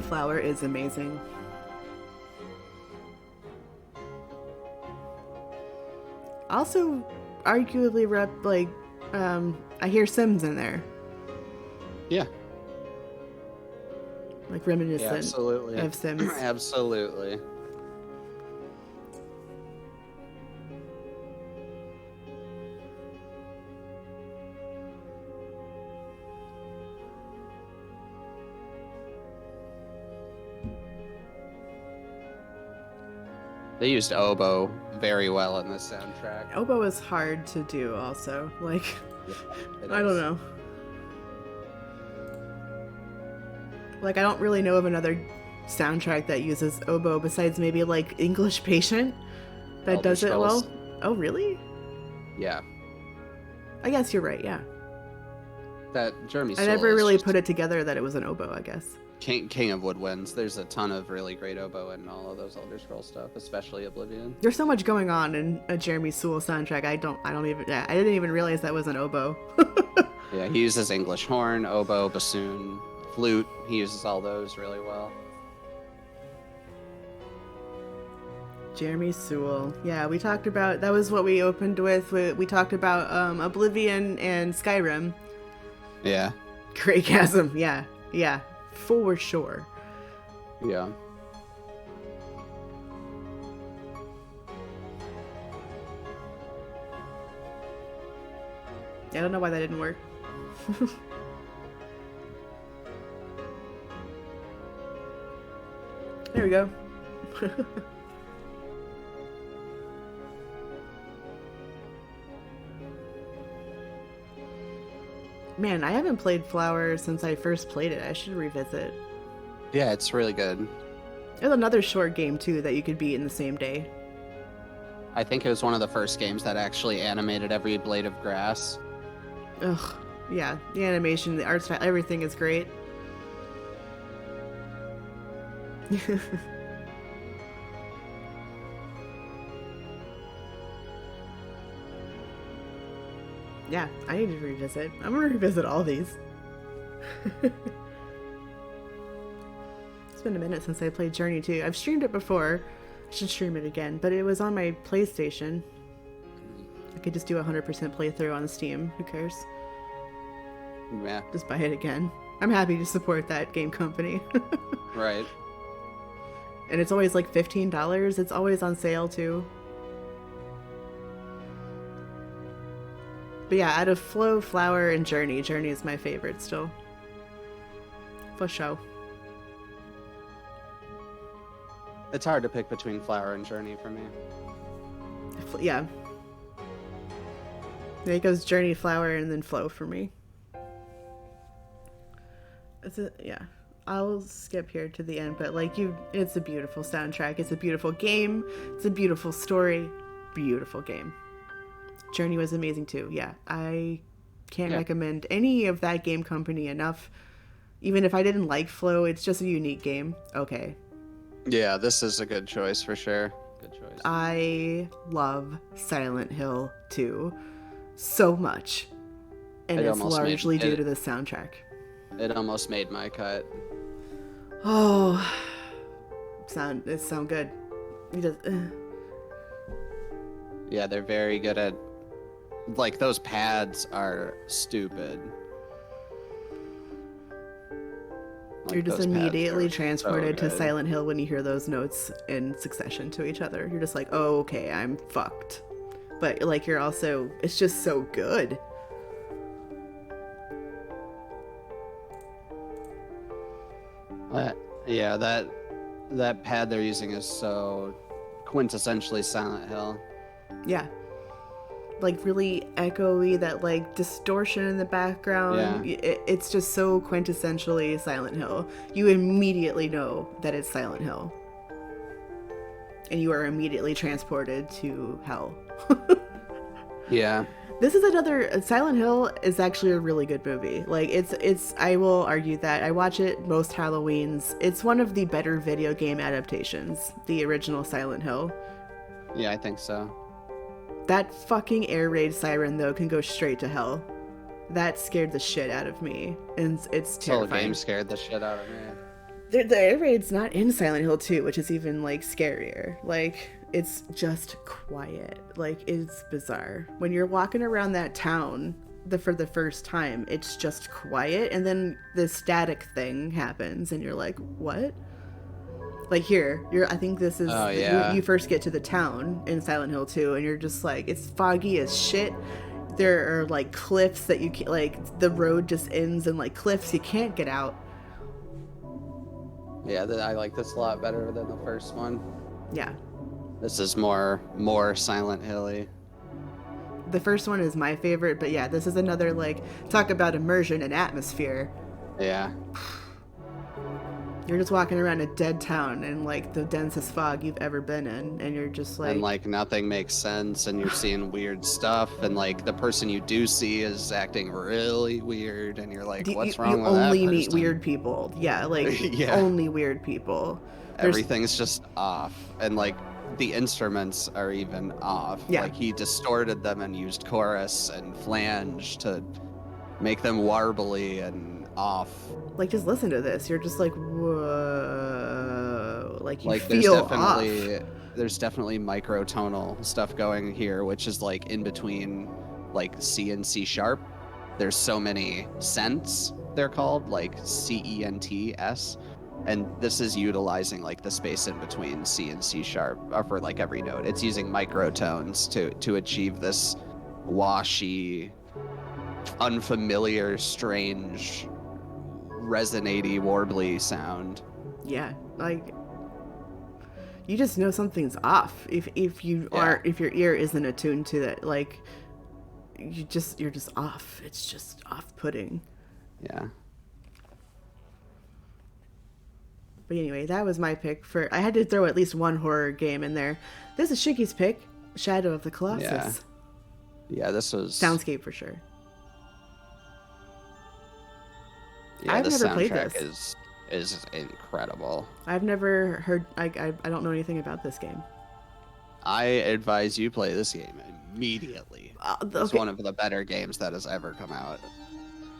Flower is amazing. Also, arguably I hear Sims in there. Yeah. Like reminiscent Absolutely. of Sims. Absolutely. They used oboe very well in this soundtrack. Oboe is hard to do also. Like, It I don't is. know. Like, I don't really know of another soundtrack that uses oboe besides maybe like English Patient that Elder does it Scrolls. well. Oh, really? Yeah. I guess you're right, yeah. That Jeremy I Soule never is really just put it together that it was an oboe, I guess. King of Woodwinds. There's a ton of really great oboe in all of those Elder Scrolls stuff, especially Oblivion. There's so much going on in a Jeremy Soule soundtrack. I didn't even realize that was an oboe. Yeah, he uses English horn, oboe, bassoon, flute. He uses all those really well. Jeremy Soule. Yeah, we talked about that was what we opened with. We talked about Oblivion and Skyrim. Yeah. Great chasm. Yeah, yeah, for sure. Yeah. I don't know why that didn't work. There we go. Man, I haven't played Flower since I first played it. I should revisit. Yeah, it's really good. There's another short game too that you could beat in the same day. I think it was one of the first games that actually animated every blade of grass. Ugh. Yeah, the animation, the art style, everything is great. Yeah, I need to revisit. I'm gonna revisit all these. It's been a minute since I played Journey 2. I've streamed it before. I should stream it again, but it was on my PlayStation. I could just do a 100% playthrough on Steam. Who cares? Yeah, Just buy it again. I'm happy to support that game company. right. And it's always like $15. It's always on sale too. But yeah, out of Flow, Flower, and Journey, Journey is my favorite still. For sure. It's hard to pick between Flower and Journey for me. Yeah. There it goes Journey, Flower, and then Flow for me. Yeah. I'll skip here to the end, but it's a beautiful soundtrack. It's a beautiful game. It's a beautiful story. Beautiful game. Journey was amazing too. Yeah, I can't recommend any of that game company enough. Even if I didn't like Flow, it's just a unique game. Okay. Yeah, this is a good choice for sure. Good choice. I love Silent Hill 2 so much. And it's largely due to the soundtrack. It almost made my cut. Oh, it sound good. It does. Yeah, they're very good at, like, those pads are stupid. You're Like just those pads immediately are so transported to good. Silent Hill when you hear those notes in succession to each other. You're just like, oh, okay, I'm fucked. But like, you're also, it's just so good. Uh, yeah, that pad they're using is so quintessentially Silent Hill. Yeah. Like really echoey, that like distortion in the background. Yeah. It's just so quintessentially Silent Hill. You immediately know that it's Silent Hill. And you are immediately transported to hell. Yeah. This is another Silent Hill is actually a really good movie. Like it's I will argue that I watch it most Halloweens. It's one of the better video game adaptations, the original Silent Hill. Yeah, I think so. That fucking air raid siren though can go straight to hell. That scared the shit out of me, and it's This whole terrifying. game scared the shit out of me. The air raid's not in Silent Hill 2, which is even like scarier. Like it's just quiet. Like it's bizarre. When you're walking around that town for the first time, it's just quiet, and then the static thing happens, and you're like, what? Like here, I think this is Oh, yeah. you first get to the town in Silent Hill 2, and you're just like, it's foggy as shit. There are like cliffs that you can't, like the road just ends in like cliffs. You can't get out. Yeah, I like this a lot better than the first one. Yeah. This is more Silent Hilly. The first one is my favorite, but yeah, this is another like talk about immersion and atmosphere. Yeah. You're just walking around a dead town in like the densest fog you've ever been in, and you're just like, And like nothing makes sense, and you're seeing weird stuff, and like the person you do see is acting really weird, and you're like, what's wrong you with that only person? meet weird people. Yeah, like Yeah. only weird people. Everything's just off, and like the instruments are even off. Yeah. Like he distorted them and used chorus and flange to make them warbly and off. Like just listen to this. You're just like, whoa. Like you Like feel off. there's definitely microtonal stuff going here, which is like in between like C and C sharp. There's so many cents, they're called, like CENTS. And this is utilizing like the space in between C and C sharp for like every note. It's using microtones to achieve this washy, unfamiliar, strange, resonaty, warbly sound. Yeah, like you just know something's off if you aren't, if your ear isn't attuned to that. Like you're just off. It's just off-putting. Yeah. But anyway, that was my pick for. I had to throw at least one horror game in there. This is Shiggy's pick, Shadow of the Colossus. Yeah, this was Soundscape for sure. Yeah, I've the never played soundtrack this. is incredible. I've never heard. I don't know anything about this game. I advise you play this game immediately. It's Okay. one of the better games that has ever come out.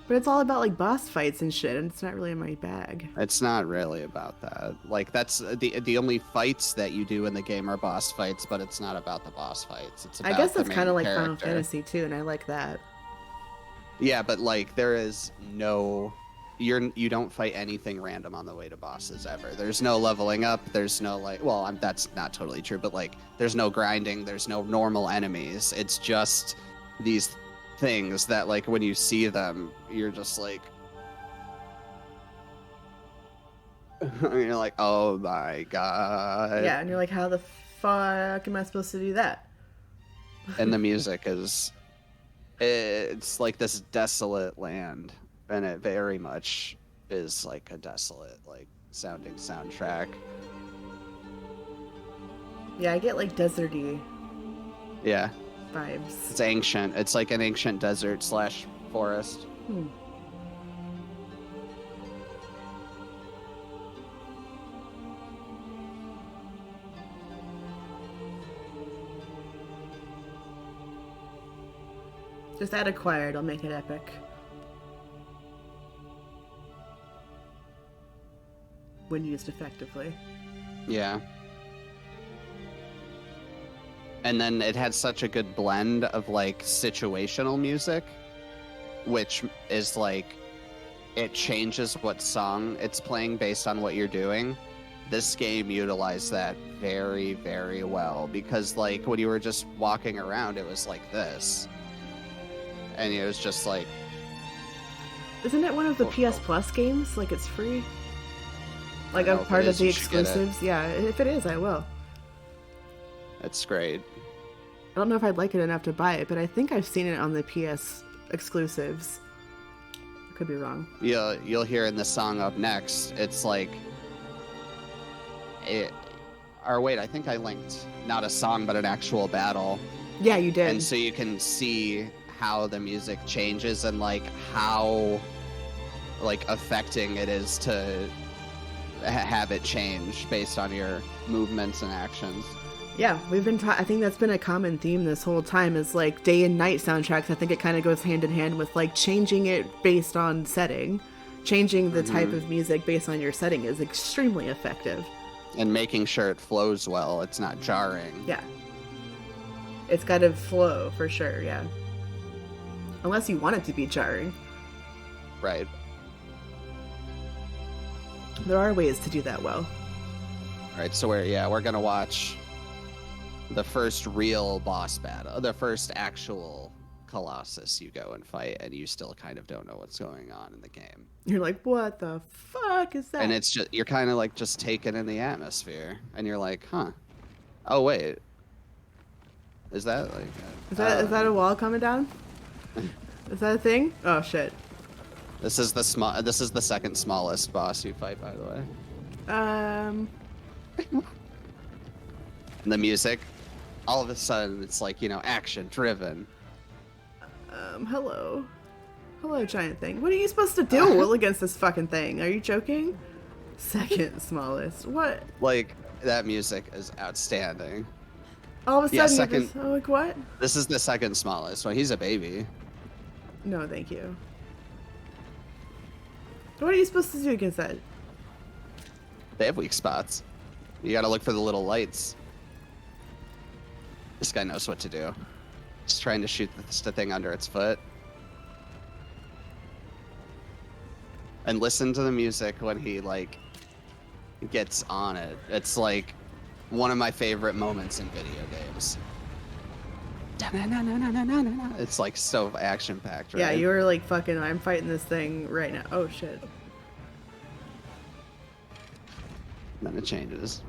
But it's all about like boss fights and shit, and it's not really in my bag. It's not really about that. Like that's the only fights that you do in the game are boss fights, but it's not about the boss fights. It's about I guess the that's main kind of like Final character. Fantasy too, and I like that. Yeah, but like there is no you don't fight anything random on the way to bosses ever. There's no leveling up, there's no like that's not totally true, but like there's no grinding, there's no normal enemies. It's just these things that like when you see them, you're just like you're like, "Oh my god." Yeah, and you're like, how the fuck am I supposed to do that? And the music it's like this desolate land, and it very much is like a desolate like sounding soundtrack. Yeah, I get like deserty Yeah, vibes. it's ancient. It's like an ancient desert / forest. Just add acquired, I'll make it epic. When used effectively. Yeah. And then it had such a good blend of like situational music, which is like it changes what song it's playing based on what you're doing. This game utilized that very, very well because, like, when you were just walking around, it was like this. And it was just like... Isn't it one of the PS Plus games? Like, it's free? Like, a I don't know if part it of is, the you should get it. exclusives? Yeah, if it is, I will. It's great. I don't know if I'd like it enough to buy it, but I think I've seen it on the PS exclusives. I could be wrong. You'll hear in the song up next, it's like... Or wait, I think I linked not a song, but an actual battle. Yeah, you did. And so you can see how the music changes and, like, how, like, affecting it is to have it change based on your movements and actions. Yeah, we've been I think that's been a common theme this whole time is, like, day and night soundtracks. I think it kind of goes hand in hand with, like, changing it based on setting. Changing the type of music based on your setting is extremely effective. And making sure it flows well, it's not jarring. Yeah. It's got to flow, for sure, yeah. Unless you want it to be jarring. Right. There are ways to do that well. Right, so we're gonna watch the first real boss battle, the first actual Colossus you go and fight, and you still kind of don't know what's going on in the game. You're like, what the fuck is that? And it's just, you're kind of like just taken in the atmosphere, and you're like, huh, oh wait, is that like is that a wall coming down? Is that a thing? Oh shit. This is the second smallest boss you fight, by the way. Um, And the music, all of a sudden, it's like, you know, action driven. hello. Hello, giant thing. What are you supposed to do against this fucking thing? Are you joking? Second smallest. What? Like, that music is outstanding. All of a Yeah, sudden you're just, oh, like what? This is the second smallest. Well, he's a baby. No, thank you. What are you supposed to do against that? They have weak spots. You gotta look for the little lights. This guy knows what to do. Just trying to shoot the thing under its foot. And listen to the music when he, like, gets on it. It's, like, one of my favorite moments in video games. It's, like, so action-packed, right? Yeah, you were like, fucking, I'm fighting this thing right now. Oh, shit. Then it changes.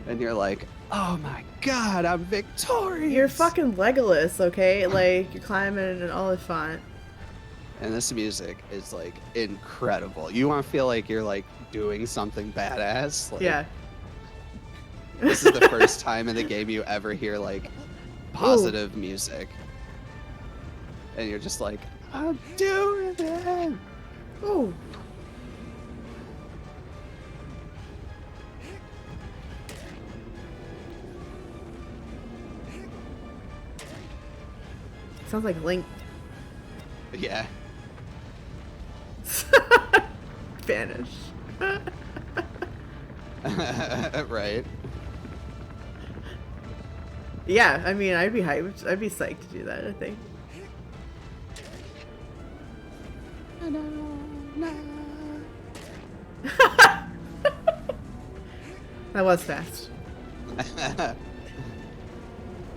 And you're like, oh my god, I'm victorious! You're fucking Legolas, okay? Like, you're climbing an Oliphant. And this music is, like, incredible. You want to feel like you're, like, doing something badass. Like, Yeah. This is the first time in the game you ever hear, like, positive music. And you're just like, I'm doing it! Ooh. Sounds like Link. Yeah. Vanish. Right. Yeah, I mean, I'd be hyped. I'd be psyched to do that, I think. That was fast.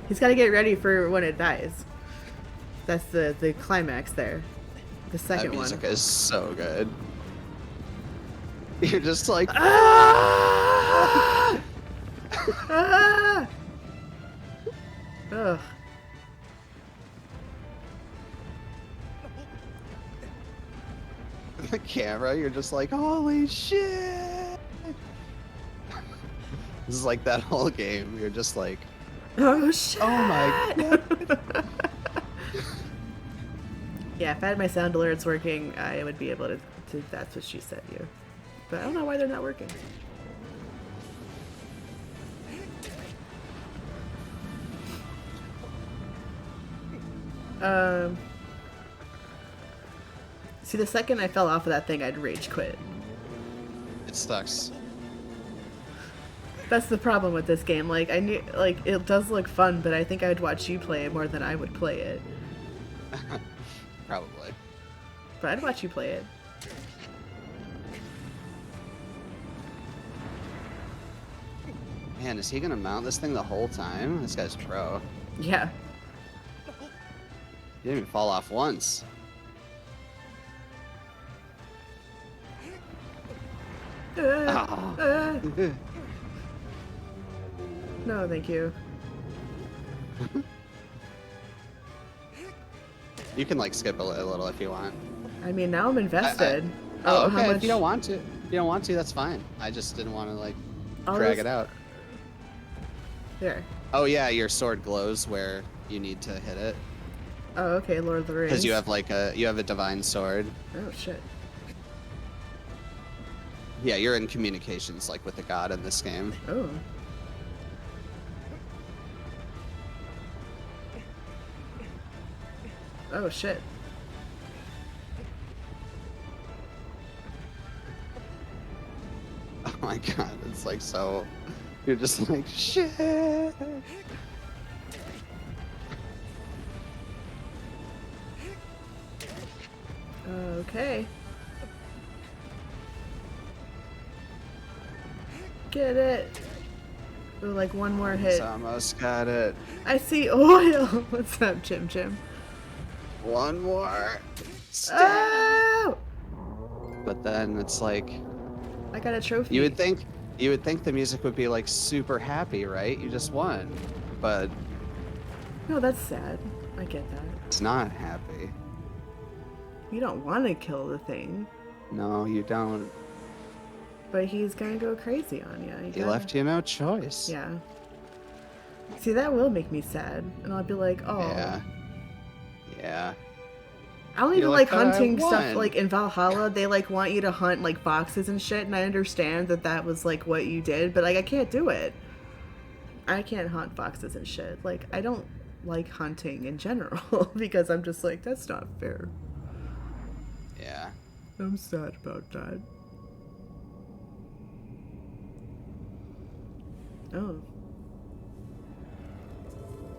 He's got to get ready for when it dies. That's the climax there. The second That one. music is so good. You're just like, Ah! Ah! Ugh. the camera, you're just like, holy shit! This is like that whole game. You're just like, Oh shit! oh my god. Yeah, if I had my sound alerts working, I would be able to that's what she said, you. But I don't know why they're not working. See, the second I fell off of that thing, I'd rage quit. It sucks. That's the problem with this game. Like, I knew, like, it does look fun, but I think I'd watch you play it more than I would play it. Probably. But I'd watch you play it. Man, is he gonna mount this thing the whole time? This guy's pro. Yeah. He didn't even fall off once. Oh. No, thank you. You can like skip a little if you want. I mean, now I'm invested. Oh, okay. How much? If you don't want to, that's fine. I just didn't want to like I'll drag just- it out. There. Oh yeah, your sword glows where you need to hit it Oh, okay, Lord of the Rings. because you have like a divine sword. Oh, shit. Yeah, you're in communications like with a god in this game. Oh. Oh, shit. Oh my god, it's like so. You're just like shit. Okay. Get it. Ooh, like one more hit. It's almost got it. I see oil. What's up, Jim Jim? One more. Oh! But then it's like I got a trophy. you would think the music would be like super happy, right? You just won. But No, that's sad. I get that. it's not happy. You don't want to kill the thing, No, you don't. but he's gonna go crazy on you. He left you no choice. Yeah. See, that will make me sad, and I'll be like, oh. Yeah. Yeah. I don't You're even like, like "But I hunting stuff. won." Like in Valhalla, they like want you to hunt like foxes and shit, and I understand that that was like what you did, but like I can't do it. I can't hunt foxes and shit. Like I don't like hunting in general because I'm just like that's not fair. Yeah. I'm sad about that. Oh.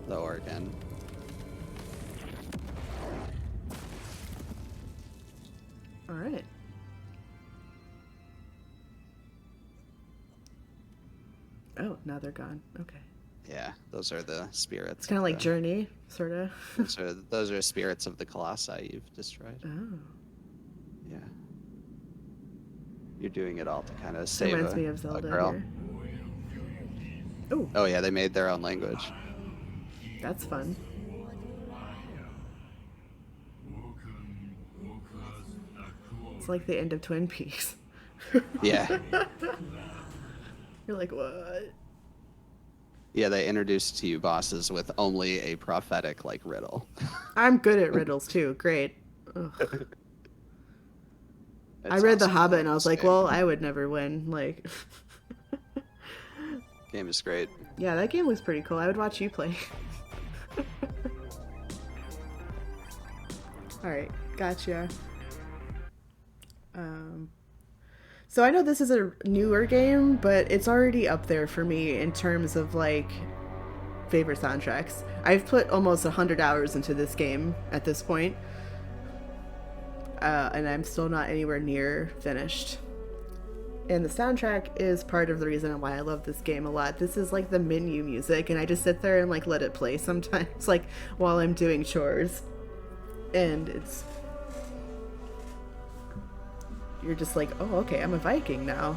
The organ. All right. Oh, now they're gone. Okay. Yeah, those are the spirits. It's kind of like Journey, sort of. those are spirits of the colossi you've destroyed. Oh. Yeah. You're doing it all to kind of save Reminds a, me of a Zelda girl. here. Oh, Oh yeah, they made their own language. that's fun. It's like the end of Twin Peaks. Yeah. You're like, what? Yeah, they introduced to you bosses with only a prophetic like riddle. I'm good at riddles too. Great. Ugh. I It's read The awesome. Hobbit and I was This like, game- well, I would never win. Like, game is great. yeah, that game looks pretty cool. I would watch you play. All right, gotcha. So I know this is a newer game, but it's already up there for me in terms of like favorite soundtracks. I've put almost 100 hours into this game at this point, and I'm still not anywhere near finished. And the soundtrack is part of the reason why I love this game a lot. This is like the menu music, and I just sit there and like let it play sometimes, like while I'm doing chores. And it's... You're just like, oh, okay, I'm a Viking now.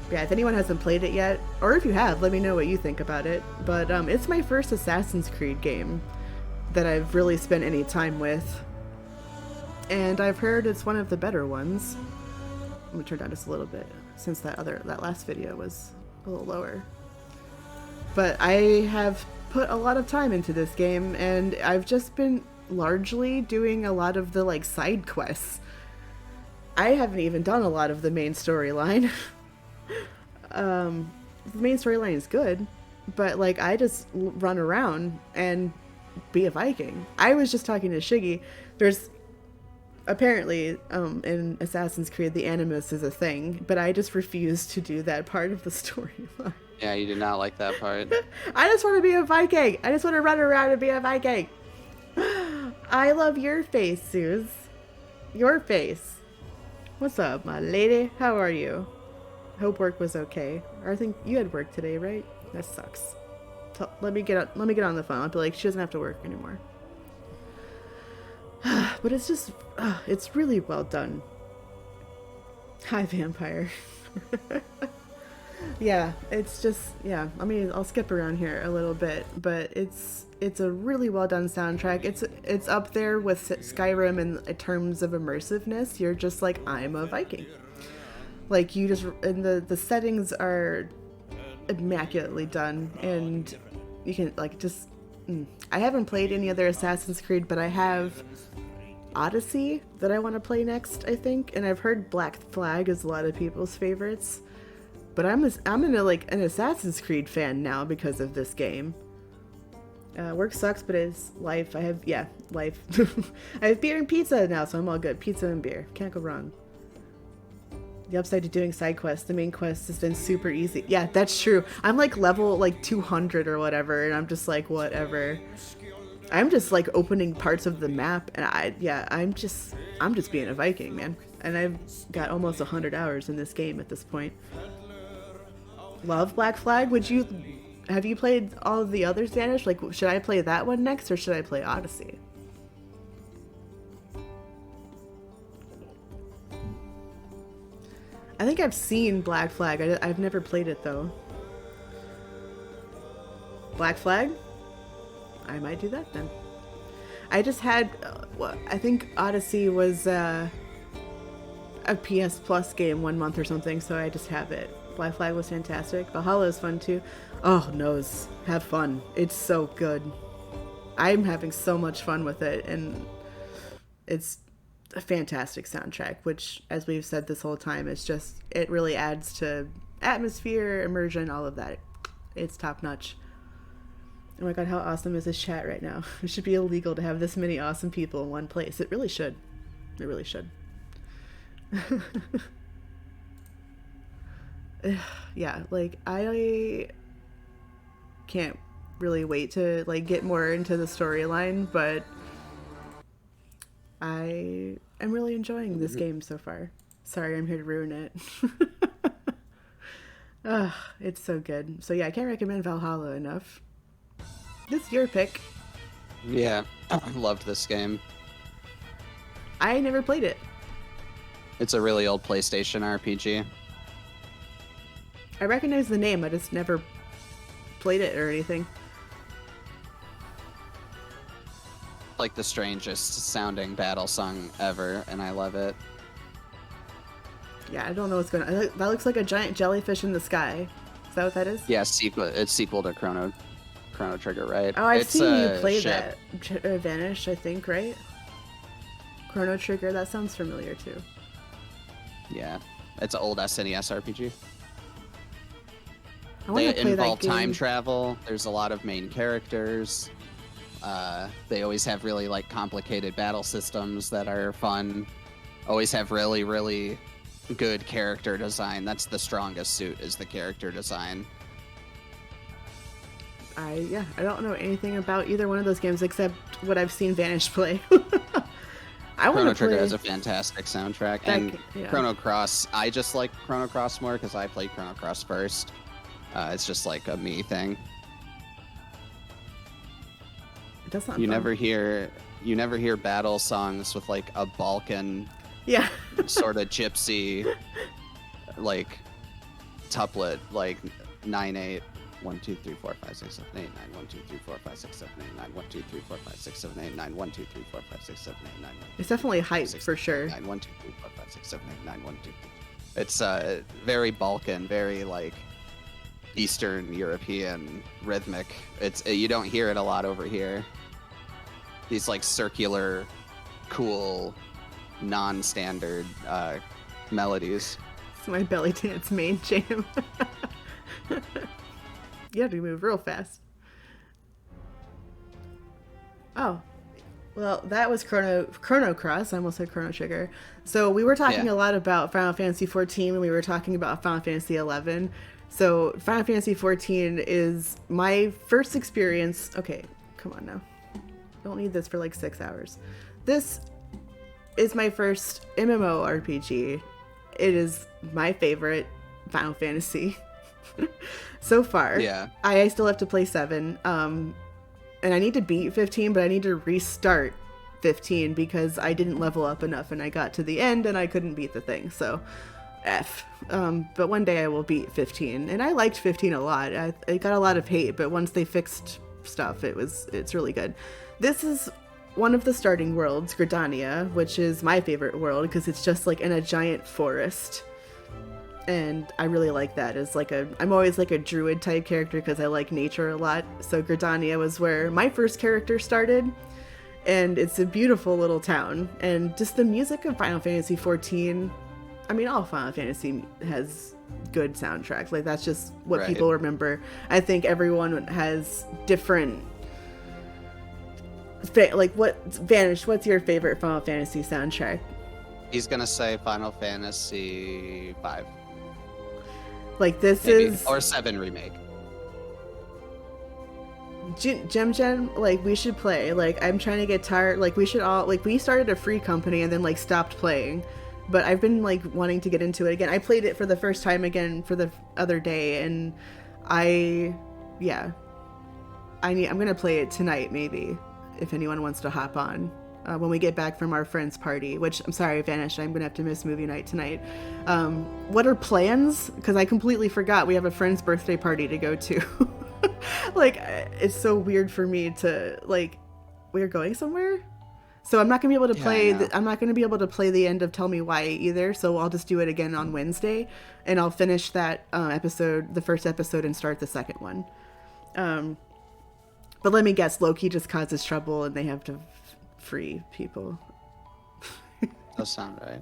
Yeah, if anyone hasn't played it yet, or if you have, let me know what you think about it. But it's my first Assassin's Creed game that I've really spent any time with. And I've heard it's one of the better ones. I'm gonna turn down just a little bit, since that last video was a little lower. But I have put a lot of time into this game, and I've just been largely doing a lot of the like side quests. I haven't even done a lot of the main storyline. The main storyline is good, but like I just run around and be a Viking. I was just talking to Shiggy. apparently, in Assassin's Creed, the Animus is a thing, but I just refuse to do that part of the storyline. Yeah, you did not like that part. I just want to be a Viking. I just want to run around and be a Viking. I love your face, Suze. Your face. What's up, my lady? How are you? Hope work was okay. I think you had work today, right? That sucks. Let me get on the phone. I'll be like, she doesn't have to work anymore. But it's just, it's really well done. Hi, vampire. Yeah, it's just, yeah. I mean, I'll skip around here a little bit, but it's a really well done soundtrack. It's up there with Skyrim in terms of immersiveness. You're just like, I'm a Viking. Like, you just, and the settings are immaculately done, and you can like just. I haven't played any other Assassin's Creed, but I have Odyssey that I want to play next, I think, and I've heard Black Flag is a lot of people's favorites. But I'm into like an Assassin's Creed fan now because of this game. Work sucks, but it's life. I have life. I have beer and pizza now, so I'm all good. Pizza and beer, can't go wrong. The upside to doing side quests, the main quest has been super easy. Yeah, that's true. I'm like level like 200 or whatever, and I'm just like whatever. I'm just like opening parts of the map, and I'm just being a Viking, man. And I've got almost 100 hours in this game at this point. Love Black Flag. Have you played all of the other Spanish? Like, should I play that one next, or should I play Odyssey? I think I've seen Black Flag. I've never played it though. Black Flag? I might do that then. I just had, I think Odyssey was a PS Plus game 1 month or something, so I just have it. Black Flag was fantastic. Valhalla is fun too. Oh, Nose, have fun. It's so good. I'm having so much fun with it, and it's a fantastic soundtrack, which, as we've said this whole time, is just, it really adds to atmosphere, immersion, all of that. It's top notch. Oh my god, how awesome is this chat right now? It should be illegal to have this many awesome people in one place. It really should. It really should. Yeah, like, I can't really wait to like get more into the storyline, but I am really enjoying this game so far. Sorry, I'm here to ruin it. It's so good. So yeah, I can't recommend Valhalla enough. This is your pick. Yeah, I loved this game. I never played it. It's a really old PlayStation RPG. I recognize the name, I just never played it or anything. Like the strangest sounding battle song ever, and I love it. Yeah, I don't know what's going on. That looks like a giant jellyfish in the sky. Is that what that is? Yeah, it's sequel to Chrono Trigger, right? Oh, I've It's seen you a play ship. that. Vanish, I think, right? Chrono Trigger, that sounds familiar too. Yeah, it's an old SNES RPG. I want They to play involve that game. time travel. There's a lot of main characters. They always have really like complicated battle systems that are fun. Always have really, really good character design. That's the strongest suit, is the character design. I don't know anything about either one of those games except what I've seen Vanish play. I want Chrono to play. Trigger has a fantastic soundtrack, and yeah. Chrono Cross. I just like Chrono Cross more because I played Chrono Cross first. It's just like a me thing. That's not You fun. never hear battle songs with like a Balkan Yeah. sort of gypsy like tuplet, like 9/8 1 2 3 4 5 6 7 8 9 1 2 3 4 5 6 7 8 9 1 2 3 4 5 6 7 8 9 1 2 3 4 5 6 7 8 9 1 It's definitely hype for sure. 9 1 2 3 4 5 6 7 8 9 1 2 3. It's very Balkan, very like Eastern European rhythmic. It's you don't hear it a lot over here. These like circular, cool, non-standard melodies. It's my belly dance main jam. You have to move real fast. Oh, Well, that was Chrono Cross. I almost said Chrono Trigger. So we were talking Yeah. a lot about Final Fantasy 14 when we were talking about Final Fantasy 11. So Final Fantasy 14 is my first experience. Okay, come on now. Don't need this for like 6 hours. This is my first MMORPG. It is my favorite Final Fantasy so far. Yeah. I still have to play 7. And I need to beat 15, but I need to restart 15 because I didn't level up enough and I got to the end and I couldn't beat the thing. So, F. But one day I will beat 15. And I liked 15 a lot. It got a lot of hate, but once they fixed stuff, it's really good. This is one of the starting worlds, Gridania, which is my favorite world because it's just like in a giant forest. And I really like that as like I'm always like a druid type character because I like nature a lot. So Gridania was where my first character started, and it's a beautiful little town. And just the music of Final Fantasy 14, I mean, all Final Fantasy has good soundtracks. Like that's just what Right. people remember. I think everyone has different. Like what Vanish? What's your favorite Final Fantasy soundtrack? He's gonna say Final Fantasy 5, Like this maybe, is or 7 remake. Gem, like we should play. Like I'm trying to get tired. Like we should all like we started a free company and then like stopped playing, but I've been like wanting to get into it again. I played it for the first time again for the other day, and I'm gonna play it tonight maybe if anyone wants to hop on. When we get back from our friend's party, which I'm sorry, Vanish, I'm gonna have to miss movie night tonight. What are plans? Because I completely forgot we have a friend's birthday party to go to. Like, it's so weird for me to, like, we're going somewhere? So I'm not gonna be able to play, I'm not gonna be able to play the end of Tell Me Why either, so I'll just do it again on Wednesday, and I'll finish that episode, the first episode, and start the second one. But let me guess, Loki just causes trouble and they have to free people. Does sound right.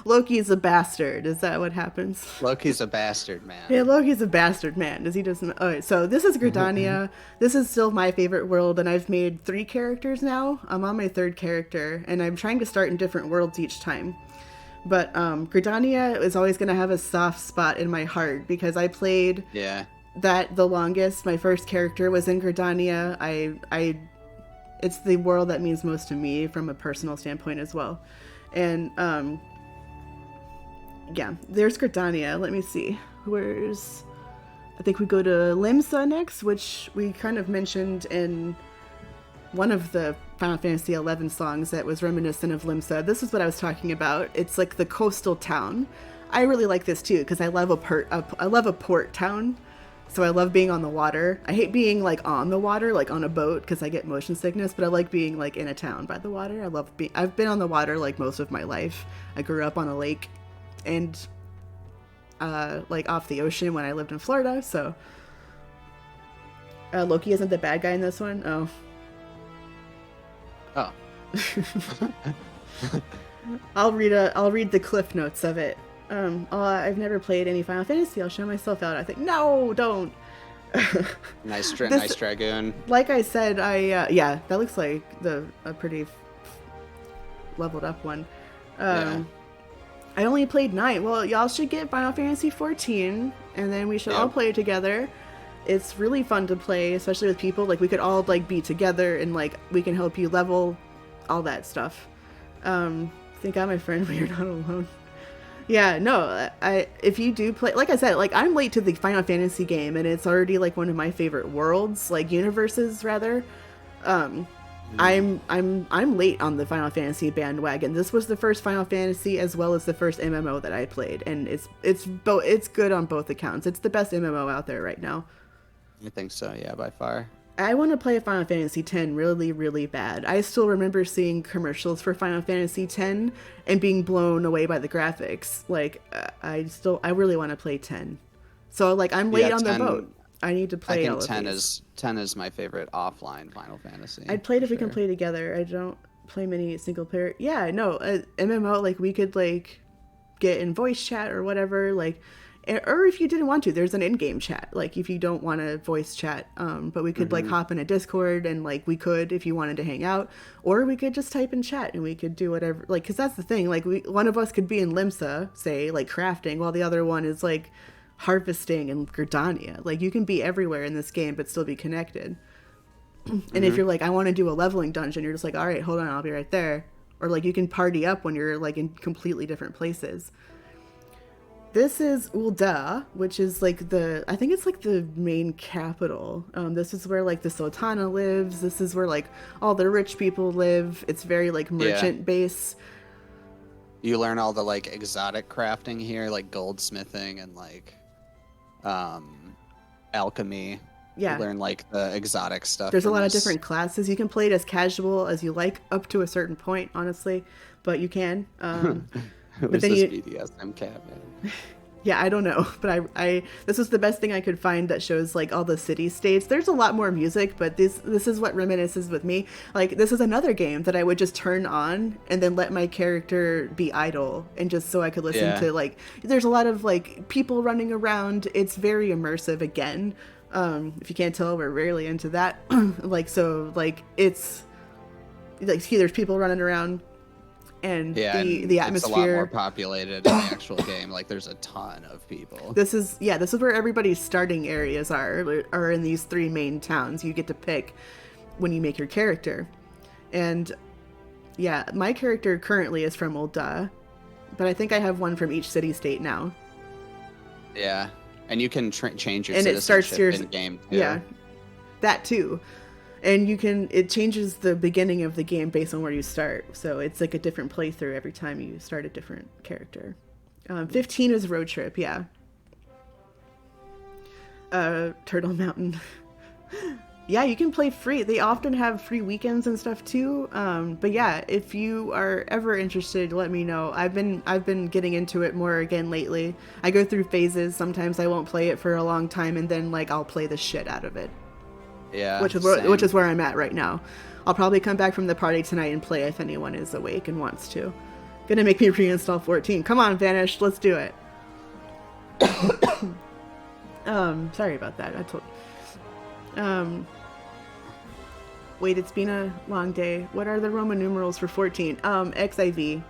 Loki's a bastard. Is that what happens? Loki's a bastard, man. Yeah, Loki's a bastard, man. Does he just... Alright, so this is Gridania. This is still my favorite world, and I've made 3 characters now. I'm on my 3rd character, and I'm trying to start in different worlds each time. But Gridania is always going to have a soft spot in my heart, because I played that the longest. My first character was in Gridania. It's the world that means most to me from a personal standpoint as well. And, yeah, there's Gridania. Let me see. I think we go to Limsa next, which we kind of mentioned in one of the Final Fantasy XI songs that was reminiscent of Limsa. This is what I was talking about. It's like the coastal town. I really like this too, because I love a port town. So I love being on the water. I hate being like on the water, like on a boat, because I get motion sickness, but I like being like in a town by the water. I've been on the water like most of my life. I grew up on a lake and like off the ocean when I lived in Florida, so Loki isn't the bad guy in this one. Oh. I'll read the cliff notes of it. I've never played any Final Fantasy. I'll show myself out. I think, no, don't. Nice dragoon. Like I said, that looks like a pretty leveled up one. I only played 9. Well, y'all should get Final Fantasy 14, and then we should all play it together. It's really fun to play, especially with people. Like, we could all, like, be together, and, like, we can help you level, all that stuff. Thank God my friend, you're not alone. Yeah, no, if you do play, like I said, like, I'm late to the Final Fantasy game, and it's already, like, one of my favorite worlds, like, universes, rather. I'm late on the Final Fantasy bandwagon. This was the first Final Fantasy as well as the first MMO that I played, and it's good on both accounts. It's the best MMO out there right now. I think so, yeah, by far. I want to play Final Fantasy X really, really bad. I still remember seeing commercials for Final Fantasy X and being blown away by the graphics. Like, I really want to play 10. So, like, I'm late on the boat. I need to play all of 10 these. 10 is my favorite offline Final Fantasy. I'd play it if we can play together. I don't play many single player. Yeah, no, MMO, like, we could, like, get in voice chat or whatever. Like, Or if you didn't want to, there's an in-game chat. Like if you don't want to voice chat, but we could like hop in a Discord and like we could if you wanted to hang out, or we could just type in chat and we could do whatever. Like because that's the thing. Like one of us could be in Limsa, say like crafting, while the other one is like harvesting in Gridania. Like you can be everywhere in this game but still be connected. And if you're like, I want to do a leveling dungeon, you're just like, all right, hold on, I'll be right there. Or like you can party up when you're like in completely different places. This is Ul'dah, which is like I think it's like the main capital. This is where like the Sultana lives. This is where like all the rich people live. It's very like merchant base. You learn all the like exotic crafting here, like goldsmithing and like alchemy. Yeah. You learn like the exotic stuff. There's a lot of different classes. You can play it as casual as you like up to a certain point, honestly, but you can. But then BDSM cat, man? Yeah, I don't know, but I this was the best thing I could find that shows like all the city states. There's a lot more music, but this is what reminisces with me. Like this is another game that I would just turn on and then let my character be idle and just so I could listen to like there's a lot of like people running around. It's very immersive again. If you can't tell, we're rarely into that. Like so like it's like see there's people running around. And the atmosphere, it's a lot more populated in the actual game. Like there's a ton of people. This is where everybody's starting areas are in these 3 main towns you get to pick when you make your character. And yeah, my character currently is from Ul'dah, but I think I have one from each city state now. Yeah, and you can change your and citizenship it starts your in game too. Yeah, that too. And it changes the beginning of the game based on where you start. So it's like a different playthrough every time you start a different character. 15 is road trip, yeah. Turtle Mountain. Yeah, you can play free. They often have free weekends and stuff too. But yeah, if you are ever interested, let me know. I've been getting into it more again lately. I go through phases. Sometimes I won't play it for a long time and then like I'll play the shit out of it. Yeah, which is where I'm at right now. I'll probably come back from the party tonight and play if anyone is awake and wants to. Gonna make me reinstall 14. Come on, Vanish, let's do it. Sorry about that. Wait, it's been a long day. What are the Roman numerals for 14? XIV.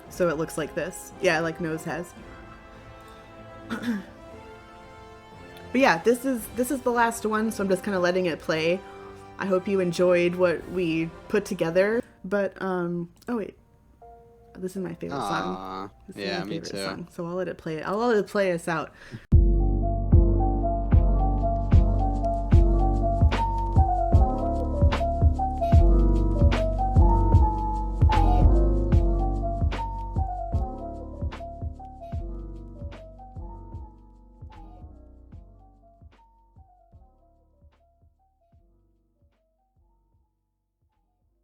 So it looks like this. Yeah, like Nose has. But yeah, this is the last one, so I'm just kind of letting it play. I hope you enjoyed what we put together. But oh wait, this is my favorite song. Yeah, me too. Song, so I'll let it play. I'll let it play us out.